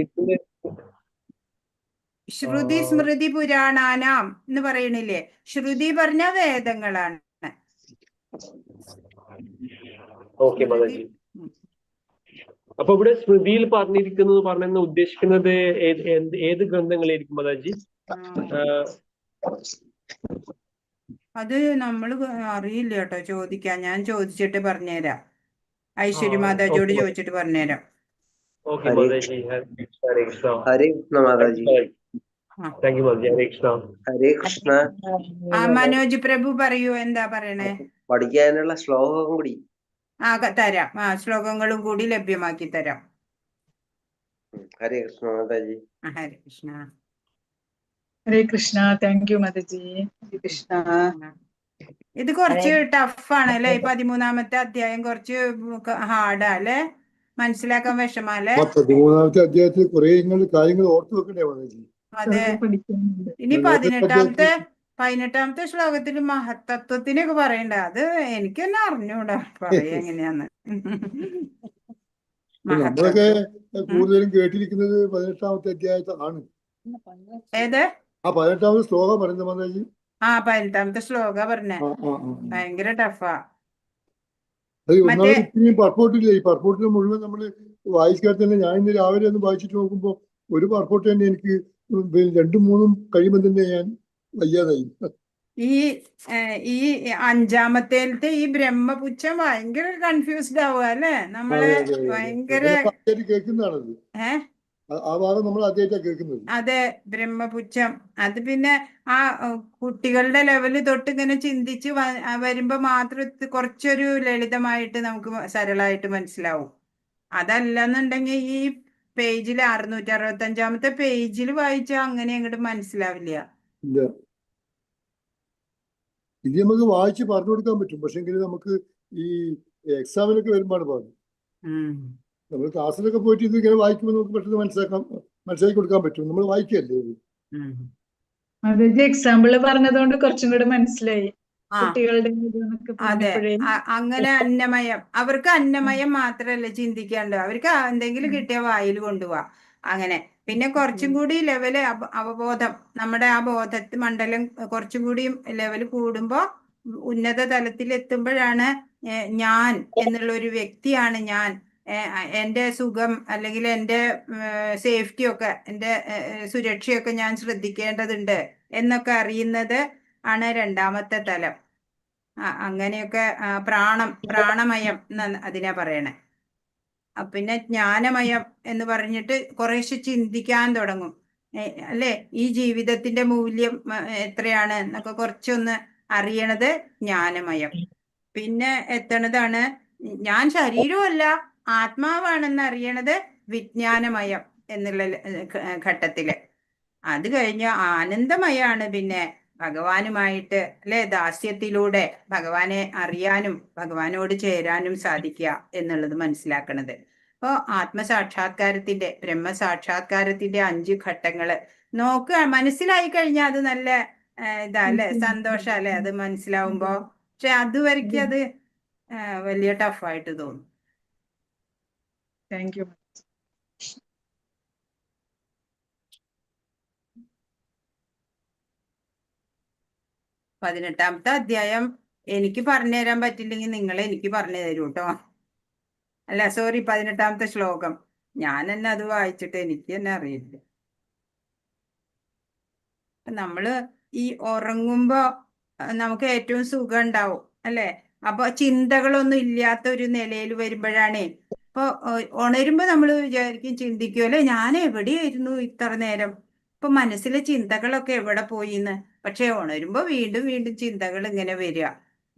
ശ്രുതി സ്മൃതി പുരാണാനാം എന്ന് പറയണില്ലേ? ശ്രുതി പറഞ്ഞ വേദങ്ങളാണ്. ഓക്കെ മാതാജി. അപ്പൊ ഇവിടെ സ്മൃതിയിൽ പറഞ്ഞിരിക്കുന്നത് പറഞ്ഞെന്ന് ഉദ്ദേശിക്കുന്നത് ഏത് ഗ്രന്ഥങ്ങളായിരിക്കും മാതാജി? അത് നമ്മൾ അറിയില്ല കേട്ടോ, ചോദിക്കാം. ഞാൻ ചോദിച്ചിട്ട് പറഞ്ഞുതരാം. ഐശ്വര്യ മാതാജിയോട് ചോദിച്ചിട്ട് പറഞ്ഞുതരാം. Okay Mataji. Hare Krishna. Hare Krishna Mataji. Thank you Mataji. Hare Krishna. Hare Krishna. Manoj Prabhu പറയൂ, എന്താ പറയണേ? പഠിക്കാനുള്ള ശ്ലോകം കൂടി തരാം. ശ്ലോകങ്ങളും കൂടി ലഭ്യമാക്കി തരാം. ഹരേ കൃഷ്ണ മാതാജി. ഹരേ കൃഷ്ണ. ഹരേ കൃഷ്ണ. Thank you Mataji. ഹരേ കൃഷ്ണ. ഇത് കുറച്ച് ടഫാണ് അല്ലെ? 13-ാമത്തെ അധ്യായം കുറച്ച് ഹാർഡാ അല്ലെ? മനസ്സിലാക്കാൻ വിഷമല്ലേ? 13-ാമത്തെ അധ്യായത്തിൽ കുറെ കാര്യങ്ങൾ ഓർത്തു വെക്കണ്ടേ മാതാജി? അതെ. ഇനി 18-ാമത്തെ ശ്ലോകത്തിൽ മഹത്തത്വത്തിനൊക്കെ പറയണ്ട. അത് എനിക്ക് തന്നെ അറിഞ്ഞൂടാ പറയാ എങ്ങനെയാന്ന്. നമ്മളൊക്കെ കൂടുതലും കേട്ടിരിക്കുന്നത് 18-ാമത്തെ അധ്യായത്താണ്. ഏത്? 18-ാമത്തെ ശ്ലോകം പറയുന്നത് മാതാജി. 18-ാമത്തെ ശ്ലോക പറഞ്ഞേ. ഭയങ്കര ടഫാ. പർപ്പോട്ടില്ലേ? ഈ പർപ്പോട്ടിൽ മുഴുവൻ നമ്മള് വായിക്കാൻ തന്നെ ഞാൻ ഇന്ന് രാവിലെ ഒന്ന് വായിച്ചിട്ട് നോക്കുമ്പോ ഒരു പർപ്പോട്ട് തന്നെ എനിക്ക് 2-3 കഴിയുമ്പോൾ തന്നെ ഞാൻ വയ്യാതായി. ഈ 5-ാമത്തേലത്തെ ഈ ബ്രഹ്മപുച്ഛം ഭയങ്കര കൺഫ്യൂസ്ഡ് ആവുക അല്ലെ? നമ്മള് ഭയങ്കര കേൾക്കുന്നതാണത്. ആ ഭാഗം നമ്മൾ ആദ്യമായിട്ടാണ് കേൾക്കുന്നത്. അതെ, ബ്രഹ്മപുച്ഛം. അത് പിന്നെ ആ കുട്ടികളുടെ ലെവല് തൊട്ട് ഇങ്ങനെ ചിന്തിച്ച് വരുമ്പോ മാത്രം കുറച്ചൊരു ലളിതമായിട്ട് നമുക്ക് സരളമായിട്ട് മനസ്സിലാവും. അതല്ലെന്നുണ്ടെങ്കിൽ ഈ പേജിൽ 665-ാമത്തെ പേജിൽ വായിച്ചാൽ അങ്ങനെ അങ്ങോട്ട് മനസ്സിലാവില്ല. ഇത് നമുക്ക് വായിച്ച് പറഞ്ഞു കൊടുക്കാൻ പറ്റും, പക്ഷെങ്കിൽ നമുക്ക് ഈ എക്സാമിനൊക്കെ വരുമ്പോഴാണ് പാടും. നമ്മൾ ക്ലാസ്സിലൊക്കെ പോയിട്ട് ഇത് ഇങ്ങനെ വായിക്കുമ്പോൾ നമുക്ക് പെട്ടെന്ന് മനസ്സിലാക്കി കൊടുക്കാൻ പറ്റും. നമ്മൾ വായിക്കല്ലേ ഇത്. മാതാജി എക്സാമ്പിള് പറഞ്ഞതുകൊണ്ട് കുറച്ചും കൂടെ മനസ്സിലായി. കുട്ടികളുടെ അതെ, അങ്ങനെ അന്നമയം. അവർക്ക് അന്നമയം മാത്രല്ല ചിന്തിക്കാണ്ട്, അവർക്ക് എന്തെങ്കിലും കിട്ടിയ വായിൽ കൊണ്ടുപോവാ അങ്ങനെ. പിന്നെ കുറച്ചും കൂടി ലെവല് അവബോധം, നമ്മുടെ ആ മണ്ഡലം കുറച്ചും കൂടി ലെവൽ കൂടുമ്പോ ഉന്നത തലത്തിൽ എത്തുമ്പോഴാണ് ഞാൻ എന്നുള്ള ഒരു വ്യക്തിയാണ് ഞാൻ, എൻ്റെ സുഖം അല്ലെങ്കിൽ എൻ്റെ സേഫ്റ്റിയൊക്കെ, എൻ്റെ സുരക്ഷയൊക്കെ ഞാൻ ശ്രദ്ധിക്കേണ്ടതുണ്ട് എന്നൊക്കെ അറിയുന്നത് ആണ് 2-ാമത്തെ തലം. അങ്ങനെയൊക്കെ പ്രാണമയം അതിനാ പറയണേ. പിന്നെ ജ്ഞാനമയം എന്ന് പറഞ്ഞിട്ട് കുറേശ്ശെ ചിന്തിക്കാൻ തുടങ്ങും അല്ലേ? ഈ ജീവിതത്തിന്റെ മൂല്യം എത്രയാണ് എന്നൊക്കെ കുറച്ചൊന്ന് അറിയണത് ജ്ഞാനമയം. പിന്നെ എത്തണതാണ് ഞാൻ ശരീരമല്ല ആത്മാവാണെന്ന് അറിയണത് വിജ്ഞാനമയം എന്നുള്ള ഘട്ടത്തില്. അത് കഴിഞ്ഞ ആനന്ദമയാണ് പിന്നെ ഭഗവാനുമായിട്ട് അല്ലെ ദാസ്യത്തിലൂടെ ഭഗവാനെ അറിയാനും ഭഗവാനോട് ചേരാനും സാധിക്കുക എന്നുള്ളത് മനസ്സിലാക്കണത്. അപ്പോൾ ആത്മസാക്ഷാത്കാരത്തിന്റെ ബ്രഹ്മസാക്ഷാത്കാരത്തിന്റെ 5 ഘട്ടങ്ങള് നോക്കുക, മനസ്സിലായി കഴിഞ്ഞാൽ അത് നല്ല ഇതല്ലേ, സന്തോഷം അല്ലെ അത് മനസ്സിലാവുമ്പോ. പക്ഷെ അതുവരെയ്ക്കും അത് വലിയ ടഫായിട്ട് തോന്നും. Thank you. 18-ാമത്തെ അധ്യായം എനിക്ക് പറഞ്ഞുതരാൻ പറ്റില്ലെങ്കിൽ നിങ്ങൾ എനിക്ക് പറഞ്ഞു തരൂ കേട്ടോ. അല്ല സോറി, 18-ാമത്തെ ശ്ലോകം ഞാൻ തന്നെ അത് വായിച്ചിട്ട് എനിക്ക് തന്നെ അറിയില്ല. നമ്മള് ഈ ഉറങ്ങുമ്പോ നമുക്ക് ഏറ്റവും സുഖം ഉണ്ടാവും അല്ലെ? അപ്പൊ ചിന്തകളൊന്നും ഇല്ലാത്ത ഒരു നിലയിൽ വരുമ്പോഴാണേ ഇപ്പൊ ഉണരുമ്പോ നമ്മൾ വിചാരിക്കും, ചിന്തിക്കും അല്ലെ, ഞാൻ എവിടെയായിരുന്നു ഇത്ര നേരം, ഇപ്പൊ മനസ്സിലെ ചിന്തകളൊക്കെ എവിടെ പോയിന്ന്. പക്ഷെ ഉണരുമ്പോ വീണ്ടും വീണ്ടും ചിന്തകൾ ഇങ്ങനെ വരിക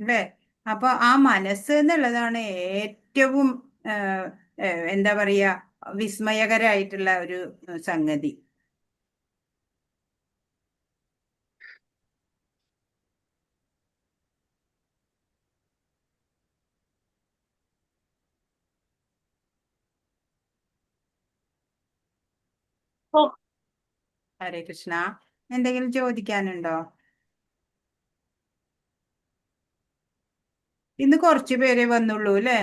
അല്ലേ? അപ്പൊ ആ മനസ്സ് എന്നുള്ളതാണ് ഏറ്റവും എന്താ പറയാ വിസ്മയകരായിട്ടുള്ള ഒരു സംഗതി. ഹരേ കൃഷ്ണ. എന്തെങ്കിലും ചോദിക്കാനുണ്ടോ? ഇന്ന് കുറച്ചു പേരെ വന്നുള്ളൂ അല്ലേ?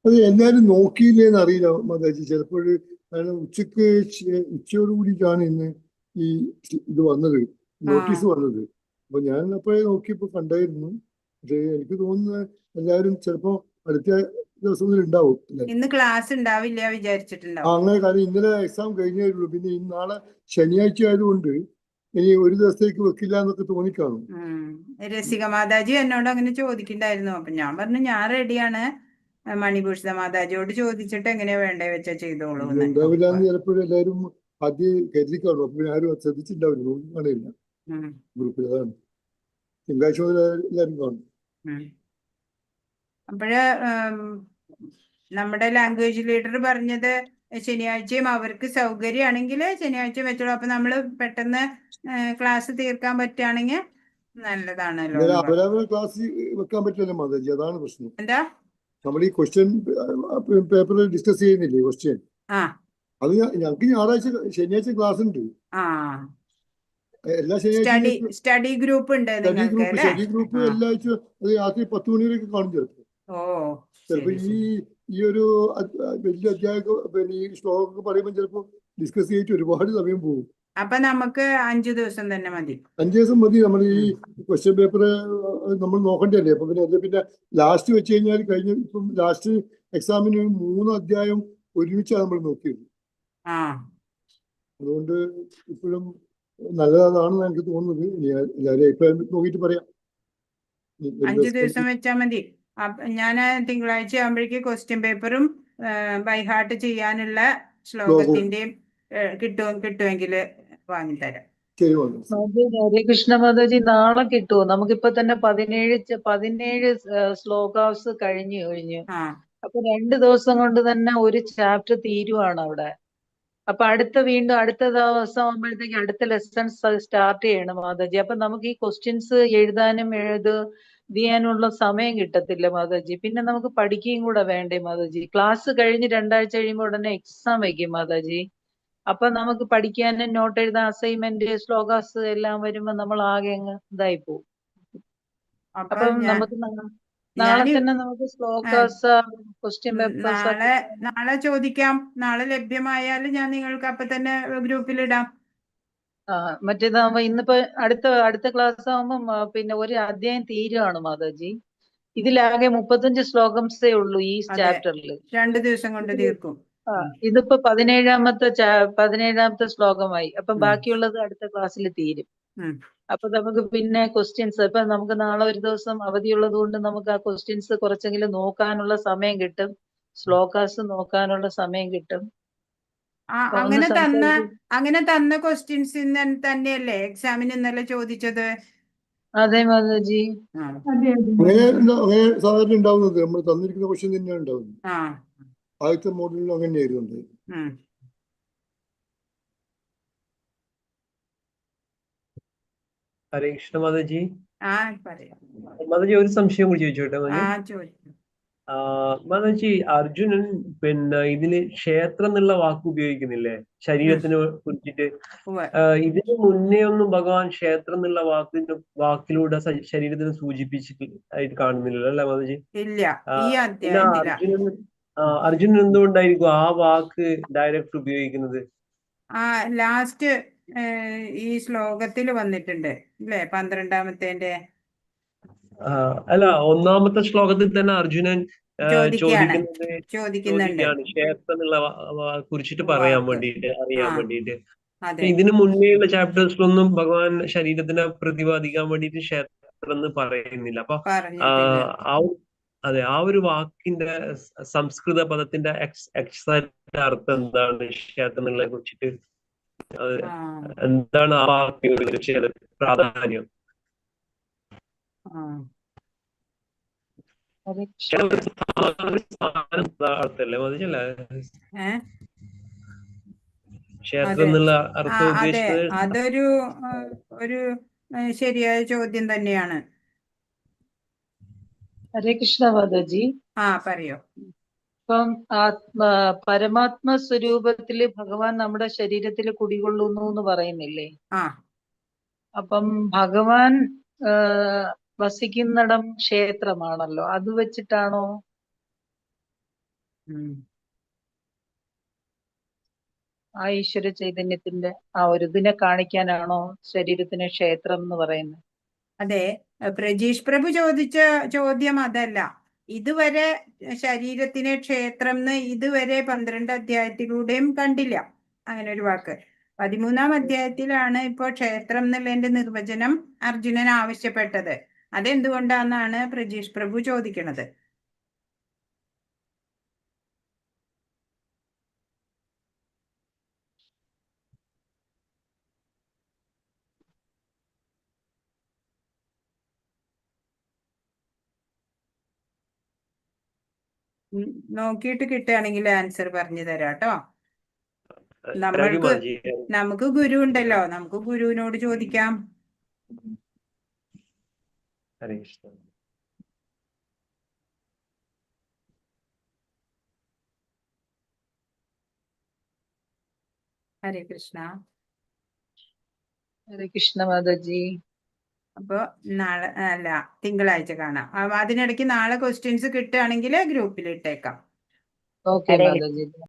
അത് എല്ലാരും നോക്കിയില്ലേന്ന് അറിയില്ല മാതാജി. ചിലപ്പോൾ കാരണം ഉച്ചയോട് കൂടിയിട്ടാണ് ഇന്ന് ഈ ഇത് വന്നത്, നോട്ടീസ് വന്നത്. അപ്പൊ ഞാൻ അപ്പോഴേ നോക്കിയപ്പോ കണ്ടായിരുന്നു. പക്ഷെ എനിക്ക് തോന്നുന്നത് എല്ലാവരും ചിലപ്പോ അടുത്ത ദിവസങ്ങളിൽ ഉണ്ടാവും അല്ലെ? ഇന്ന് ക്ലാസ് ഉണ്ടാവില്ല വിചാരിച്ചിട്ടുണ്ടാവും. അങ്ങനെ കാര്യം ഇന്നലെ എക്സാം കഴിഞ്ഞേ ഉള്ളൂ. പിന്നെ നാളെ ശനിയാഴ്ച ആയതുകൊണ്ട് ഇനി ഒരു ദിവസത്തേക്ക് വെക്കില്ല എന്നൊക്കെ തോന്നിക്കാണും. രസിക മാതാജി എന്നോട് അങ്ങനെ ചോദിക്കണ്ടായിരുന്നു. അപ്പൊ ഞാൻ പറഞ്ഞു ഞാൻ റെഡിയാണ്, മണിഭൂഷിത മാതാജിയോട് ചോദിച്ചിട്ട് എങ്ങനെയാ വേണ്ടേ വെച്ചാ ചെയ്തോളൂ. ഉണ്ടാവില്ല എന്ന് ചിലപ്പോഴും എല്ലാവരും ആദ്യം കരുതി കാണും. അപ്പൊ ആരും ശ്രദ്ധിച്ചിട്ടുണ്ടാവില്ല, കാണില്ല ഗ്രൂപ്പിൽ. അതാണ് തിങ്കളാഴ്ച മുതൽ എല്ലാവരും കാണും. അപ്പോഴ് നമ്മുടെ ലാംഗ്വേജ് ലീഡർ പറഞ്ഞത് ശനിയാഴ്ചയും അവർക്ക് സൗകര്യമാണെങ്കിൽ ശനിയാഴ്ച വെച്ചോളൂ. അപ്പൊ നമ്മള് പെട്ടെന്ന് ക്ലാസ് തീർക്കാൻ പറ്റുകയാണെങ്കിൽ നല്ലതാണല്ലോ. അവരവരുടെ ക്ലാസ് വെക്കാൻ പറ്റില്ല മാതാജി, അതാണ് പ്രശ്നം. എന്താ നമ്മൾ ഈ ക്വസ്റ്റ്യൻ പേപ്പറിൽ ഡിസ്കസ് ചെയ്യുന്നില്ലേ ക്വസ്റ്റ്യൻ, അത് ഞങ്ങൾക്ക് ഞായറാഴ്ച ശനിയാഴ്ച ക്ലാസ് ഉണ്ട്. എല്ലാ ശനിയാഴ്ച സ്റ്റഡി ഗ്രൂപ്പ് ഉണ്ട്. സ്റ്റഡി ഗ്രൂപ്പ് എല്ലാ ആഴ്ച അത് രാത്രി 10 മണിവരെയൊക്കെ കാണും. ചിലപ്പോ ഈ ഒരു വലിയ അധ്യായം പിന്നെ ഈ ശ്ലോകമൊക്കെ പറയുമ്പോൾ ചിലപ്പോ ഡിസ്കസ് ചെയ്തിട്ട് ഒരുപാട് സമയം പോകും. അപ്പൊ നമുക്ക് 5 ദിവസം തന്നെ മതി. 5 ദിവസം മതി. നമ്മൾ ഈ ക്വസ്റ്റ്യൻ പേപ്പർ നമ്മൾ നോക്കണ്ടല്ലേ. അപ്പൊ പിന്നെ ലാസ്റ്റ് വെച്ച് കഴിഞ്ഞാൽ കഴിഞ്ഞ ഇപ്പം ലാസ്റ്റ് എക്സാമിന് 3 അധ്യായം ഒരുമിച്ചാണ് നമ്മൾ നോക്കിയത്. അതുകൊണ്ട് ഇപ്പോഴും നല്ലതാണെന്ന് എനിക്ക് തോന്നുന്നത്. എല്ലാവരും അഭിപ്രായം നോക്കിയിട്ട് പറയാം. 5 ദിവസം വെച്ചാൽ മതി. ഞാൻ തിങ്കളാഴ്ച ആകുമ്പോഴേക്ക് ക്വസ്റ്റ്യൻ പേപ്പറും ബൈ ഹാർട്ട് ചെയ്യാനുള്ള ശ്ലോകത്തിന്റെയും കിട്ടുമെങ്കിൽ വാങ്ങിത്തരാം. ഹരേ കൃഷ്ണ മാതാജി, നാളെ കിട്ടുമോ? നമുക്കിപ്പോ തന്നെ 17 ശ്ലോകാസ് കഴിഞ്ഞു. അപ്പൊ 2 ദിവസം കൊണ്ട് തന്നെ ഒരു ചാപ്റ്റർ തീരുവാണ് അവിടെ. അപ്പൊ അടുത്ത ദിവസം ആകുമ്പോഴത്തേക്ക് അടുത്ത ലെസൺസ് സ്റ്റാർട്ട് ചെയ്യണം മാതാജി. അപ്പൊ നമുക്ക് ഈ ക്വസ്റ്റ്യൻസ് എഴുതാനും ചെയ്യാനുള്ള സമയം കിട്ടത്തില്ല മാതാജി. പിന്നെ നമുക്ക് പഠിക്കുകയും കൂടെ വേണ്ടേ മാതാജി? ക്ലാസ് കഴിഞ്ഞ് 2 ആഴ്ച കഴിയുമ്പോൾ ഉടനെ എക്സാം വയ്ക്കും മാതാജി. അപ്പൊ നമുക്ക് പഠിക്കാനും നോട്ട് എഴുതാൻ അസൈൻമെന്റ് ശ്ലോകാസ് എല്ലാം വരുമ്പോ നമ്മൾ ആകെ അങ്ങ് ഇതായി പോകും. അപ്പം നമുക്ക് നാളെ തന്നെ നമുക്ക് ശ്ലോകാസ് ക്വസ്റ്റ്യൻ പേപ്പേഴ്സ് നാളെ ചോദിക്കാം. നാളെ ലഭ്യമായാൽ ഞാൻ നിങ്ങൾക്ക് അപ്പൊ തന്നെ ഗ്രൂപ്പിലിടാം. മറ്റേതാകുമ്പോ ഇന്നിപ്പോ അടുത്ത ക്ലാസ് ആകുമ്പോ പിന്നെ ഒരു അധ്യായം തീരുവാണ് മാതാജി. ഇതിലാകെ 35 ശ്ലോകംസേ ഉള്ളൂ ഈ ചാപ്റ്ററിൽ. 2 ദിവസം കൊണ്ട് തീർക്കും. ഇതിപ്പോ 17ാമത്തെ ശ്ലോകമായി. അപ്പൊ ബാക്കിയുള്ളത് അടുത്ത ക്ലാസ്സിൽ തീരും. അപ്പൊ നമുക്ക് പിന്നെ ക്വസ്റ്റ്യൻസ് ഇപ്പൊ നമുക്ക് നാളെ ഒരു ദിവസം അവധിയുള്ളത് കൊണ്ട് നമുക്ക് ആ ക്വസ്റ്റ്യൻസ് കുറച്ചെങ്കിലും നോക്കാനുള്ള സമയം കിട്ടും, ശ്ലോകാസ് നോക്കാനുള്ള സമയം കിട്ടും. അങ്ങനെ തന്ന ക്വസ്റ്റ്യൻസ് തന്നെയല്ലേ എക്സാമിന് ഇന്നലെ ചോദിച്ചത്? അതെ മാതാജി. സാധാരണ ഉണ്ടാവുന്നത് നമ്മൾ തന്നിരിക്കുന്ന ക്വസ്റ്റ്യൻ തന്നെയാണ് ഉണ്ടാവുന്നത്. ആദ്യത്തെ മോഡലിൽ അങ്ങനെയായിരുന്നു. ഹരേ കൃഷ്ണ മാതാജി. പറയാം മാതാജി, ഒരു സംശയം കൂടി ചോദിച്ചോട്ടെ മാതാജി? അർജുനൻ പിന്നെ ഇതില് ക്ഷേത്രം എന്നുള്ള വാക്ക് ഉപയോഗിക്കുന്നില്ലേ ശരീരത്തിനെ കുറിച്ചിട്ട്? ഇതിന് മുന്നേ ഒന്നും ഭഗവാൻ ക്ഷേത്രം എന്നുള്ള വാക്കിലൂടെ ശരീരത്തിനെ സൂചിപ്പിച്ചിട്ട് ആയിട്ട് കാണുന്നില്ലല്ലോ അല്ലേ മാതാജി? അർജുനൻ എന്തുകൊണ്ടായിരിക്കും ആ വാക്ക് ഡയറക്റ്റ് ഉപയോഗിക്കുന്നത്? ലാസ്റ്റ് ഈ ശ്ലോകത്തിൽ വന്നിട്ടുണ്ട് അല്ലേ, 12ാമത്തെ. അല്ല, 1ാമത്തെ ശ്ലോകത്തിൽ തന്നെ അർജുനൻ ചോദിക്കുന്നുണ്ട് ക്ഷേത്രം എന്നുള്ള കുറിച്ചിട്ട് പറയാൻ വേണ്ടിട്ട്, അറിയാൻ വേണ്ടിട്ട്. അതെ ഇതിനു മുന്നേയുള്ള ചാപ്റ്റേഴ്സിലൊന്നും ഭഗവാൻ ശരീരത്തിനെ പ്രതിപാദിക്കാൻ വേണ്ടിയിട്ട് ക്ഷേത്രം എന്ന് പറയുന്നില്ല. അപ്പൊ പറഞ്ഞിട്ടില്ല. ആ അതെ, ആ ഒരു വാക്കിന്റെ സംസ്കൃത പദത്തിന്റെ എക്സാക്ട് അർത്ഥം എന്താണ് ക്ഷേത്രം എന്നുള്ളതിനെ കുറിച്ചിട്ട് ആ എന്താണ് ആ വാക്കിന്റെ പ്രാധാന്യം? ആ അർത്ഥല്ലേ മതിച്ചല്ലേ ഏ ക്ഷേത്രം അതെ എന്നുള്ള ആ അർത്ഥം അതെ ഉദ്ദേശിച്ചത്? അതൊരു ഒരു ശരിയായ ചോദ്യം തന്നെയാണ്. ഹരേ കൃഷ്ണ മാതാജി. ആ പറയൂ. ഇപ്പം പരമാത്മ സ്വരൂപത്തില് ഭഗവാൻ നമ്മുടെ ശരീരത്തിൽ കുടികൊള്ളുന്നു എന്ന് പറയുന്നില്ലേ? ആ അപ്പം ഭഗവാൻ വസിക്കുന്നിടം ക്ഷേത്രമാണല്ലോ, അത് വെച്ചിട്ടാണോ ഉം. ആ ഈശ്വര ചൈതന്യത്തിന്റെ ആ ഒരു ഇതിനെ കാണിക്കാനാണോ ശരീരത്തിന് ക്ഷേത്രം എന്ന് പറയുന്നത്? അതെ, പ്രജീഷ് പ്രഭു ചോദിച്ച ചോദ്യം അതല്ല. ഇതുവരെ ശരീരത്തിനെ ക്ഷേത്രം എന്ന് ഇതുവരെ 12 അധ്യായത്തിലൂടെയും കണ്ടില്ല അങ്ങനെ ഒരു വാക്ക്. 13-ാം അധ്യായത്തിലാണ് ഇപ്പോൾ ക്ഷേത്രം എന്നുള്ളതിന്റെ നിർവചനം അർജുനൻ ആവശ്യപ്പെട്ടത്. അതെന്തുകൊണ്ടാണെന്നാണ് പ്രജീഷ് പ്രഭു ചോദിക്കുന്നത്. നോക്കിയിട്ട് കിട്ടുകയാണെങ്കിൽ ആൻസർ പറഞ്ഞു തരാം കേട്ടോ. നമുക്ക് ഗുരു ഉണ്ടല്ലോ, നമുക്ക് ഗുരുവിനോട് ചോദിക്കാം. ഹരേ കൃഷ്ണ. ഹരേ കൃഷ്ണ. ഹരേ കൃഷ്ണ മാതാജി. അപ്പൊ നാളെ അല്ല തിങ്കളാഴ്ച കാണാം. അതിനിടയ്ക്ക് നാളെ ക്വസ്റ്റ്യൻസ് കിട്ടുകയാണെങ്കിൽ ഗ്രൂപ്പിൽ ഇട്ടേക്കാം. ഓക്കെ മാതാജി.